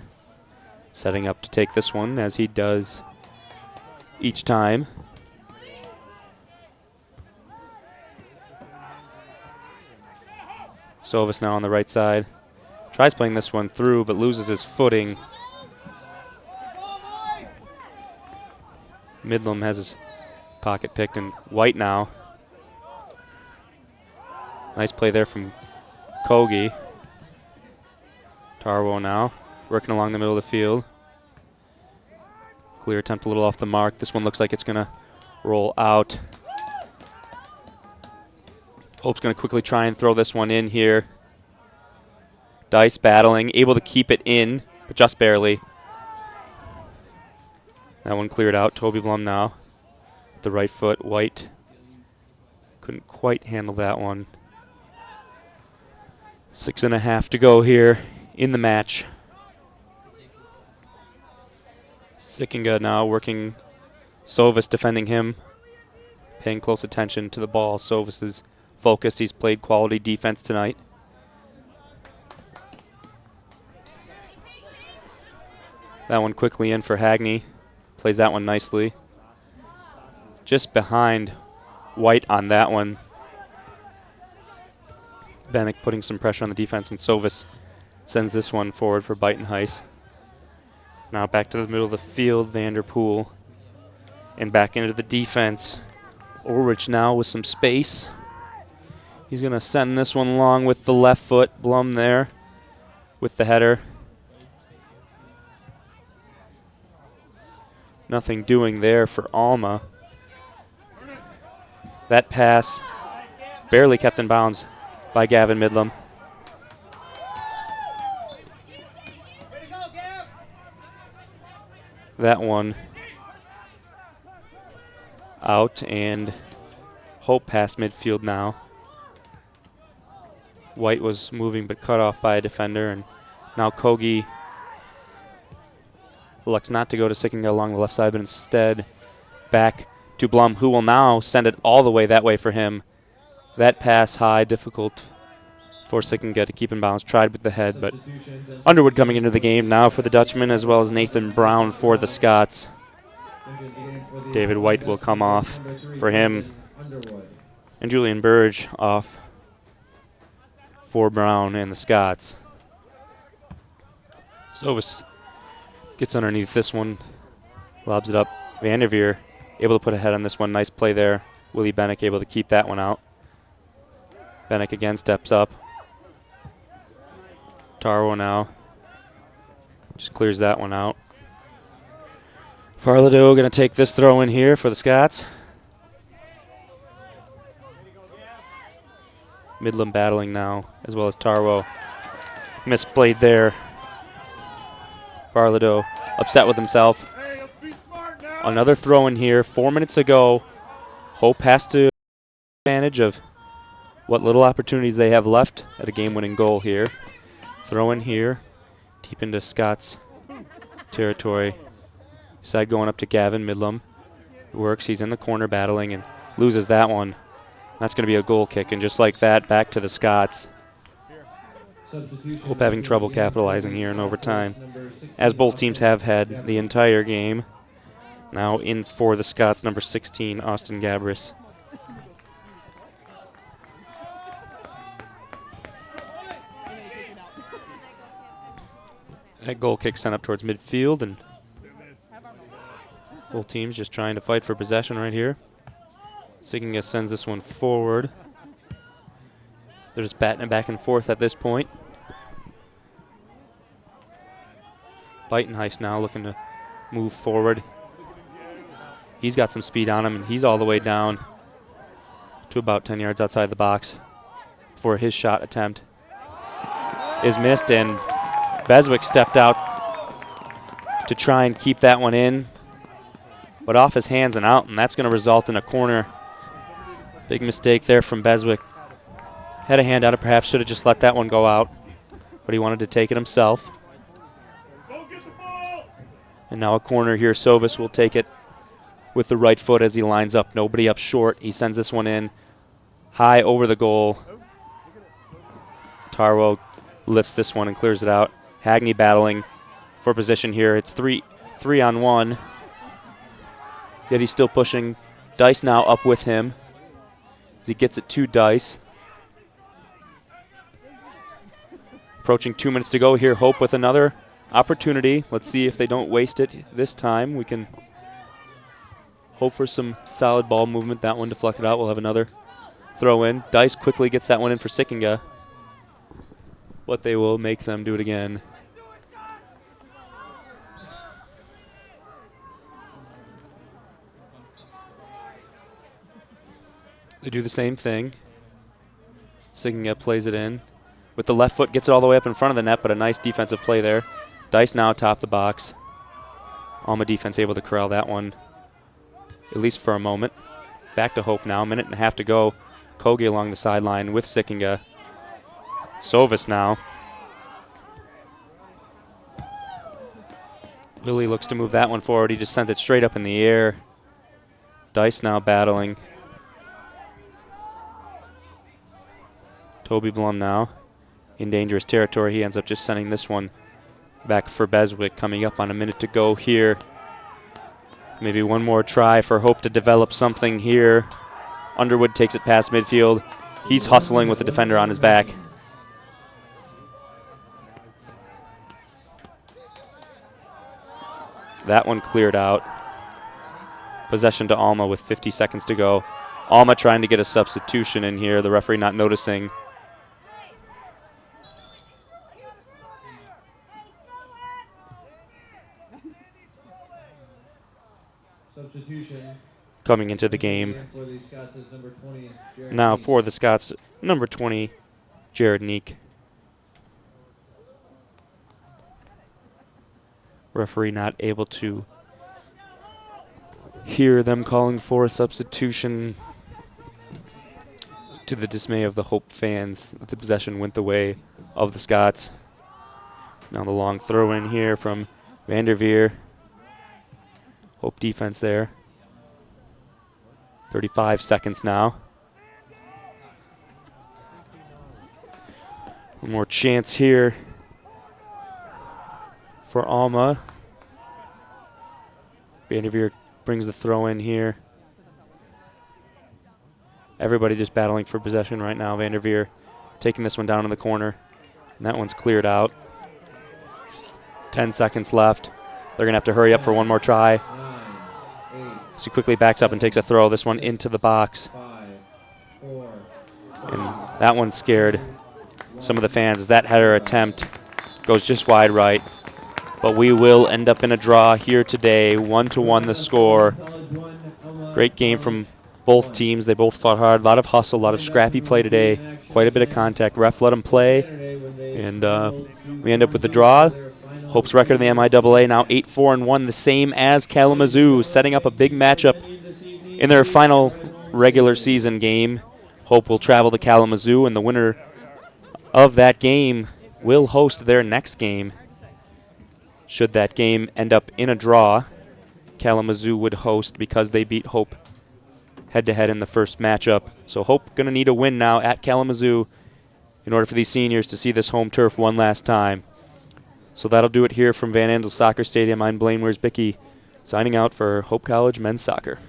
setting up to take this one, as he does each time. Sovis now on the right side. Tries playing this one through, but loses his footing. Midlam has his pocket picked, and White now. Nice play there from Kogi. Tarwo now, working along the middle of the field. Clear attempt a little off the mark. This one looks like it's going to roll out. Hope's going to quickly try and throw this one in here. Dice battling, able to keep it in, but just barely. That one cleared out. Toby Blum now. The right foot. White couldn't quite handle that one. 6.5 to go here in the match. Sickinga now working. Sovis defending him. Paying close attention to the ball. Sovis is focused. He's played quality defense tonight. That one quickly in for Hagney. Plays that one nicely. Just behind White on that one. Bennick putting some pressure on the defense, and Sovis sends this one forward for Buitenhuis. Now back to the middle of the field, Vanderpool. And back into the defense. Ulrich now with some space. He's going to send this one long with the left foot. Blum there with the header. Nothing doing there for Alma. That pass barely kept in bounds by Gavin Midlam. That one out, and Hope past midfield now. White was moving but cut off by a defender, and now Kogi elects not to go to Sickinga along the left side, but instead back to Blum, who will now send it all the way that way for him. That pass high, difficult for Sickinga to keep in bounds. Tried with the head, but Underwood coming into the game now for the Dutchman, as well as Nathan Brown for the Scots. David White will come off for him, and Julian Burge off for Brown and the Scots. Sovis gets underneath this one, lobs it up. Vanderveer able to put a head on this one. Nice play there. Willie Bennick able to keep that one out. Bennick again steps up. Tarwo now just clears that one out. Farladoe going to take this throw in here for the Scots. Midland battling now, as well as Tarwo. Misplayed there. Farladoe upset with himself. Another throw in here, 4 minutes ago. Hope has to take advantage of what little opportunities they have left at a game-winning goal here. Throw in here, deep into Scott's territory. Side going up to Gavin Midlam. Works, he's in the corner battling and loses that one. That's going to be a goal kick, and just like that, back to the Scots. Hope having trouble capitalizing here in overtime, as both teams have had the entire game. Now in for the Scots, number 16, Austin Gabris. That goal kick sent up towards midfield, and both teams just trying to fight for possession right here. Siginga sends this one forward. They're just batting it back and forth at this point. Beitenheist now looking to move forward. He's got some speed on him, and he's all the way down to about 10 yards outside the box for his shot attempt. Is missed, and Beswick stepped out to try and keep that one in, but off his hands and out, and that's going to result in a corner. Big mistake there from Beswick. Had a hand on it, perhaps should have just let that one go out, but he wanted to take it himself. And now a corner here. Sovis will take it with the right foot as he lines up. Nobody up short. He sends this one in high over the goal. Tarwo lifts this one and clears it out. Hagney battling for position here. It's three on one. Yet he's still pushing. Dice now up with him as he gets it to Dice. Approaching 2 minutes to go here. Hope with another opportunity. Let's see if they don't waste it this time. We can hope for some solid ball movement. That one deflected out. We'll have another throw in. Dice quickly gets that one in for Sikinga, but they will make them do it again. They do the same thing. Sikinga plays it in. With the left foot, gets it all the way up in front of the net, but a nice defensive play there. Dice now atop the box. Alma defense able to corral that one, at least for a moment. Back to Hope now, 1.5 minutes to go. Kogi along the sideline with Sikinga. Sovis now. Willie looks to move that one forward. He just sends it straight up in the air. Dice now battling. Toby Blum now in dangerous territory. He ends up just sending this one back for Beswick, coming up on 1 minute to go here. Maybe one more try for Hope to develop something here. Underwood takes it past midfield. He's hustling with the defender on his back. That one cleared out. Possession to Alma with 50 seconds to go. Alma trying to get a substitution in here. The referee not noticing. Substitution. Coming into the game. For the Scots is number 20, Jared Now Neek. for the Scots, number 20, Jared Neek. Referee not able to hear them calling for a substitution, to the dismay of the Hope fans. The possession went the way of the Scots. Now the long throw in here from Vanderveer. Hope defense there. 35 seconds now. One more chance here for Alma. Vanderveer brings the throw in here. Everybody just battling for possession right now. Vanderveer taking this one down in the corner, and that one's cleared out. 10 seconds left. They're going to have to hurry up for one more try. 9, 8, So he quickly backs up and takes a throw. This one into the box. 5, 4, And that one scared some of the fans as that header attempt goes just wide right. but we will end up in a draw here today. 1-1 the score. Great game from both teams. They both fought hard. A lot of hustle, a lot of scrappy play today. Quite a bit of contact. Ref let them play, and we end up with the draw. Hope's record in the MIAA now 8-4-1, the same as Kalamazoo, setting up a big matchup in their final regular season game. Hope will travel to Kalamazoo, and the winner of that game will host their next game. Should that game end up in a draw, Kalamazoo would host because they beat Hope head-to-head in the first matchup. So Hope going to need a win now at Kalamazoo in order for these seniors to see this home turf one last time. So that'll do it here from Van Andel Soccer Stadium. I'm Blaine Wiersbicki, signing out for Hope College Men's Soccer.